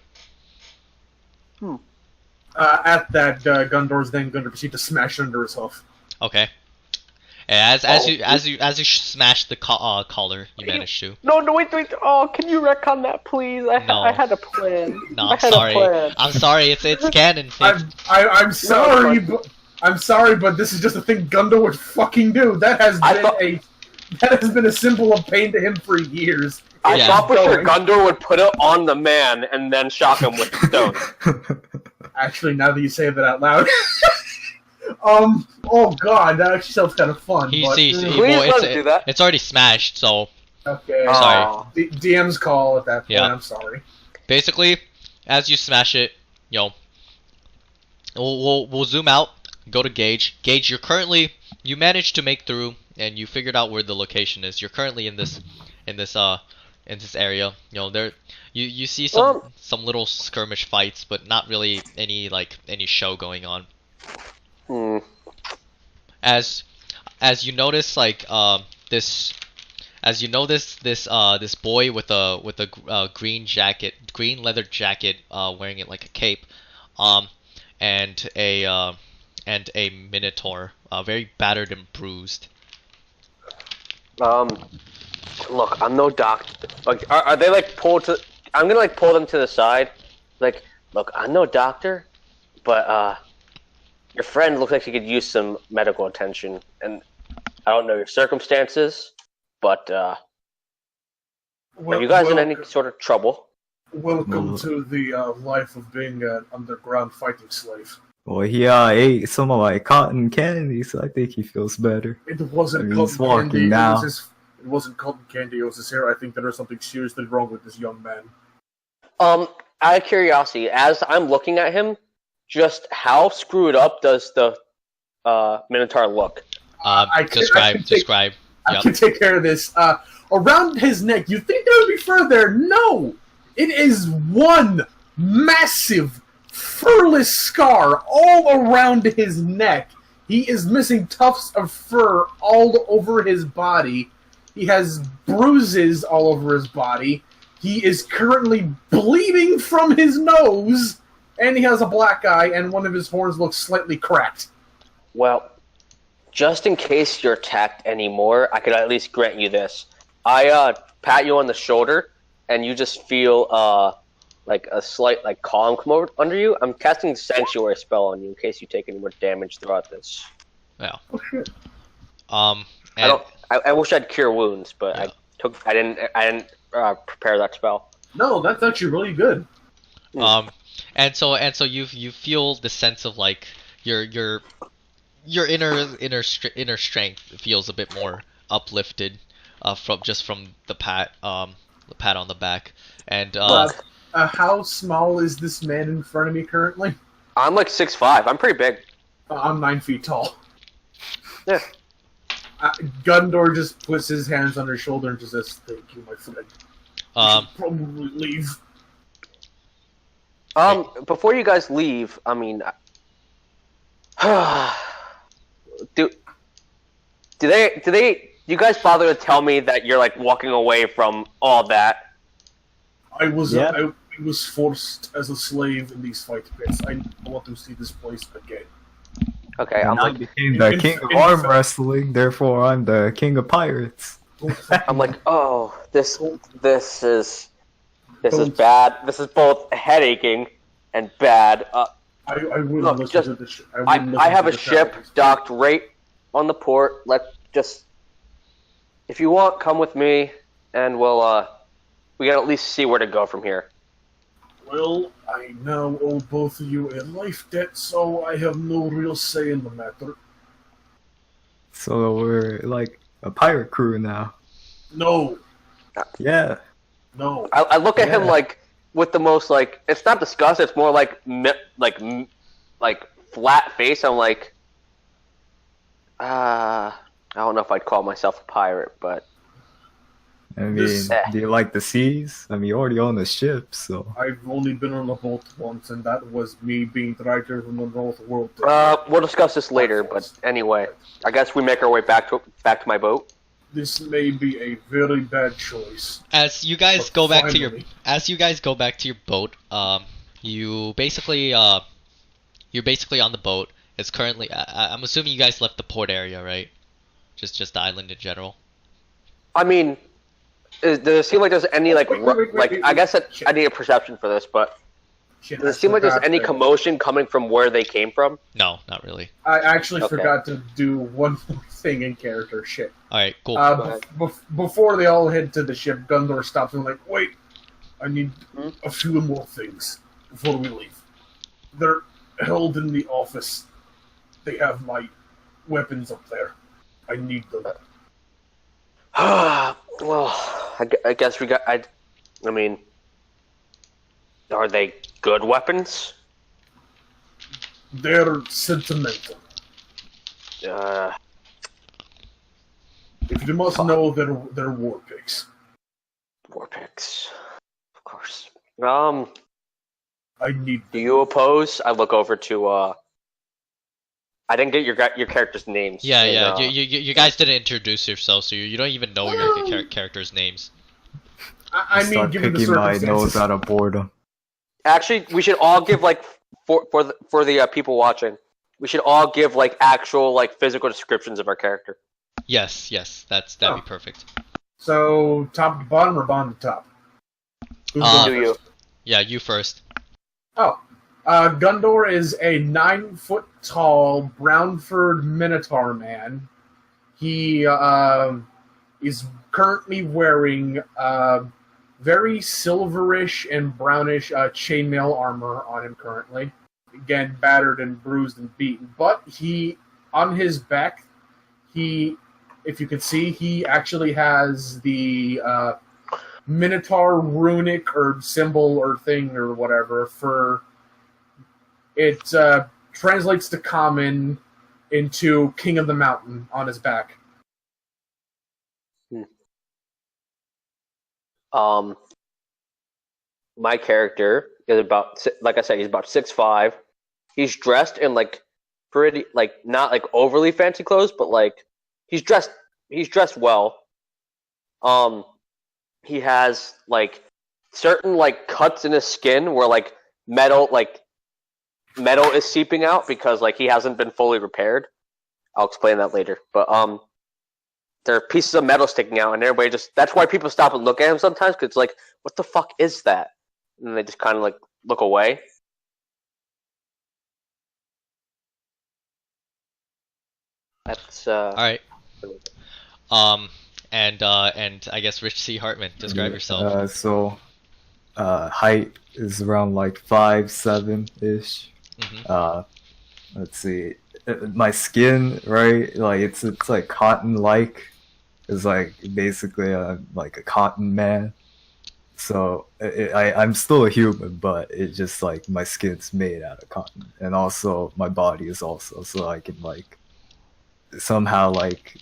At that, Gundor's then going to proceed to smash it under his hoof. Okay. And as you smash the collar, you manage to. No, wait. Oh, can you retcon that, please? I had a plan. No, I'm sorry. I'm sorry. It's canon. I'm sorry, I'm sorry, but this is just a thing Gundor would fucking do. That has been a symbol of pain to him for years. I thought for sure Gundor would put it on the man and then shock him with the stone. Actually, now that you say that out loud. Oh god, that actually sounds kind of fun. It's already smashed, so. Okay. Sorry. DM's call at that point, Yeah. I'm sorry. Basically, as you smash it, we'll zoom out, go to Gage. Gage, you managed to make through, and you figured out where the location is. You're currently in this area. You see some little skirmish fights, but not really any show going on. As you notice, this boy with a green leather jacket, wearing it like a cape, and a minotaur, very battered and bruised. Look, I'm no doctor. Like, are they like pulled to? I'm gonna like pull them to the side. Like, look, I'm no doctor, but your friend looks like she could use some medical attention, and I don't know your circumstances, but are you guys in any sort of trouble? Welcome to the life of being an underground fighting slave. Well, he ate some of my cotton candy, so I think he feels better. It wasn't He's cotton walking candy. now. It wasn't cotton candy. It was his hair. I think there is something seriously wrong with this young man. Out of curiosity, as I'm looking at him, just how screwed up does the Minotaur look? Describe. I can take care of this. Around his neck, you think there would be fur there? No! It is one massive, furless scar all around his neck. He is missing tufts of fur all over his body. He has bruises all over his body. He is currently bleeding from his nose, and he has a black eye, and one of his horns looks slightly cracked. Well, just in case you're attacked anymore, I could at least grant you this. I pat you on the shoulder, and you just feel like a slight calm come over under you. I'm casting Sanctuary spell on you in case you take any more damage throughout this. Yeah. Oh shit. I wish I'd cure wounds, but yeah. I didn't prepare that spell. No, that's actually really good. And so you feel the sense of your inner strength feels a bit more uplifted from the pat on the back. And Look, How small is this man in front of me currently? I'm like 6'5". I'm pretty big. I'm 9 feet tall. Yeah. Gundor just puts his hands on her shoulder and just says, "Thank you, my friend. You should probably leave." Before you guys leave, I mean, do you guys bother to tell me that you're like walking away from all that? I was forced as a slave in these fight pits. I want to see this place again. Okay, I'm I like, became the king of arm wrestling, therefore I'm the king of pirates. I'm like, oh, this is Don't- bad. This is both headaching and bad. I wouldn't Look, listen just- to the sh- I have a ship docked right on the port. If you want, come with me, and we can at least see where to go from here. Well, I now owe both of you a life debt, so I have no real say in the matter. So we're like a pirate crew now. No, Yeah. no. I look at him Yeah. like with the most like it's not disgust. It's more like flat face. I'm like, I don't know if I'd call myself a pirate, but I mean, This- do you like the seas? I mean, you already own a ship, so. I've only been on a boat once, and that was me being dragged from the North World. we'll discuss this later. But anyway, I guess we make our way back to my boat. This may be a very bad choice. as you guys But go back to your finally. boat, you're basically on the boat. It's currently I'm assuming you guys left the port area, right? Just the island in general. I mean, does it seem like there's any like Wait, I guess that I need a perception for this, but Shit, does I it seem like there's forgot any that- commotion coming from where they came from? No, not really. I actually Okay. forgot to do one more thing in character. Shit. All right, cool. Go ahead. Before they all head to the ship, Gundor stops and like, wait, I need Hmm? a few more things before we leave. They're held in the office. They have my weapons up there. I need them. Well, I guess we got. I mean, are they good weapons? They're sentimental. Uh, If you must know, they're war pigs. war picks, of course. I need Do you oppose? I look over to. I didn't get your characters' names. Yeah, And, yeah. You guys didn't introduce yourselves, so you don't even know your characters' names. I mean, Start given the picking my nose circumstances. out of boredom. Actually, we should all give like for the people watching. We should all give like actual like physical descriptions of our character. Yes, that'd be perfect. So, top to bottom or bottom to top? Who's Uh, going Do you? first? Yeah, you first. Oh. Gundor is a 9-foot tall, brown furred Minotaur man. He is currently wearing very silverish and brownish chainmail armor on him currently. Again, battered and bruised and beaten. But on his back, if you can see, he actually has the Minotaur runic or symbol or thing or whatever for it translates to common into King of the Mountain on his back. My character is about, like I said, he's about 6'5". He's dressed in like pretty, like not like overly fancy clothes, but like he's dressed well. He has like certain like cuts in his skin where like metal is seeping out because like he hasn't been fully repaired. I'll explain that later. But there are pieces of metal sticking out, and everybody that's why people stop and look at him sometimes, because it's like, what the fuck is that? And they just kind of like look away. That's All right. And I guess Rich C. Hartman, describe yourself. Height is around like 5'7" ish. Mhm. let's see, my skin, right? Like it's like cotton like. It's like basically like a cotton man. So I'm still a human, but it's just like my skin's made out of cotton, and also my body is also, so I can like somehow like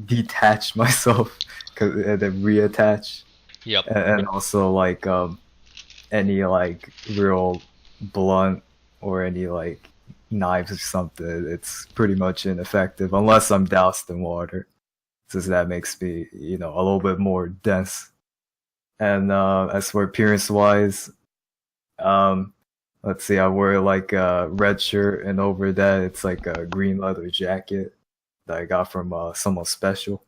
detach myself and then reattach, Yep. and also like any like real blunt or any like knives or something, it's pretty much ineffective unless I'm doused in water, since that makes me, you know, a little bit more dense. And as for appearance wise, let's see, I wear like a red shirt, and over that it's like a green leather jacket that I got from someone special,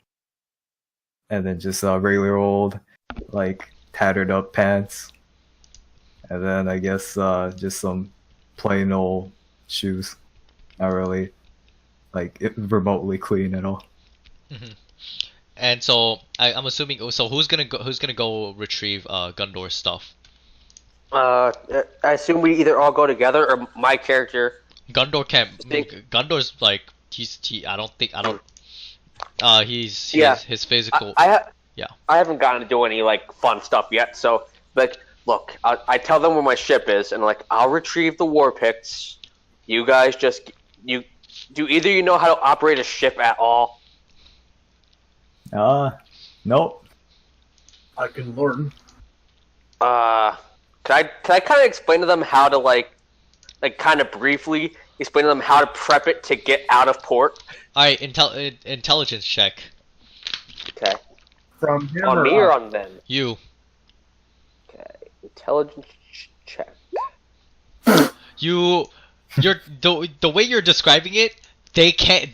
and then just regular old like tattered up pants, and then I guess just some plain old shoes, not really like remotely clean at all. Hmm. And so I'm assuming. So who's gonna go? Who's gonna go retrieve Gundor's stuff? I assume we either all go together or my character. Gundor can't. Think- Gundor's like I don't think. I don't. Yeah. His physical. Yeah. I haven't gotten to do any like fun stuff yet. So like, look, I tell them where my ship is, and like I'll retrieve the war picks. You guys just do either you know how to operate a ship at all? Nope. I can learn. Can I kind of explain to them how to like kind of briefly explain to them how to prep it to get out of port? All right. Intelligence check. Okay. From him On or me or on them? You. Okay. Intelligence check. You're the way you're describing it. They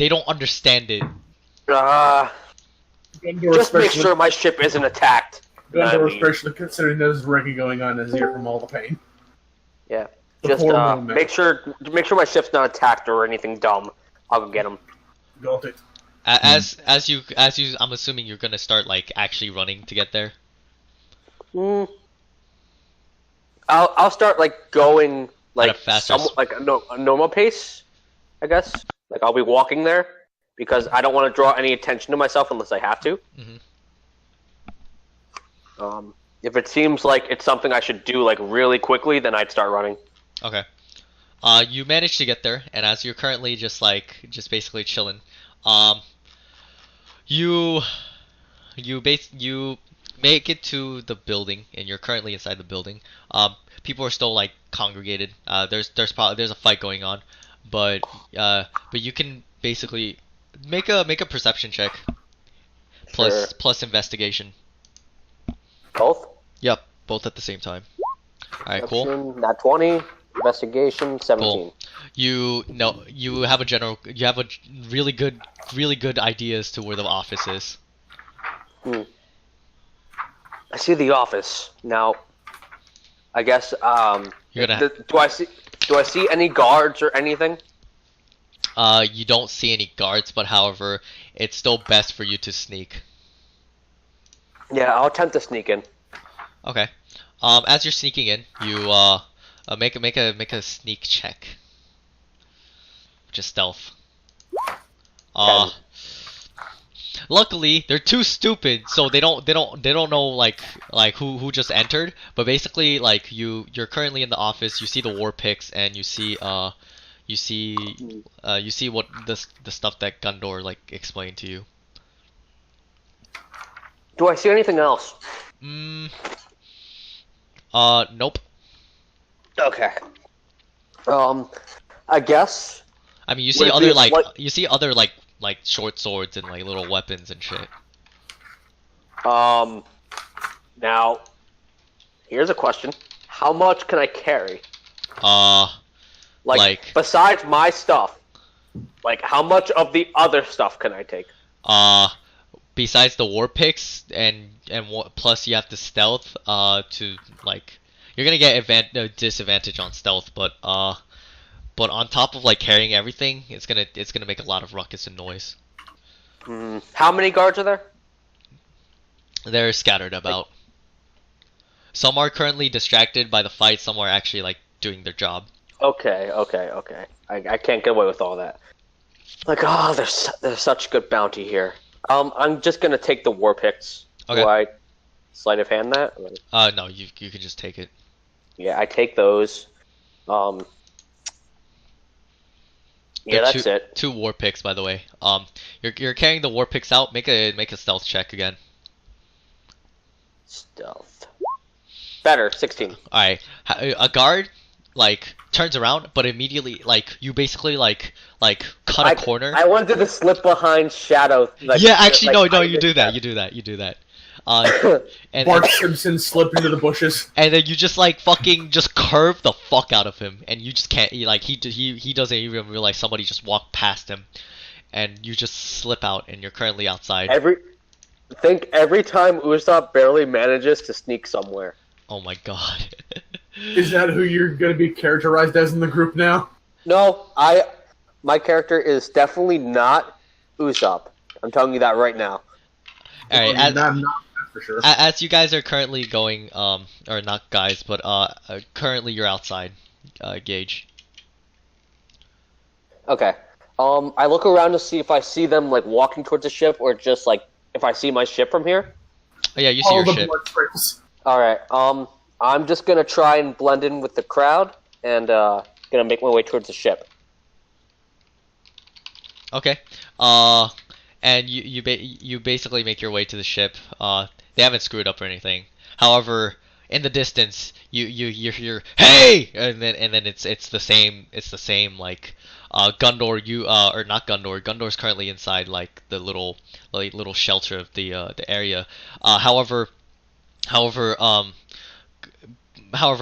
don't understand it. Gundor Just make especially, sure my ship isn't attacked. Gundor especially considering there's wrecking going on in his ear from all the pain. Yeah. The Just poor moment. make sure my ship's not attacked or anything dumb. I'll go get him. Got it. As you, I'm assuming you're gonna start like actually running to get there. I'll start like going like At a faster like a normal pace, I guess. Like I'll be walking there because I don't want to draw any attention to myself unless I have to. Mm-hmm. If it seems like it's something I should do like really quickly, then I'd start running. Okay. You manage to get there, and as you're currently just basically chilling, you make it to the building, and you're currently inside the building. People are still like congregated. There's a fight going on, but you can basically make a perception check plus investigation. Both? Yep, both at the same time. All right, cool. Perception, Nat 20, investigation 17. Cool. You have a really good idea as to where the office is. I see the office now. I guess You're gonna do I see any guards or anything? you don't see any guards, but however, it's still best for you to sneak. Yeah, I'll attempt to sneak in. Okay. As you're sneaking in, you make a sneak check. Just stealth. Luckily, they're too stupid, so they don't know like who just entered. But basically, like you're currently in the office. You see the war picks, and you see what the stuff that Gundor like explained to you. Do I see anything else? Nope. Okay. I guess. I mean, you see other like short swords and like little weapons and shit. Now, here's a question: how much can I carry? Like besides my stuff, like how much of the other stuff can I take? Besides the war picks and plus you have to stealth to like you're gonna get disadvantage on stealth, but on top of like carrying everything, it's gonna make a lot of ruckus and noise. How many guards are there? They're scattered about. Some are currently distracted by the fight. Some are actually like doing their job. Okay. I can't get away with all that. Like, oh, there's such good bounty here. I'm just gonna take the war picks. Okay. Do I sleight of hand that? No, you can just take it. Yeah, I take those. Yeah, They're that's it. 2 war picks, by the way. You're carrying the war picks out. Make a stealth check again. Stealth. Better, 16. All right. A guard like turns around, but immediately like you basically like cut a corner. I wanted to slip behind shadow. Like, yeah, actually, like, no, you do that. You do that. And Bart Simpson slip into the bushes. and then you just like fucking just curve the fuck out of him, and you just can't. He doesn't even realize somebody just walked past him, and you just slip out, and you're currently outside. every time Usopp barely manages to sneak somewhere. Oh my god. Is that who you're going to be characterized as in the group now? No, my character is definitely not Usopp. I'm telling you that right now. All right, I mean, I'm not for sure. as you guys are currently going, or not guys, but currently you're outside, Gage. Okay. I look around to see if I see them like walking towards the ship, or just like if I see my ship from here. Oh yeah, you see All your the ship. blood trails. All right. I'm just gonna try and blend in with the crowd, and gonna make my way towards the ship. Okay. And you basically make your way to the ship. They haven't screwed up or anything. However, in the distance, you hear hey, and then it's the same like Gundor or not Gundor. Gundor's currently inside like the little shelter of the area. However,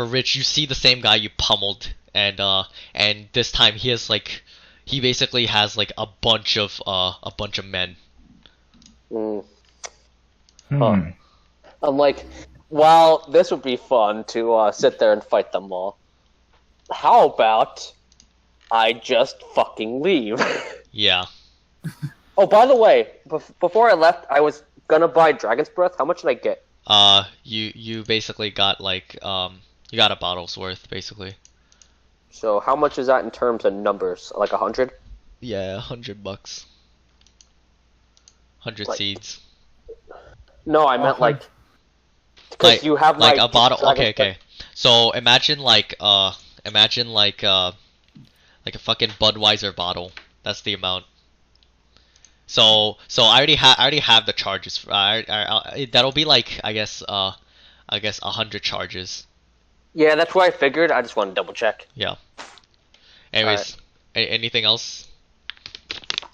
Rich, you see the same guy you pummeled, and this time he basically has like a bunch of men. Mm. Hmm. Huh. I'm like, well, this would be fun to sit there and fight them all. How about I just fucking leave? Yeah. Oh, by the way, before I left, I was gonna buy Dragon's Breath. How much did I get? You basically got like you got a bottle's worth basically. So how much is that in terms of numbers? Like 100? Yeah, $100. 100 Like- seeds. No, I meant like because you have like my a bottle. Dragon's Okay. So imagine like a fucking Budweiser bottle. That's the amount. So I already have the charges. That'll be like I guess 100 charges. Yeah, that's what I figured. I just want to double check. Yeah. Anyways, anything else?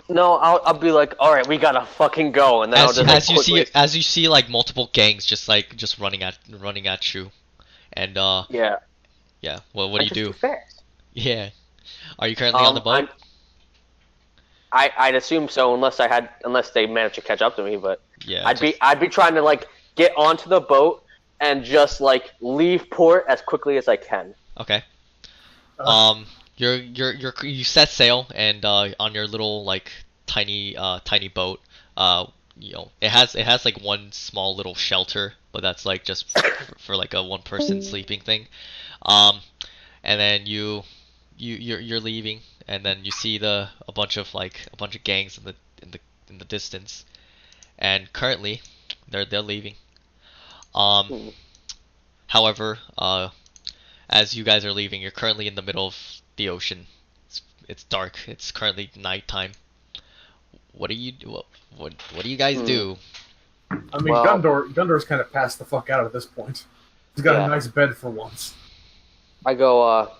No, I'll be like, all right, we gotta fucking go, and then I'll just As quickly... you see like multiple gangs just running at you, and Yeah. yeah. Well, what do you Just do? too fast. Yeah. Are you currently on the boat? I'd assume so, unless they managed to catch up to me. But Yeah. I'd be trying to like get onto the boat and just like leave port as quickly as I can. Okay. You set sail, and on your little like tiny boat, it has like one small little shelter, but that's like just for like a one person sleeping thing. And then you're leaving, and then you see a bunch of gangs in the distance, and currently they're leaving. However, as you guys are leaving, you're currently in the middle of the ocean. It's dark. It's currently nighttime. What do you guys do? I mean, Well- Gundor's kind of passed the fuck out at this point. He's got Yeah. a nice bed for once. I go,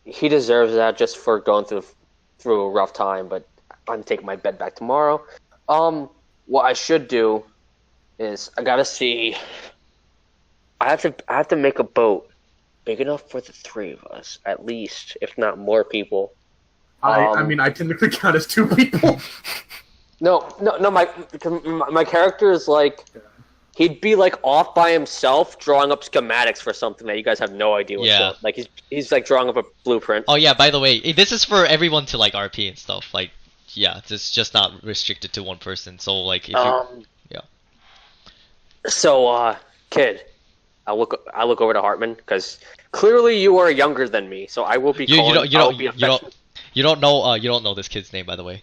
he deserves that just for going through a rough time, but I'm taking my bed back tomorrow. What I should do is I gotta see. I have to make a boat big enough for the three of us, at least, if not more people. I mean, I technically count as two people. No. My character is like, he'd be like off by himself, drawing up schematics for something that you guys have no idea what's Yeah. going. Like he's like drawing up a blueprint. Oh yeah, by the way, this is for everyone to like RP and stuff. Like, yeah, it's just not restricted to one person. So like, if you, yeah. So, kid, I look over to Heartman because clearly you are younger than me, so I will be. You calling, don't I'll be affectionate. you don't know this kid's name, by the way.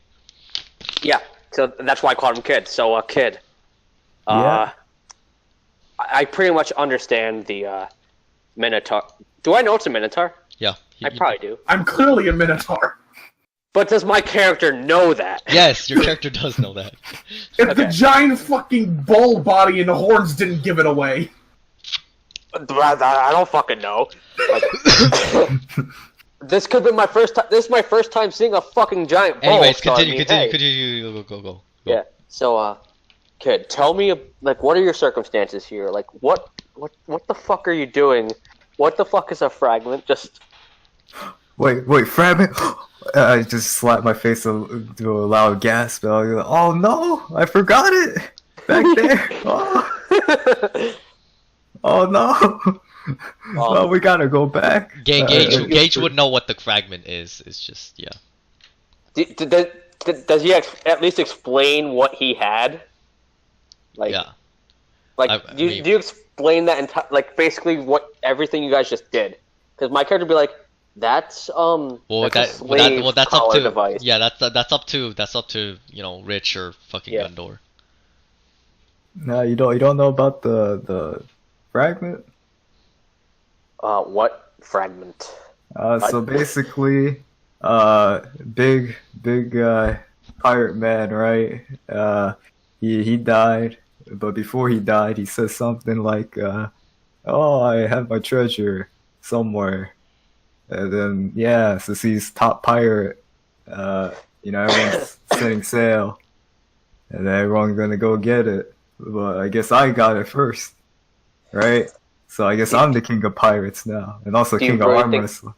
Yeah, so that's why I called him Kid. So Kid. Yeah. I pretty much understand the Minotaur. Do I know it's a Minotaur? Yeah. I probably do. I'm clearly a Minotaur. But does my character know that? Yes, your character does know that. If the giant fucking bull body and the horns didn't give it away. I don't fucking know. Like, this could be my first time. This is my first time seeing a fucking giant bull. Anyways, so continue. hey. Go. Yeah. So, Kid, tell me, like, what are your circumstances here? Like, what the fuck are you doing? What the fuck is a fragment? Just Wait, fragment! I just slapped my face to a loud gasp. And I was like, oh no! I forgot it! Back there! Oh, oh no! Well, we gotta go back. Gage would know what the fragment is. It's just, yeah. does he at least explain what he had? Like, yeah. Like, do you explain that like basically what everything you guys just did? Because my character would be like, that's that's up to device. Yeah, that's up to Rich or fucking Gundor. No, you don't know about the fragment. What fragment? So basically, big pirate man, right? He died, but before he died, he said something like, "Oh, I have my treasure somewhere." And then since he's top pirate, everyone's setting sail, and then everyone's gonna go get it. But I guess I got it first, right? So I guess I'm the king of pirates now, and also king of arm wrestling.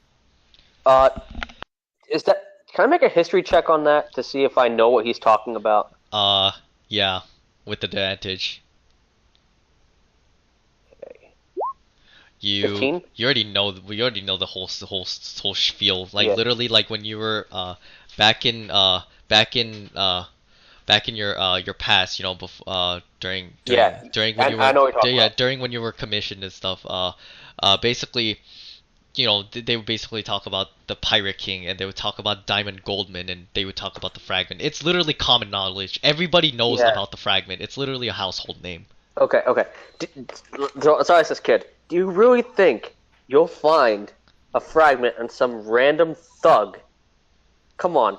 Is that? Can I make a history check on that to see if I know what he's talking about? Yeah, with advantage. Okay. You 15? you already know the whole spiel. Like Yeah. literally, like when you were back in your past, during when you were I know what you're talking about. during when you were commissioned and stuff. Basically, they would basically talk about the Pirate King, and they would talk about Diamond Goldman, and they would talk about the fragment. It's literally common knowledge. Everybody knows about the fragment. It's literally a household name. Okay. So I says, Kid, do you really think you'll find a fragment in some random thug? Come on.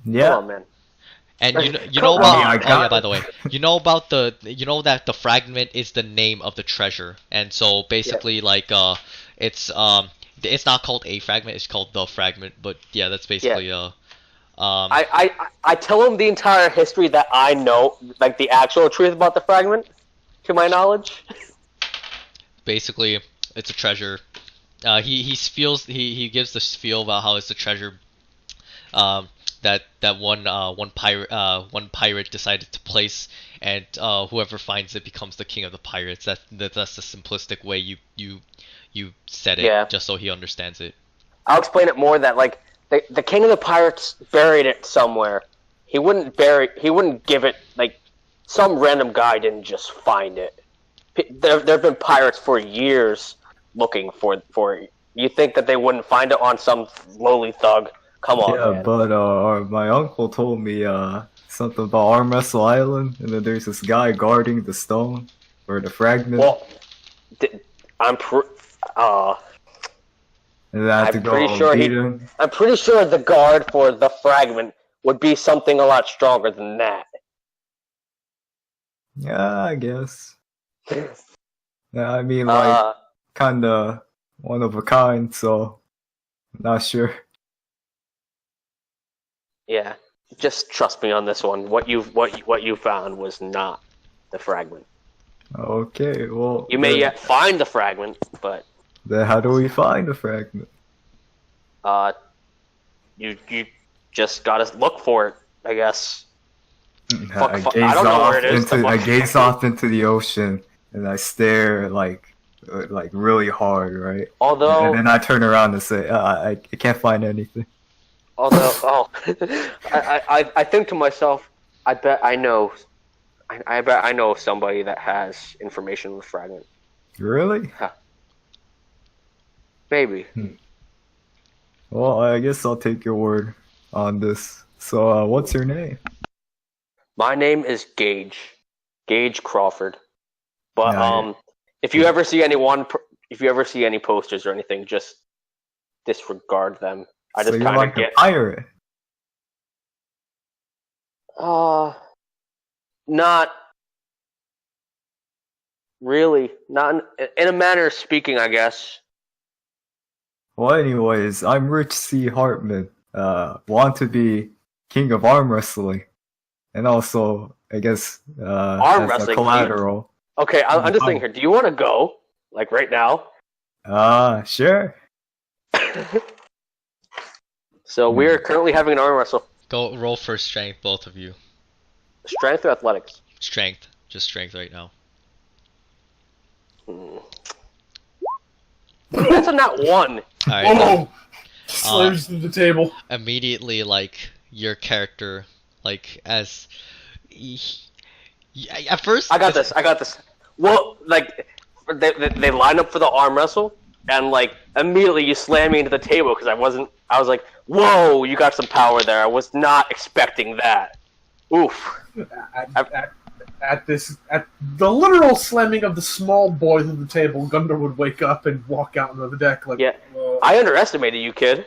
Yeah. Come on, man. And you know about by the way, you know that the fragment is the name of the treasure, and so basically it's not called a fragment, it's called the fragment, but yeah, that's basically I tell him the entire history that I know, like the actual truth about the fragment, to my knowledge. Basically, it's a treasure. He gives the spiel about how it's a treasure. That one pirate decided to place, and whoever finds it becomes the king of the pirates. That's the simplistic way you said it, just so he understands it. I'll explain it more that like the king of the pirates buried it somewhere. He wouldn't give it, like some random guy didn't just find it. There've been pirates for years looking for it. You think that they wouldn't find it on some lowly thug? Come on, Yeah, man. but my uncle told me something about Arm Wrestle Island, and then there's this guy guarding the stone or the fragment. Well, and then I have to go beat him. I'm pretty sure the guard for the fragment would be something a lot stronger than that. Yeah, I guess. Yeah, I mean, kinda one of a kind, so not sure. Yeah, just trust me on this one. What you found was not the fragment. Okay, well... You may yet find the fragment, but... Then how do we find the fragment? You just gotta look for it, I guess. I don't know where it is. I gaze off into the ocean, and I stare, like really hard, right? Although... And then I turn around and say, I can't find anything. Although, I think to myself, I bet I know somebody that has information on the fragment. Really? Maybe. Well, I guess I'll take your word on this. So, what's your name? My name is Gage Crawford. But Nice. if you ever see if you ever see any posters or anything, just disregard them. I So just you're kind like of get a pirate. not really, not in a manner of speaking, I guess. Well, anyways, I'm Rich C. Heartman. Want to be king of arm wrestling, and also, I guess, Arm as a wrestling, collateral. Okay, I'm just thinking here. Do you want to go like right now? Sure. So we're currently having an arm wrestle. Go roll for strength, both of you. Strength or athletics? Strength, just strength right now. That's a not one. All right. Whoa! Slurs to the table. Immediately, like your character, like at first. I got this. Well, like they line up for the arm wrestle, and like immediately you slam me into the table because I was like, whoa, you got some power there. I was not expecting that. Oof. At the literal slamming of the small boy to the table, Gundar would wake up and walk out onto the deck like, yeah. I underestimated you, kid.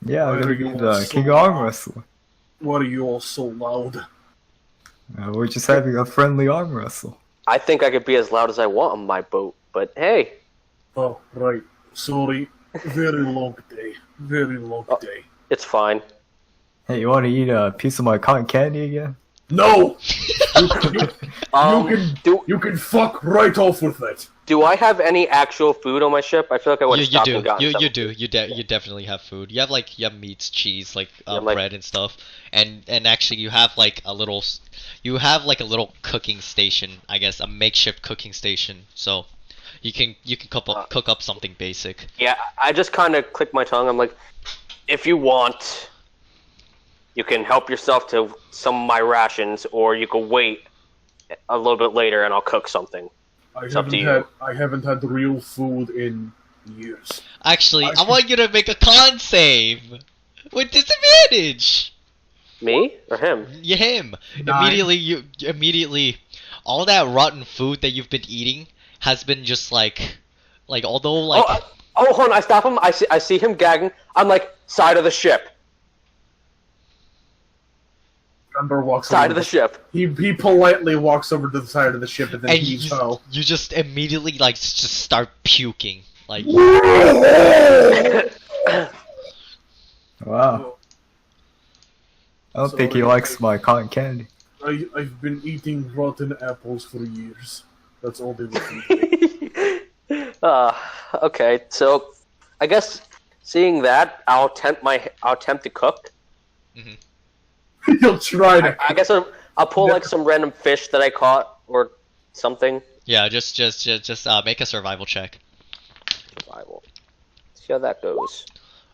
Yeah, I'm Why gonna are be you the so king of arm wrestling. What are you all so loud? We're just having a friendly arm wrestle. I think I could be as loud as I want on my boat, but hey. Oh, right. Sorry. Very long day. Very long day. It's fine. Hey, you want to eat a piece of my cotton candy again? No! Do You can fuck right off with that. do I have any actual food on my ship? I feel like I would have You stopped do. and gotten You some. do. You definitely have food. You have meats, cheese, like like- bread and stuff, and actually you have like a little cooking station. I guess a makeshift cooking station. So you can cook up something basic. Yeah, I just kind of clicked my tongue. I'm like, if you want, you can help yourself to some of my rations, or you can wait a little bit later and I'll cook something. It's up to you. I haven't had real food in years. Actually, I want you to make a con save with disadvantage. Me or him? Yeah, him. Nine. Immediately, all that rotten food that you've been eating has been just although like. Oh, hold on! I stop him. I see him gagging. I'm like, side of the ship. Gundar walks Side over of the ship. He politely walks over to the side of the ship and then And heaves ho. you just immediately just start puking like. Wow. I don't think he likes my cotton candy. I've been eating rotten apples for years. That's all they would feed me. Okay. So, I guess seeing that, I'll attempt to cook. You'll try to. I guess I'll pull like some random fish that I caught or something. Yeah, just make a survival check. Survival. See how that goes.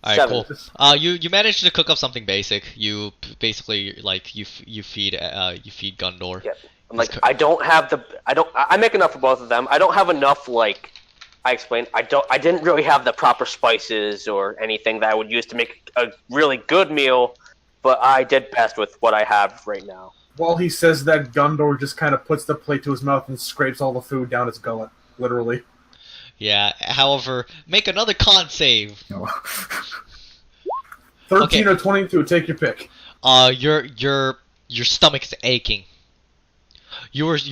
All right, 7. cool. You managed to cook up something basic. You basically you feed Gundor. Yeah. I'm like, I make enough for both of them. I don't have enough, like I explained. I didn't really have the proper spices or anything that I would use to make a really good meal, but I did best with what I have right now. While he says that, Gundor just kind of puts the plate to his mouth and scrapes all the food down his gullet, literally. Yeah. However, make another con save. 13 or 22, take your pick. Your stomach is aching. Because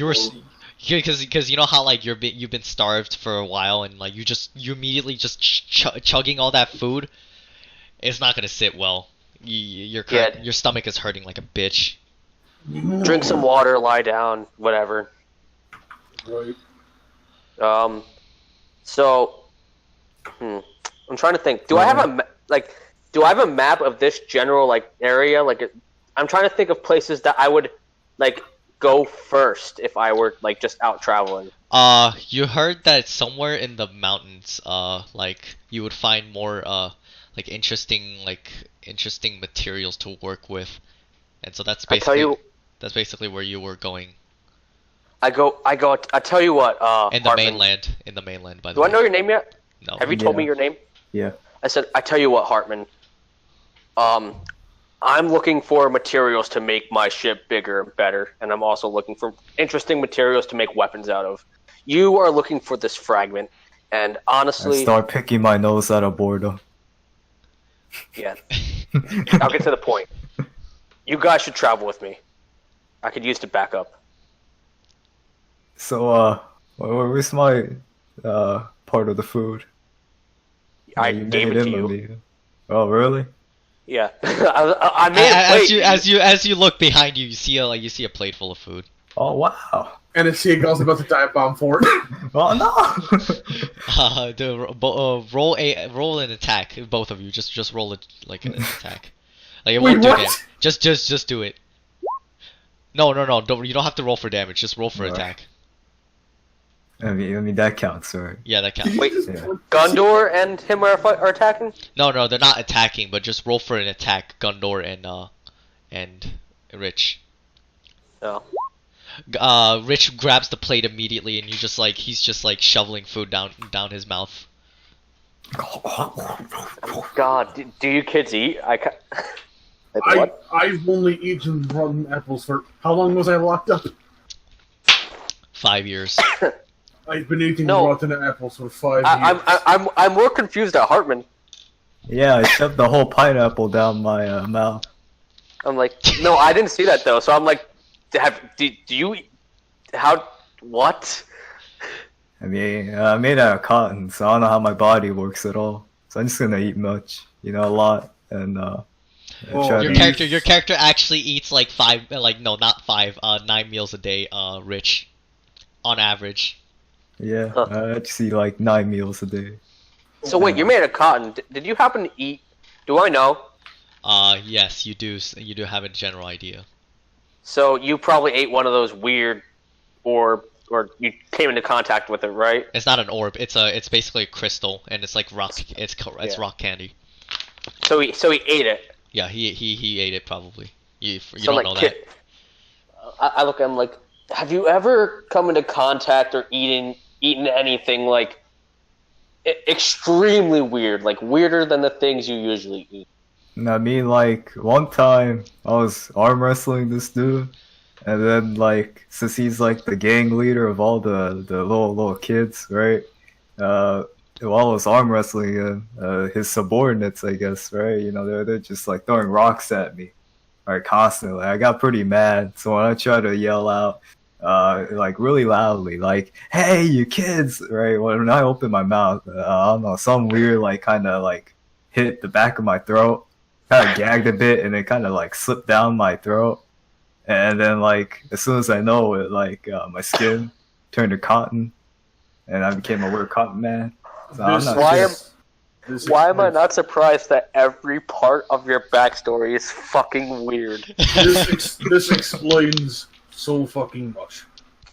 you know how like you've been starved for a while and like you immediately just chugging all that food. It's not gonna sit well. Your stomach is hurting like a bitch. Drink some water, lie down, whatever. Right. So, I'm trying to think. Do I have a map of this general like area? Like, I'm trying to think of places that I would like go first if I were like just out traveling. You heard that somewhere in the mountains, like you would find more like interesting materials to work with, and so that's basically where you were going. I tell you what, In the Hartman, mainland, by the do way. I know your name yet? No. Have you told me Yeah. your name? Yeah. I said, I tell you what, Hartman. I'm looking for materials to make my ship bigger and better, and I'm also looking for interesting materials to make weapons out of. You are looking for this fragment, and I honestly, start picking my nose out of boredom. yeah, I'll get to the point. You guys should travel with me. I could use the backup. So, where's my part of the food? I You gave made it to with you. me. Oh, really? Yeah, I made a plate. As you look behind you, you see a plate full of food. Oh, wow. And a seagull's about to dive bomb for it. Oh, no! Roll an attack, both of you. Just roll it like an attack. Like it Wait, won't do what? damage. Just do it. No. You don't have to roll for damage. Just roll for Alright. attack. I mean, that counts, right? Yeah, that counts. Wait, Yeah. Gondor and him are attacking? No, they're not attacking, but just roll for an attack. Gundor and Rich. No. Rich grabs the plate immediately, and he's just like shoveling food down his mouth. God, do you kids eat? Like what? I've only eaten rotten apples for how long was I locked up? 5 years. I've been eating No. rotten apples for 5 years. I'm more confused at Hartman. Yeah, I shoved the whole pineapple down my mouth. I'm like, no, I didn't see that though. So I'm like, do you? How? What? I mean, I made out of cotton, so I don't know how my body works at all. So I'm just gonna eat much, a lot, and Well, try Your to your character actually eats like 9 meals a day. Rich, on average. Yeah, Huh. I actually eat like 9 meals a day. So wait, you're made of cotton. Did you happen to eat? Do I know? Yes, you do. You do have a general idea. So you probably ate one of those weird orb, or you came into contact with it, right? It's not an orb. It's basically a crystal, and it's like rock. It's Yeah. rock candy. So he ate it. Yeah, he ate it probably. You So don't like, know that. I look at him like, have you ever come into contact or eaten anything like extremely weird, like weirder than the things you usually eat? And I mean, like, one time I was arm wrestling this dude, and then, like, since he's like the gang leader of all the little kids, right? While I was arm wrestling him, his subordinates, I guess, right? They're just like throwing rocks at me, right, constantly. I got pretty mad, so when I tried to yell out, like really loudly, like, "Hey, you kids!" Right? When I opened my mouth, I don't know, some weird, like, kind of like hit the back of my throat, kind of gagged a bit, and it kind of like slipped down my throat. And then, like, as soon as I know it, like, my skin turned to cotton, and I became a weird cotton man. So I'm not Why am I not surprised that every part of your backstory is fucking weird? This explains so fucking much.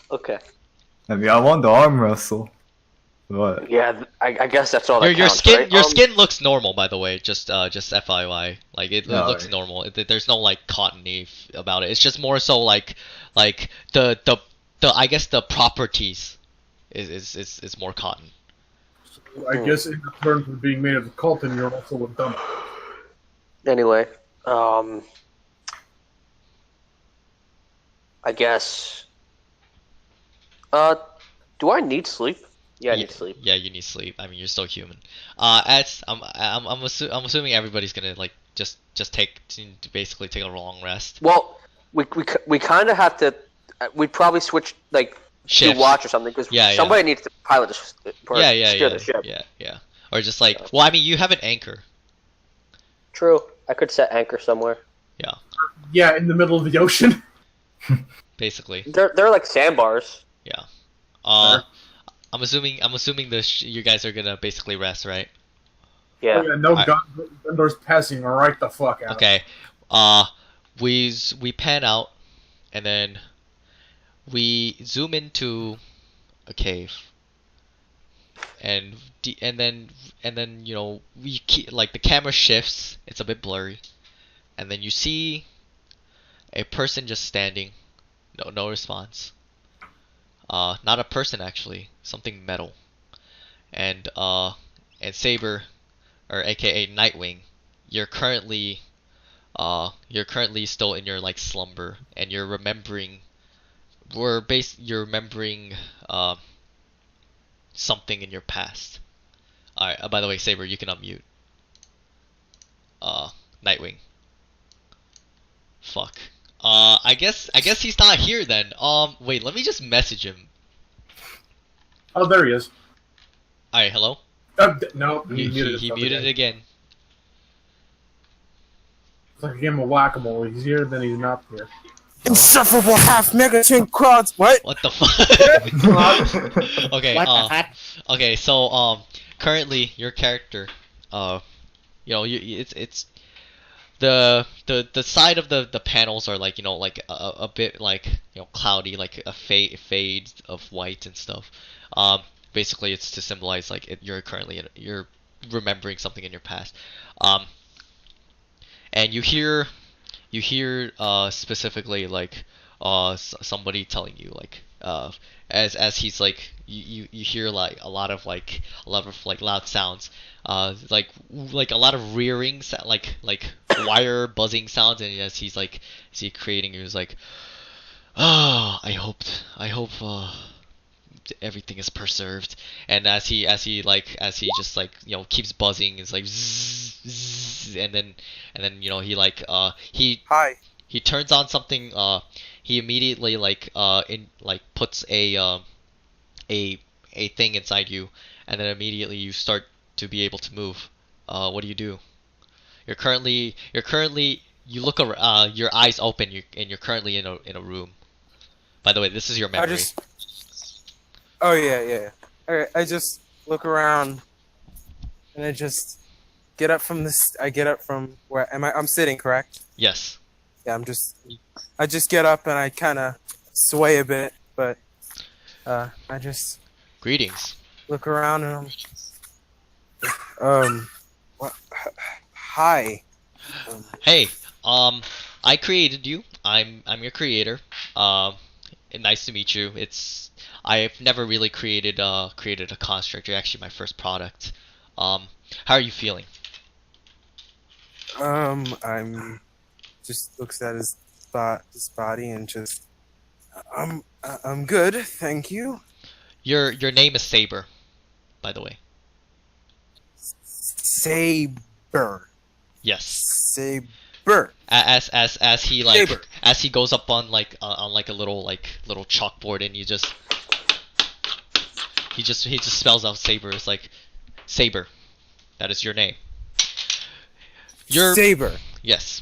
Okay. I mean, I won the arm wrestle, but Yeah, I guess that's all that Your counts, skin right? your skin looks normal, by the way. Just FYI, like it Oh, looks yeah. normal. There's no like cottony about it. It's just more so like the I guess the properties is more cotton. I guess in return for being made of cotton, you're also a dumb. Anyway, I guess. Do I need sleep? Yeah, I need sleep. Yeah, you need sleep. I mean, you're still human. As I'm assuming everybody's gonna like just basically take a long rest. Well, we kind of have to. We'd probably switch like Shifts. to watch or something because Yeah, yeah. somebody needs to pilot the or steer the ship. Yeah. Or just like, well, I mean, you have an anchor. True. I could set anchor somewhere. Yeah, Yeah, in the middle of the ocean. basically. They're like sandbars. Yeah. I'm assuming you guys are gonna basically rest, right? Yeah. Oh, yeah, no Alright. Gondor's passing right the fuck out. Okay. We pan out, and then we zoom into a cave, and then like the camera shifts. It's a bit blurry, and then you see a person just standing. No response. not a person actually, something metal. And Saber, or AKA Nightwing, you're currently still in your like slumber, and you're remembering something in your past. Alright, by the way, Saber, you can unmute. Nightwing. Fuck. I guess he's not here then. Wait, let me just message him. Oh, there he is. Alright, hello? No, He himself muted again. It's like a game of whack-a-mole. He's here, then he's not here. Insufferable half megaton quads. What? What the fuck? Okay, What the heck? okay, so currently your character, it's the side of the panels are like like a bit like cloudy, like a fade of white and stuff. Basically it's to symbolize like you're remembering something in your past. And you hear specifically like somebody telling you like as he's like you hear like a lot of loud sounds, like a lot of rearing like wire buzzing sounds, and as he's creating, he was like, oh, I hope everything is preserved. And as he just like keeps buzzing, it's like zzz, zzz, and then Hi. he turns on something. He immediately puts a thing inside you, and then immediately you start to be able to move. What do you do? You're currently you look around, your eyes open, and you're currently in a room. By the way, this is your memory. Oh yeah. Alright, I just look around, and I just get up from this. I get up from where am I? I'm sitting, correct? Yes. Yeah, I just get up and I kind of sway a bit, but I just Greetings. look around and what? Hi. Hey, I created you. I'm your creator. Nice to meet you. I've never really created a construct. You're actually my first product. How are you feeling? I'm just looks at his body and just I'm good, thank you. Your name is Saber, by the way. Saber. Yes. Saber. As he Saber. as he goes up on a little chalkboard, and he just spells out Saber. It's like, Saber, that is your name. Saber. Yes.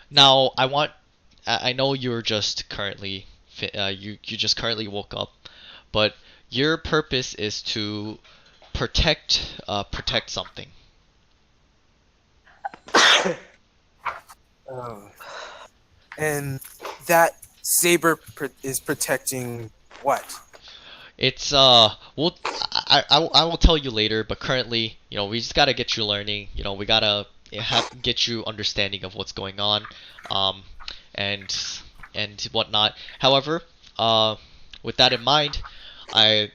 Now I know you're just currently you just currently woke up, but your purpose is to protect something. Oh. And that Saber is protecting what? It's I will tell you later, but currently, we just gotta get you learning. We gotta get you understanding of what's going on, and whatnot. However, with that in mind, it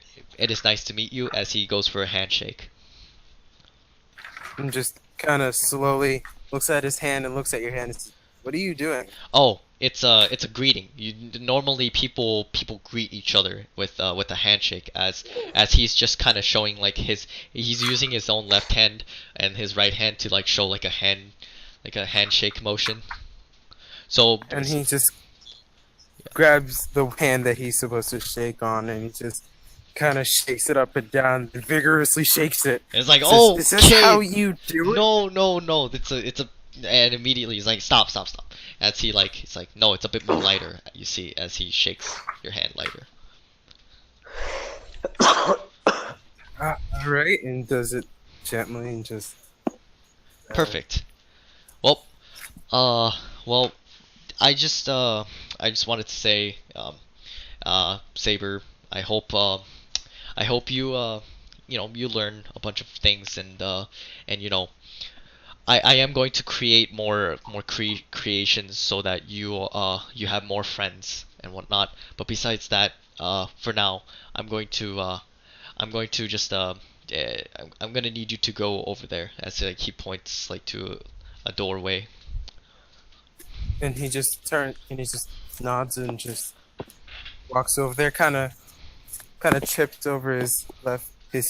is nice to meet you. As he goes for a handshake. And just kind of slowly looks at his hand and looks at your hand and says, "What are you doing?" Oh, it's a greeting. Normally people greet each other with a handshake, as he's just kind of showing he's using his own left hand and his right hand to show a handshake motion. So And he just grabs the hand that he's supposed to shake on, and he just kind of shakes it up and down, vigorously shakes it. It's like, "Oh, is this how you do it?" No. It's a and immediately he's like, stop. As he's like, no, it's a bit more lighter. You see, as he shakes your hand lighter. Alright, and does it gently and just... Perfect. Well, I just wanted to say, Saber, I hope you you learn a bunch of things, and I am going to create more creations so that you have more friends and whatnot. But besides that, for now, I'm going to just I'm gonna need you to go over there. As like he points like to a doorway. And he just nods and just walks over there, kind of chipped over his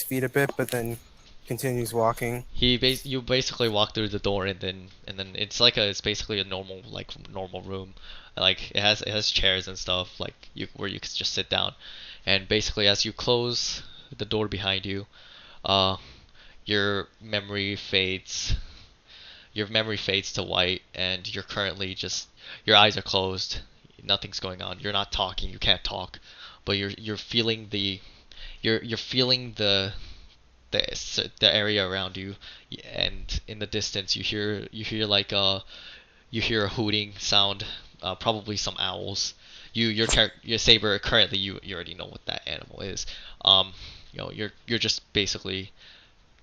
feet a bit, but then continues walking. You basically walk through the door, and then it's basically a normal room. Like it has chairs and stuff where you can just sit down. And basically as you close the door behind you, your memory fades. Your memory fades to white, and you're currently just your eyes are closed. Nothing's going on. You're not talking. You can't talk, but you're feeling you're feeling the area around you, and in the distance you hear you hear a hooting sound, probably some owls. Your saber currently you already know what that animal is. You're just basically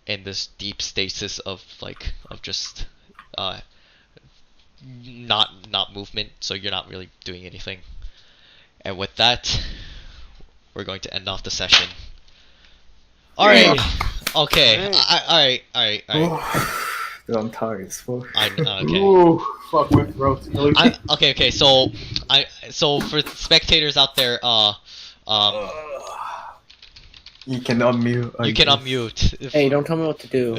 in this deep stasis of just not movement, so you're not really doing anything. And with that, we're going to end off the session. Alright. Okay. Alright. Dude, I'm tired as fuck. Okay. Ooh, fuck my throat. Okay. So for spectators out there, you can unmute. You can unmute. Hey, don't tell me what to do.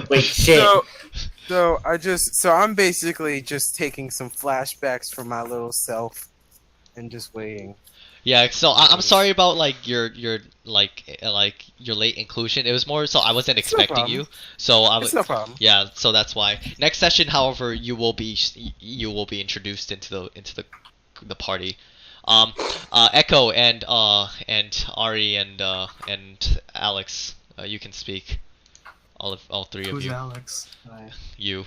Wait, shit. So I'm basically just taking some flashbacks from my little self and just waiting. Yeah, so I'm sorry about your late inclusion. It was more so I wasn't expecting you. So I was It's no problem. Yeah, so that's why. Next session, however, you will be introduced into the party. Echo and Ari and Alex, you can speak. All three of Who's you. Alex? You.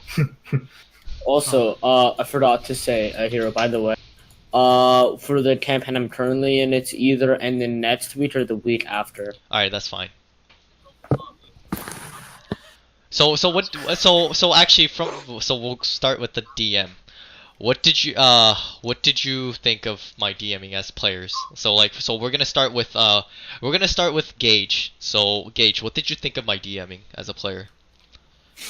Also, I forgot to say, Hero, by the way, for the campaign I'm currently in, it's either in the next week or the week after. Alright, that's fine. So actually we'll start with the DM. What did you think of my DMing as players? So we're gonna start with Gage. So Gage, what did you think of my DMing as a player?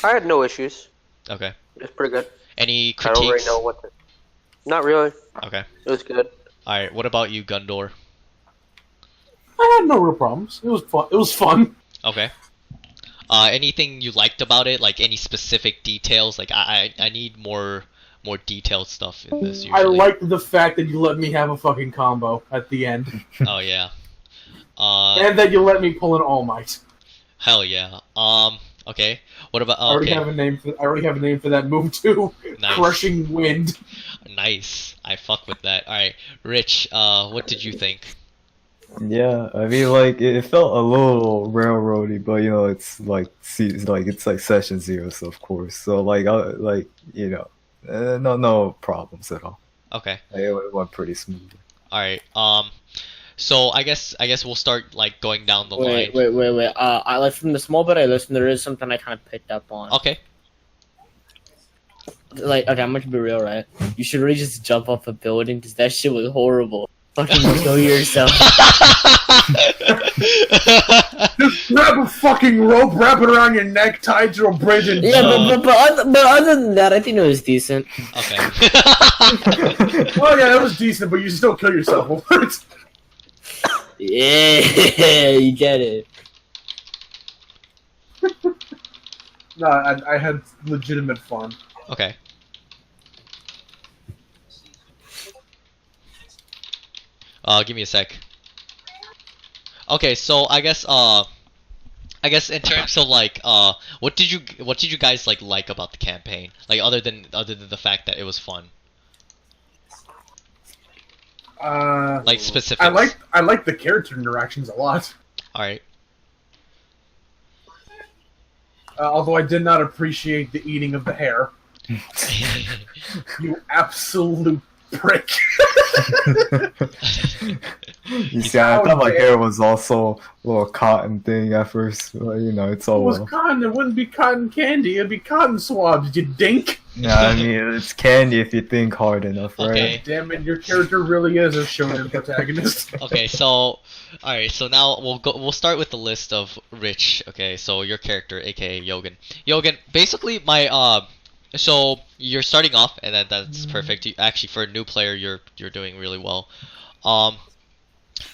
I had no issues. Okay. It's pretty good. Any I don't really critiques? know what. Not really. Okay. It was good. Alright, what about you, Gundor? I had no real problems. It was fun. It was fun. Okay. Anything you liked about it? Like any specific details? Like I need more detailed stuff in this usually. I liked the fact that you let me have a fucking combo at the end. Oh yeah. And that you let me pull an All Might. Hell yeah. Okay. What about? I already have a name for that move too. Nice. Crushing Wind. Nice. I fuck with that. All right, Rich. What did you think? Yeah, I mean, it felt a little railroady, but it's it's session 0, so of course, so no problems at all. Okay. It went pretty smoothly. All right. So I guess we'll start going down the line. Wait. I from the small bit I listened, there is something I kind of picked up on. Okay. Okay, I'm gonna be real, right? You should really just jump off a building because that shit was horrible. Fucking kill yourself. Just grab a fucking rope, wrap it around your neck, tie it to a bridge, and but other than that, I think it was decent. Okay. Well, yeah, that was decent, but you still kill yourself over it. Yeah, you get it. No, I had legitimate fun. Okay. Give me a sec. Okay, so I guess in terms of what did you guys like about the campaign? Other than the fact that it was fun. Specifics. I like the character interactions a lot. All right. Although I did not appreciate the eating of the hair. You absolute Prick. You see, I thought my hair was also a little cotton thing at first, but you know, it's If it all was well. cotton, it wouldn't be cotton candy. It'd be cotton swabs. You dink. Yeah, I mean, it's candy if you think hard enough, right? Okay. Damn it, your character really is a shonen protagonist. Okay, so alright, so now we'll start with the list of Rich. Okay, so your character, aka Yogan. Yogan, basically so you're starting off, and that's perfect. Actually, for a new player, you're doing really well.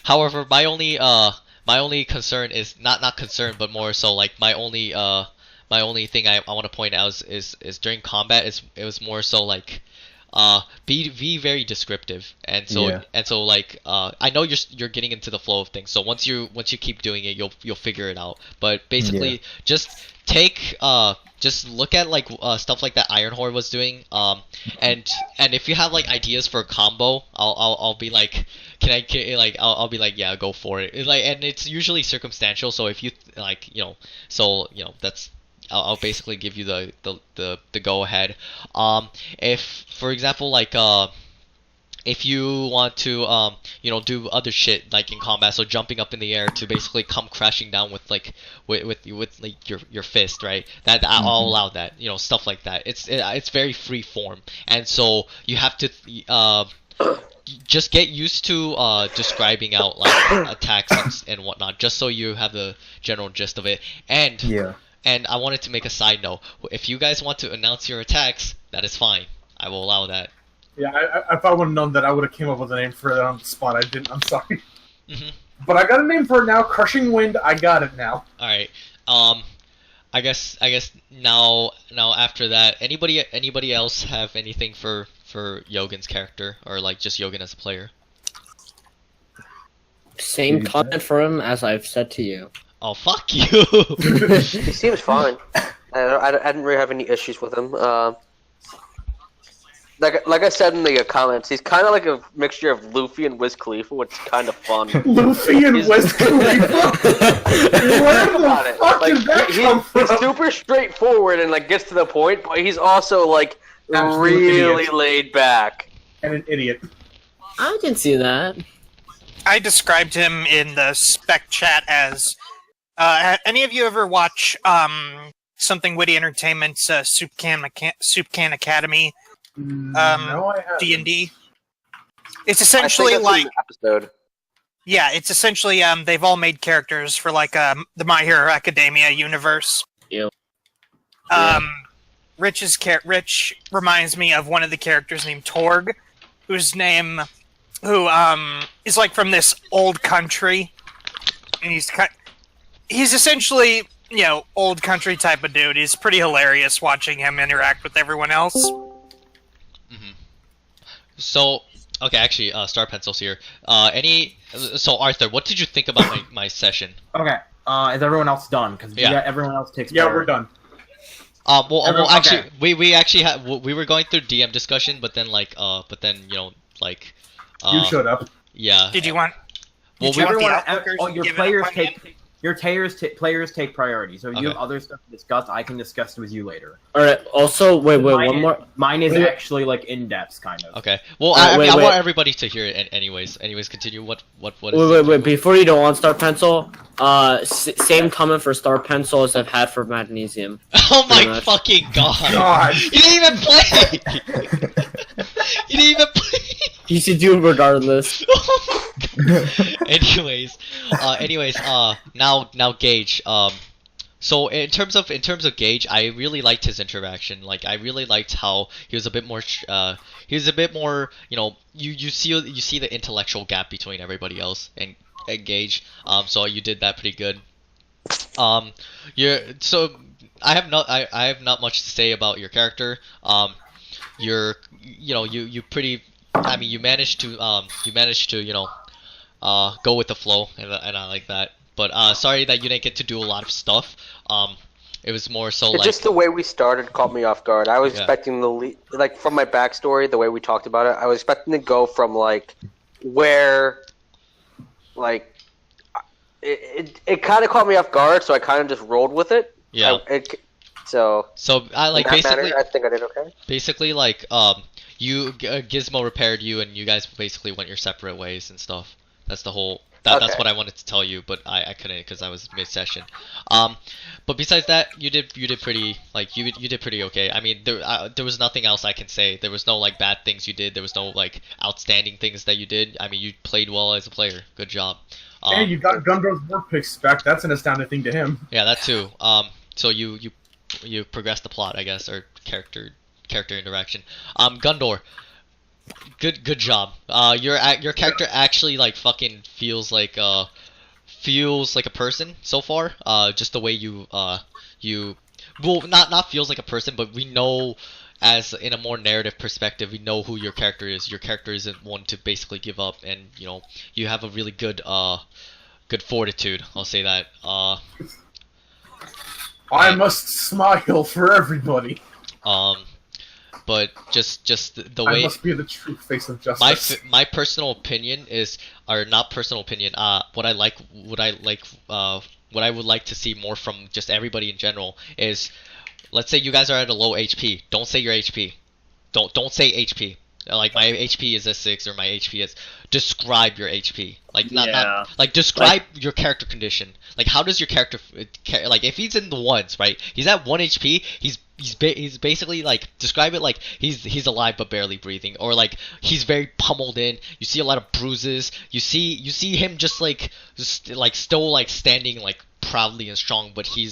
However, my only concern is not concern, but more so like my only thing I want to point out is during combat it was more so like be very descriptive, and so Yeah. like I know you're getting into the flow of things, so once you keep doing it, you'll figure it out. But basically, just just look at like stuff like that Ironhorde was doing, and if you have like ideas for a combo, I'll be like, I'll be like, yeah, go for it. It's like, and it's usually circumstantial, so if you like, that's I'll basically give you the go ahead. If for example like if you want to do other shit like in combat, so jumping up in the air to basically come crashing down with like with like your fist, right? That I'll allow that, stuff like that. It's very free form, and so you have to just get used to describing out like attacks and whatnot, just so you have the general gist of it. And Yeah. and I wanted to make a side note. If you guys want to announce your attacks, that is fine. I will allow that. Yeah, if I would have known that, I would have came up with a name for it on the spot. I didn't. I'm sorry. Mhm. But I got a name for it now. Crushing Wind. I got it now. All right. I guess now after that, anybody else have anything for Yogan's character, or like just Yogan as a player? Same comment for him as I've said to you. Oh, fuck you. He seems fine. I didn't really have any issues with him. Like I said in the comments, he's kind of like a mixture of Luffy and Wiz Khalifa, which is kind of fun. Luffy and Wiz Khalifa. Where the fuck did that come from? He's super straightforward and like gets to the point, but he's also like Absolute really idiot. laid back. And an idiot. I can see that. I described him in the spec chat as any of you ever watch something Witty Entertainment's Soup Can Academy No, I haven't. D&D? It's essentially I think like that's an episode. yeah, it's essentially they've all made characters for like the My Hero Academia universe. Yep. Rich reminds me of one of the characters named Torg, who is like from this old country, and he's essentially old country type of dude. He's pretty hilarious watching him interact with everyone else. So, okay, actually, Star Pencil's here. So Arthur, what did you think about my session? Okay, is everyone else done? Because Yeah. everyone else takes. Yeah, priority. we're done. Well, actually, okay. we actually we were going through DM discussion, but then You showed up. yeah. Did you want? Well, Did you want the Everyone, outlookers all to your give it players up on him? take. Your players take priority. So if you Okay. have other stuff to discuss, I can discuss with you later. All right. Also, wait, one more. Mine is Wait. actually like in depth, kind of. Okay. Well, Wait, I wait. want everybody to hear it. Anyways, continue. What is? Wait. Before you don't want Star Pencil, same comment for Star Pencil as I've had for Magnesium. Oh my much. fucking god! God. You didn't even play. You didn't even play. You should do it regardless. anyways, now Gage. So in terms of Gage, I really liked his interaction. Like I really liked how he was a bit more. You see the intellectual gap between everybody else and Gage. So you did that pretty good. So I have not much to say about your character. You managed to go with the flow, and I like that. But sorry that you didn't get to do a lot of stuff. It was more so It's like just the way we started caught me off guard. I was Yeah. expecting like from my backstory, the way we talked about it, I was expecting to go from like where, like, it kind of caught me off guard, so I kind of just rolled with it. yeah. So So I like in that basically manner, I think I did okay. basically like Gizmo repaired you, and you guys basically went your separate ways and stuff. That's the whole. That's Okay. what I wanted to tell you, but I couldn't because I was mid session. But besides that, you did pretty you did pretty okay. I mean, there was nothing else I can say. There was no like bad things you did. There was no like outstanding things that you did. I mean, you played well as a player. Good job. Hey, you got Gundor's work pick spec. That's an astounding thing to him. Yeah, that too. So you progressed the plot, I guess, or character interaction. Gundor, good job. Your character actually like fucking feels like a person so far. Just the way you well, not feels like a person, but we know as in a more narrative perspective, we know who your character is. Your character isn't one to basically give up, and you have a really good fortitude. I'll say that. I must smile for everybody. But just the I way must be the true face of justice. my personal opinion is, or not personal opinion. What I would like to see more from just everybody in general is, let's say you guys are at a low HP. Don't say your HP. Don't say HP. Like my HP is a 6 or my HP is. Describe your HP. Like not like describe your character condition. Like how does your character like if he's in the ones, right? He's at 1 HP. He's basically like describe it like he's alive but barely breathing, or like he's very pummeled in. You see a lot of bruises. You see him just still like standing like proudly and strong, but he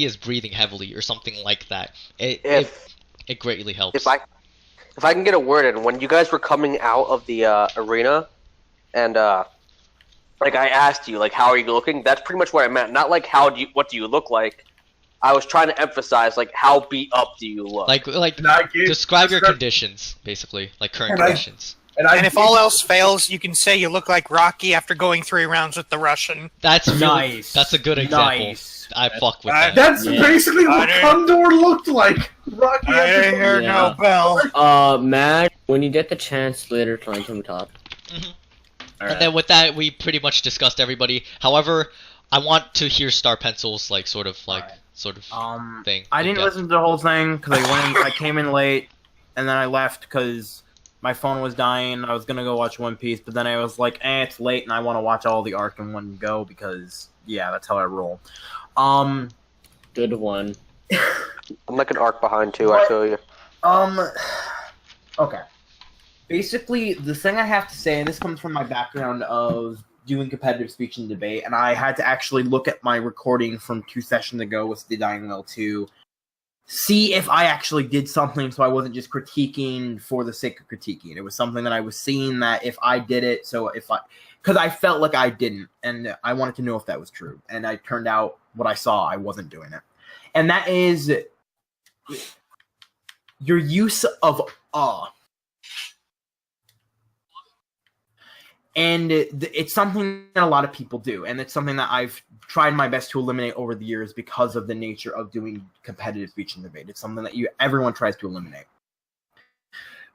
is breathing heavily or something like that. It greatly helps. If I can get a word in, when you guys were coming out of the arena, and like I asked you, like, how are you looking? That's pretty much what I meant. Not like what do you look like. I was trying to emphasize like how beat up do you look? Like describe your conditions, basically, like current conditions. And if all else fails, you can say you look like Rocky after going 3 rounds with the Russian. That's nice. That's a good example. Nice. I fuck with that. That's basically what Condor looked like. Rocky. I didn't hear no bell. Matt, when you get the chance later tonight, can we talk? And then with that, we pretty much discussed everybody. However, I want to hear Star Pencil's like sort of thing. I didn't listen to the whole thing because I came in late, and then I left because my phone was dying. I was gonna go watch One Piece, but then I was like, it's late, and I want to watch all the arc in one go because that's how I roll. Good one. I'm like an arc behind too. I feel you. Okay. Basically, the thing I have to say, and this comes from my background of doing competitive speech and debate, and I had to actually look at my recording from 2 sessions ago with the Dying Well 2, see if I actually did something so I wasn't just critiquing for the sake of critiquing. It was something that I was seeing that if I did it, because I felt like I didn't, and I wanted to know if that was true. And I turned out what I saw, I wasn't doing it. And that is your use of awe. And it's something that a lot of people do, and it's something that I've tried my best to eliminate over the years because of the nature of doing competitive speech and debate. It's something that everyone tries to eliminate.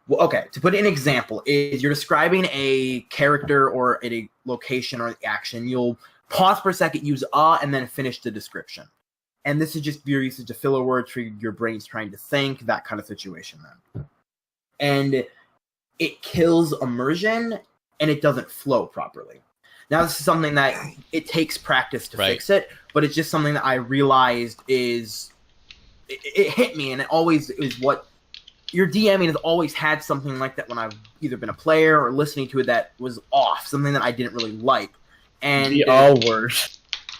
Well, okay, to put an example, is you're describing a character or a location or action, you'll pause for a second, use and then finish the description. And this is just your usage of filler words for your brain's trying to think, that kind of situation then. And it kills immersion, and it doesn't flow properly. Now, this is something that it takes practice to fix it, but it's just something that I realized it hit me, and it always is what your DMing has always had something like that when I've either been a player or listening to it that was off, something that I didn't really like. And the all word.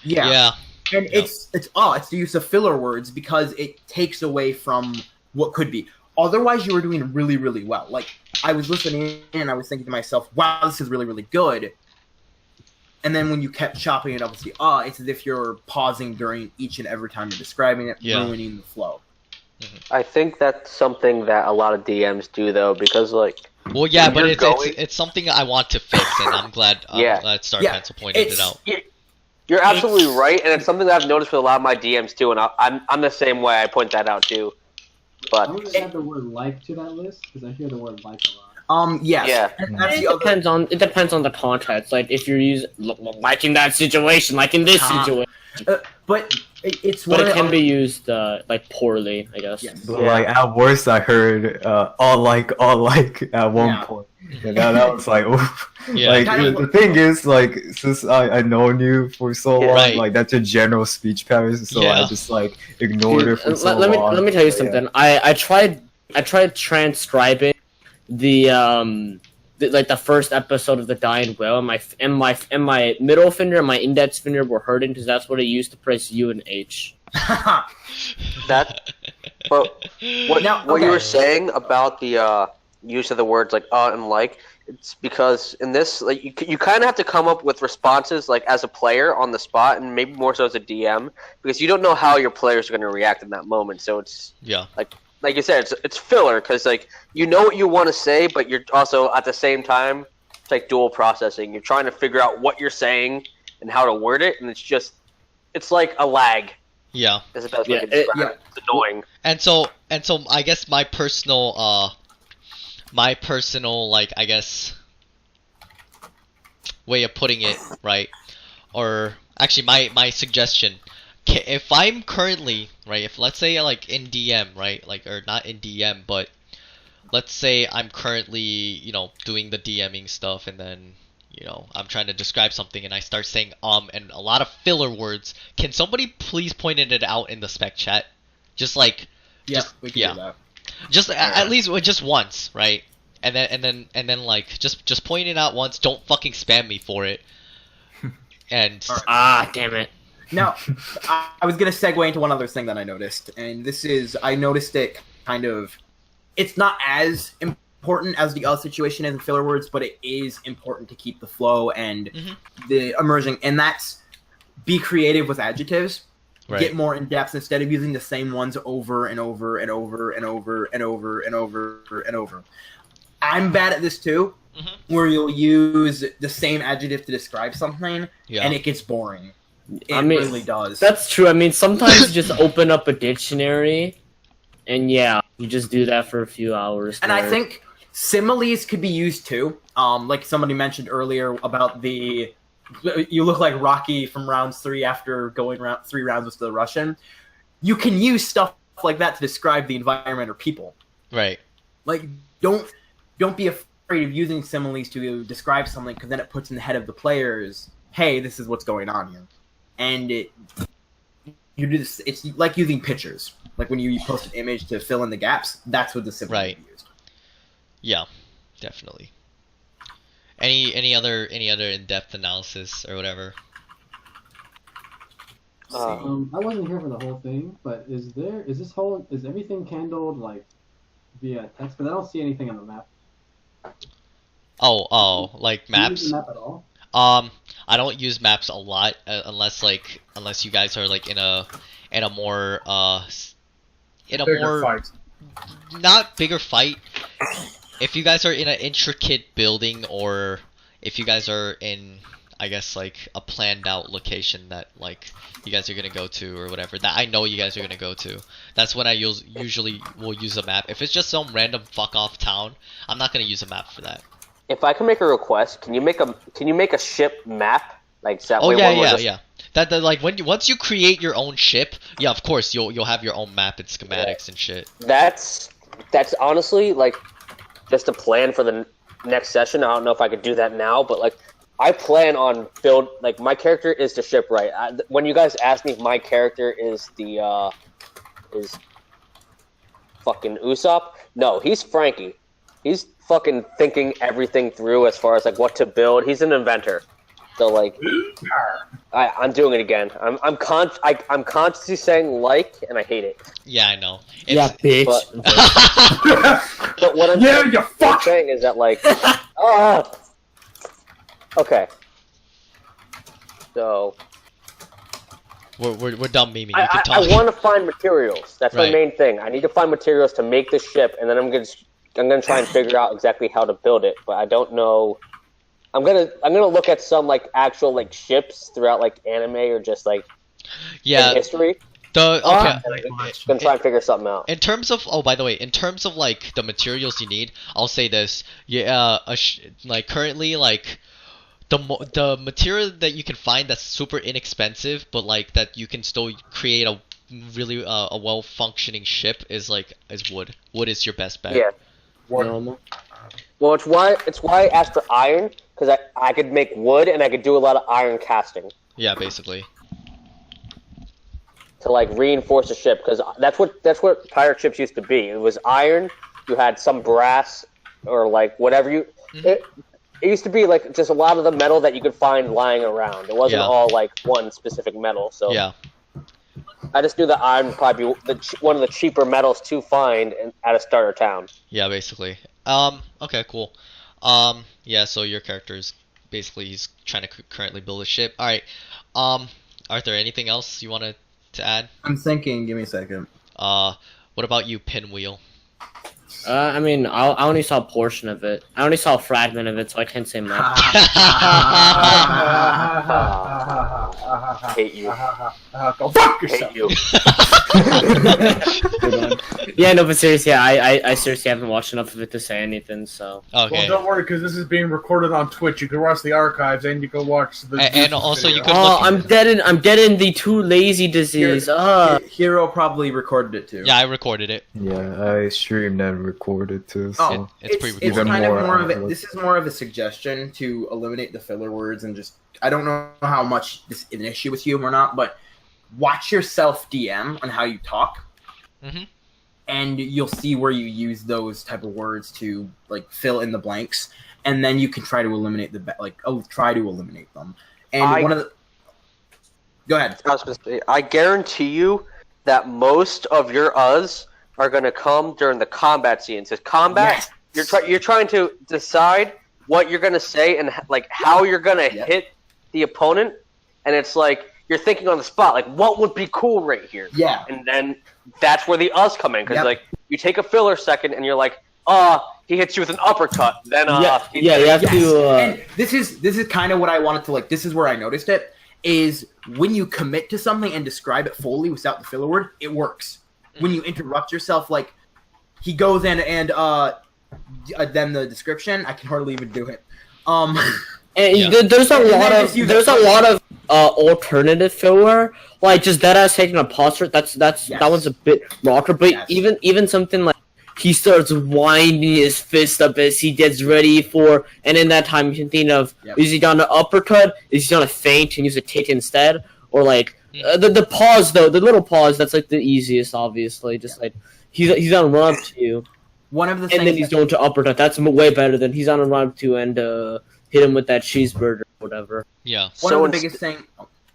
Yeah. And it's the use of filler words because it takes away from what could be. Otherwise, you were doing really, really well. Like, I was listening and I was thinking to myself, wow, this is really, really good. And then when you kept chopping it up with the it's as if you're pausing during each and every time you're describing it, ruining the flow. I think that's something that a lot of DMs do, though, because, like... Well, yeah, but it's something I want to fix, and I'm glad Star Pencil pointed it out. You're absolutely right, and it's something that I've noticed with a lot of my DMs, too, and I'm the same way. I point that out, too. But I would just add the word like to that list, because I hear the word like a lot. Yes. Yeah. And that's It the other. depends on the context. Like if you're using like in that situation, like in this situation. But it's But one it of can the be used like poorly, I guess. Yes. But like at worst, I heard all like at one Yeah. point, and that was like, oof. Yeah. Like Kind of- the thing is, like since I known you for so long, Right. like that's a general speech pattern, so Yeah. I just like ignored it for so let long. me tell you But, yeah. something. I tried transcribing the like the first episode of the Dying Whale, and my middle finger and my index finger were hurting because that's what I used to press U and H. That. But what Now, what you okay. were saying about the use of the words like and like, it's because in this, like, you kind of have to come up with responses like as a player on the spot, and maybe more so as a DM, because you don't know how your players are going to react in that moment. So it's Yeah. like you said, it's filler, because like you know what you want to say, but you're also at the same time it's like dual processing. You're trying to figure out what you're saying and how to word it, and it's like a lag. Yeah. Is the best Yeah, way to describe it. It's annoying. And so I guess my personal like, I guess, way of putting it, right? Or actually my suggestion, if I'm currently, right, if let's say like in DM, right, like, or not in DM, but let's say I'm currently, you know, doing the DMing stuff, and then, you know, I'm trying to describe something and I start saying and a lot of filler words, can somebody please point it out in the spec chat? Just like, Yeah, just, we can yeah. do that. Just at least just once, right? And then like just point it out once. Don't fucking spam me for it. And Damn it. Now, I was gonna segue into one other thing that I noticed, and I noticed it kind of. It's not as important as the other situation is in filler words, but it is important to keep the flow and the immersion, and that's be creative with adjectives. Right. Get more in depth instead of using the same ones over and over and over and over and over and over and over. I'm bad at this too, where you'll use the same adjective to describe something, and it gets boring. It really does. That's true. I mean, sometimes you just open up a dictionary, and yeah, you just do that for a few hours. And I think similes could be used too. Like somebody mentioned earlier about you look like Rocky from rounds 3 after going 3 rounds with the Russian. You can use stuff like that to describe the environment or people. Right. Like, don't be afraid of using similes to describe something, because then it puts in the head of the players, hey, this is what's going on here. And you do this. It's like using pictures. Like when you post an image to fill in the gaps, that's what the simile Right. used. Yeah, definitely. Any other in-depth analysis or whatever? I wasn't here for the whole thing, but is everything handled like via text? Because I don't see anything on the map. Oh, like Do you use maps? the map at all? I don't use maps a lot unless you guys are like in a more Bigger fight. not bigger fight. If you guys are in an intricate building, or if you guys are in, I guess, like a planned out location that like you guys are gonna go to or whatever, that I know you guys are gonna go to, that's when I usually will use a map. If it's just some random fuck off town, I'm not gonna use a map for that. If I can make a request, can you make a ship map? Like that Oh way yeah, when we're yeah, just- yeah. That like once you create your own ship, yeah, of course you'll have your own map and schematics and shit. That's honestly like just a plan for the next session. I don't know if I could do that now, but like I plan on like my character is the shipwright. When you guys ask me if my character is is fucking Usopp, no, he's Frankie. He's fucking thinking everything through as far as like what to build. He's an inventor. So like, I'm doing it again. I'm constantly saying like, and I hate it. Yeah, I know. Yeah, bitch. But what I'm saying is that like, okay. So we're done memeing. I want to find materials. That's my Right. main thing. I need to find materials to make this ship, and then I'm gonna try and figure out exactly how to build it. But I don't know. I'm gonna look at some like actual like ships throughout like anime or just like Yeah. in history. The okay. Gonna try and figure something out. In terms of by the way, in terms of like the materials you need, I'll say this. Yeah, like currently like the material that you can find that's super inexpensive, but like that you can still create a really a well functioning ship is wood. Wood is your best bet. Yeah. Normal. Well, it's why I asked for iron, because I could make wood and I could do a lot of iron casting Yeah, basically. to like reinforce the ship, because that's what pirate ships used to be. It was iron. You had some brass or like whatever you. It used to be like just a lot of the metal that you could find lying around. It wasn't all like one specific metal. So yeah. I just knew that iron would probably be one of the cheaper metals to find at a starter town. Yeah, basically. Okay, cool. Yeah, so your character is basically he's trying to currently build a ship. All right. Arthur, anything else you wanted to add? I'm thinking. Give me a second. What about you, Pinwheel? I mean, I only saw a portion of it. I only saw a fragment of it, so I can't say much. Hate you. Go fuck yourself. Hate you. Yeah, no, but seriously, I seriously haven't watched enough of it to say anything. So. Okay. Well, don't worry, because this is being recorded on Twitch. You can watch the archives and you can watch the. And also you could. Oh, I'm dead in the too lazy disease. Hero probably recorded it too. Yeah, I recorded it. Yeah, I streamed and recorded too. So Oh, it's it's kind of more of a, this is more of a suggestion to eliminate the filler words and just I don't know how much this is an issue with you or not, but watch yourself DM on how you talk, and you'll see where you use those type of words to like fill in the blanks, and then you can try to eliminate try to eliminate them. And one of the go ahead. I was gonna say, I guarantee you that most of your us are going to come during the combat scenes. Because combat, you're trying to decide what you're going to say and like how you're going to hit the opponent, and it's like you're thinking on the spot, like what would be cool right here. Yeah. And then that's where the us come in, because like you take a filler second and you're like, he hits you with an uppercut. Then you have to. And this is kind of what I wanted to like. This is where I noticed it. Is when you commit to something and describe it fully without the filler word, it works. When you interrupt yourself, like he goes in and then the description, I can hardly even do it. There's a lot of alternative filler, like just deadass taking a posture. That one's a bit rocker, but even something like he starts winding his fist up as he gets ready for, and in that time you can think of is he gonna uppercut, is he gonna feint and use a kick instead, or like the pause though, the little pause, that's like the easiest, obviously. Just like he's on run up to you, one of the and then he's going to uppercut. That's way better than he's on a run up to and hit him with that cheeseburger or whatever. Yeah. One of the biggest thing.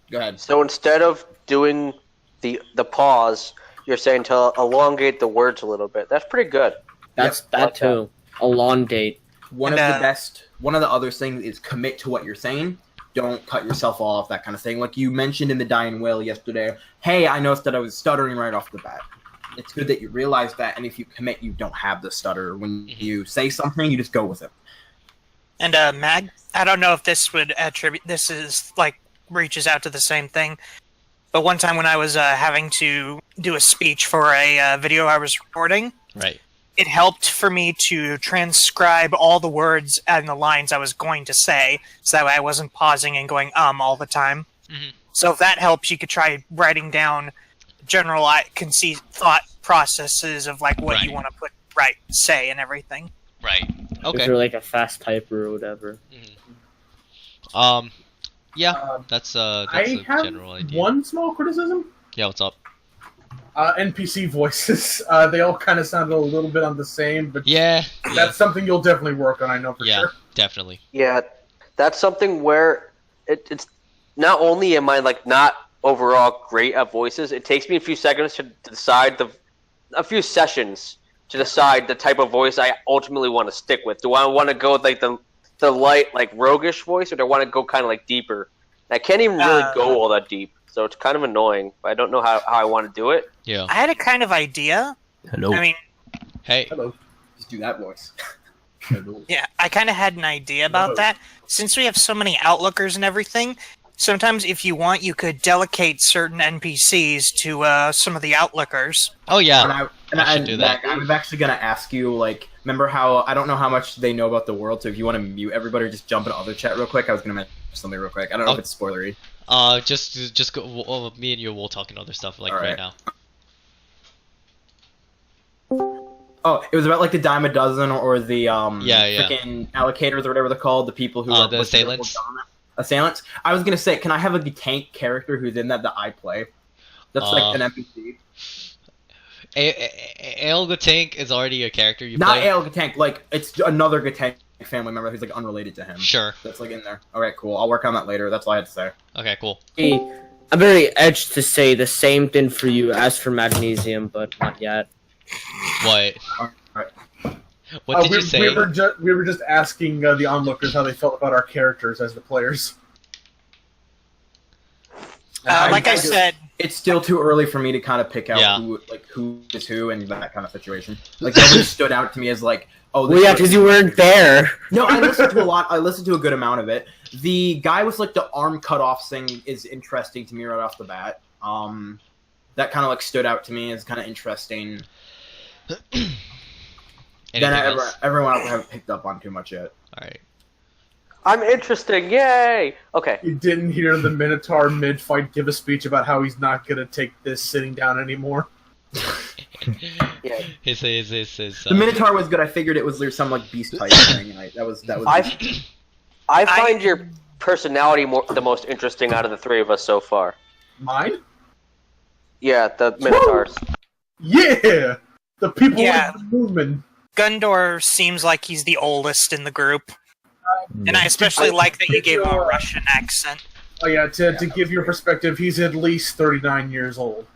Go ahead. So instead of doing the pause, you're saying to elongate the words a little bit. That's pretty good. That's that too. Elongate. One of the other things is commit to what you're saying. Don't cut yourself off, that kind of thing. Like you mentioned in the Dying Whale yesterday, hey, I noticed that I was stuttering right off the bat. It's good that you realize that, and if you commit, you don't have the stutter. When you say something, you just go with it. And Mag, I don't know if this would attribute. This is like reaches out to the same thing. But one time when I was having to do a speech for a video I was recording, right, it helped for me to transcribe all the words and the lines I was going to say, so that way I wasn't pausing and going all the time. So if that helps, you could try writing down general concise thought processes of like what you want to say and everything. Right. Okay. If you're like a fast typer or whatever. Yeah, that's a general idea. One small criticism. Yeah, what's up? NPC voices. They all kind of sounded a little bit on the same, but that's something you'll definitely work on. I know for sure. Yeah, definitely. Yeah, that's something where it's not only am I like not overall great at voices, it takes me a few seconds to decide a few sessions to decide the type of voice I ultimately want to stick with. Do I want to go with like the light, like roguish voice, or do I want to go kind of like deeper? And I can't even really go all that deep, so it's kind of annoying. But I don't know how I want to do it. Yeah. I had a kind of idea. Hello. I mean, hey. Hello. Just do that voice. Yeah, I kind of had an idea about that. Since we have so many outlookers and everything, sometimes if you want, you could delegate certain NPCs to some of the outlookers. Oh yeah, I should do that. I was actually gonna ask you, like, remember how I don't know how much they know about the world, so if you want to mute everybody, or just jump into other chat real quick. I was gonna mention something real quick. I don't know if it's spoilery. Just go. Me and you will talk and other stuff like right now. Oh, it was about like the dime a dozen or the yeah. freaking allocators or whatever they're called, the people who are the assailants. Assailants. I was gonna say, can I have like the tank character who's in that I play? That's like an NPC. Ale the Tank is already a character you Not play? Ale Gatank, like it's another Gatank family member who's like unrelated to him. Sure. That's like in there. Alright, cool. I'll work on that later. That's all I had to say. Okay, cool. I'm very edged to say the same thing for you as for Magnesium, but not yet. What? Alright. What did you say? We were just asking the onlookers how they felt about our characters as the players. Like I said, it's still too early for me to kind of pick out who is who and that kind of situation. Like nobody stood out to me as like, oh, well, yeah, because you weren't there. No, I listened to a lot. I listened to a good amount of it. The guy with like the arm cut off thing is interesting to me right off the bat. That kind of like stood out to me as kind of interesting. Then everyone else I haven't picked up on too much yet. All right. I'm interesting, yay! Okay. You didn't hear the Minotaur mid-fight give a speech about how he's not gonna take this sitting down anymore. Yeah. The Minotaur was good. I figured it was there's some like beast type thing. That was. I find your personality the most interesting out of the three of us so far. Mine? Yeah, the Minotaurs. Yeah, the people Yeah. with the movement. Gundor seems like he's the oldest in the group. And I especially like that you gave him a Russian accent. Oh yeah, to give you a perspective, he's at least 39 years old.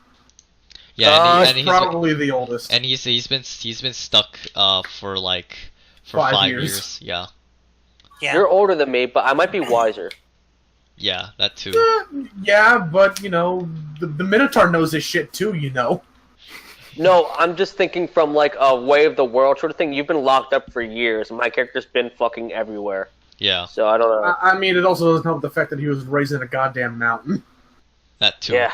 Yeah, and he's probably the oldest. And he's been stuck for 5 years. Yeah. You're older than me, but I might be wiser. Yeah, that too. Yeah, but you know, the Minotaur knows his shit too. You know. No, I'm just thinking from like a way of the world sort of thing. You've been locked up for years, and my character's been fucking everywhere. Yeah. So I don't know. I mean, it also doesn't help the fact that he was raised in a goddamn mountain. That too. Yeah.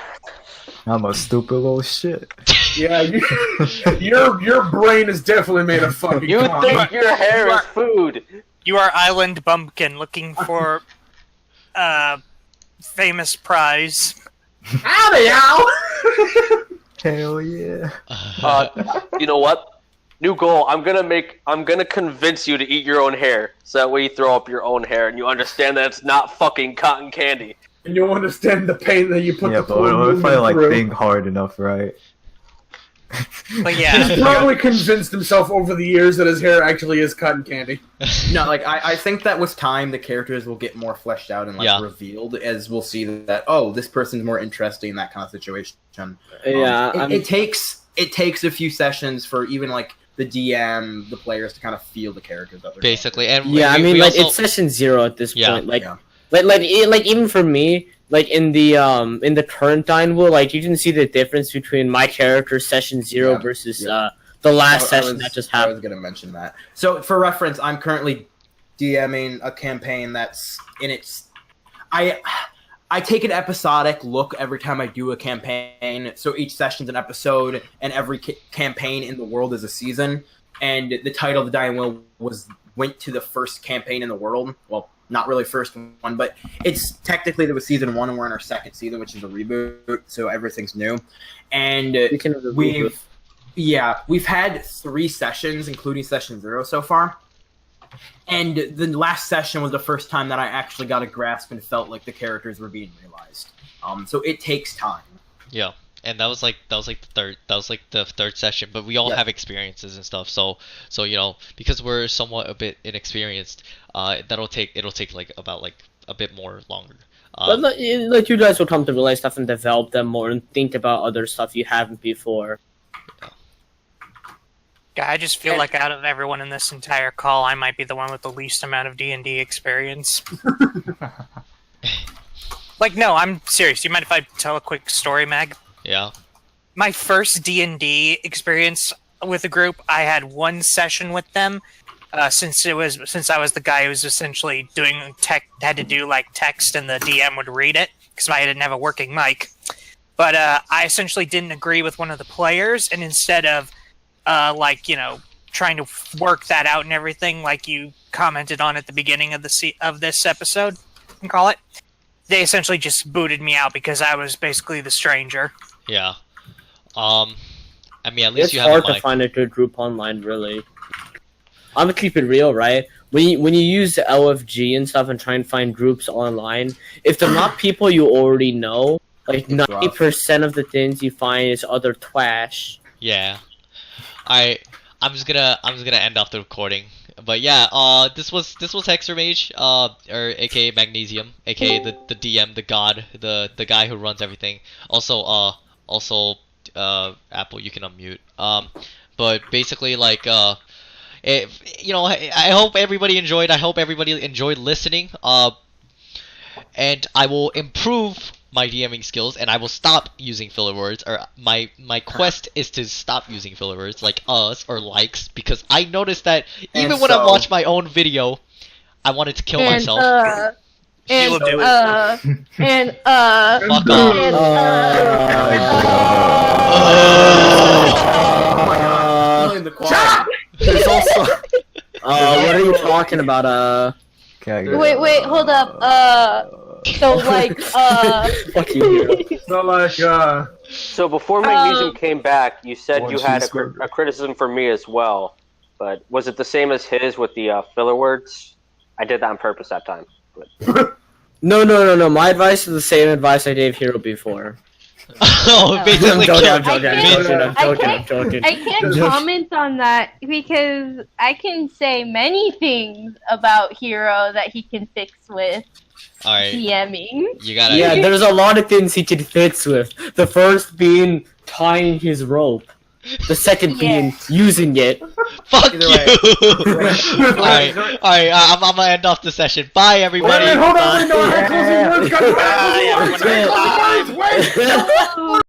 I'm a stupid little shit. Yeah, your brain is definitely made of fucking. You think your hair is food? You are Island Bumpkin looking for famous prize. Howdy, y'all! Hell yeah. You know what? New goal. I'm gonna convince you to eat your own hair, so that way you throw up your own hair and you understand that it's not fucking cotton candy. And you'll understand the pain that you put Yeah, the but poor what if I movement like through. think hard enough, right? But yeah, He's probably convinced himself over the years that his hair actually is cotton candy. No, like I think that with time the characters will get more fleshed out and like revealed as we'll see that this person's more interesting in that kind of situation. Yeah, it takes a few sessions for even like the DM, the players to kind of feel the characters that they're basically. And yeah, I mean, we like also... it's session 0 at this Yeah. point. Like even for me, like in the current Dynwood, like you can see the difference between my character session 0 versus the last session that just happened. I was going to mention that. So for reference, I'm currently DMing a campaign that's in its. I take an episodic look every time I do a campaign. So each session's an episode, and every campaign in the world is a season. And the title of the Dying Will went to the first campaign in the world. Well, not really first one, but it's technically there was season 1, and we're in our second season, which is a reboot. So everything's new, and we've had 3 sessions, including session 0 so far. And the last session was the first time that I actually got a grasp and felt like the characters were being realized. So it takes time. Yeah, and that was like the third session, but we all have experiences and stuff. So you know, because we're somewhat a bit inexperienced, it'll take like about like a bit more longer. But like you guys will come to realize stuff and develop them more and think about other stuff you haven't before. Yeah, I just feel like out of everyone in this entire call, I might be the one with the least amount of D&D experience. Like, no, I'm serious. Do you mind if I tell a quick story, Mag? Yeah. My first D&D experience with a group, I had 1 session with them. since I was the guy who was essentially doing had to do like text, and the DM would read it because I didn't have a working mic. But I essentially didn't agree with one of the players, and instead of trying to work that out and everything, like you commented on at the beginning of this episode, you can call it, they essentially just booted me out because I was basically the stranger. Yeah. I mean, at least It's you have a hard to mic. find a good group online, really. I'm gonna keep it real, right? When you use LFG and stuff and try and find groups online, if they're not people you already know, like 90% of the things you find is other twash. Yeah. I'm just gonna end off the recording. But yeah, this was Hexer Mage, or aka Magnesium, aka the DM, the god, the guy who runs everything. Also Apple, you can unmute. But basically, like, I hope everybody enjoyed. I hope everybody enjoyed listening. And I will improve my DMing skills, and I will stop using filler words. Or my quest is to stop using filler words like us or likes, because I noticed that even when I watch my own video, I wanted to kill myself. Fuck off. There's also. What are you talking about? Wait, hold up. So like, Fuck you. So like, So before Magnesium came back, you said you had a criticism for me as well. But was it the same as his with the filler words? I did that on purpose that time. But... No. My advice is the same advice I gave Hero before. Oh, basically, I'm joking. I can't comment on that because I can say many things about Hero that he can fix with DMing. Yeah, there's a lot of things he can fix with. The first being tying his rope. The second being using it. Fuck you! Alright, I'm gonna end off the session. Bye, everybody! Wait, hold on, no, I have closing words, guys, I have closing words, I have closing words, wait!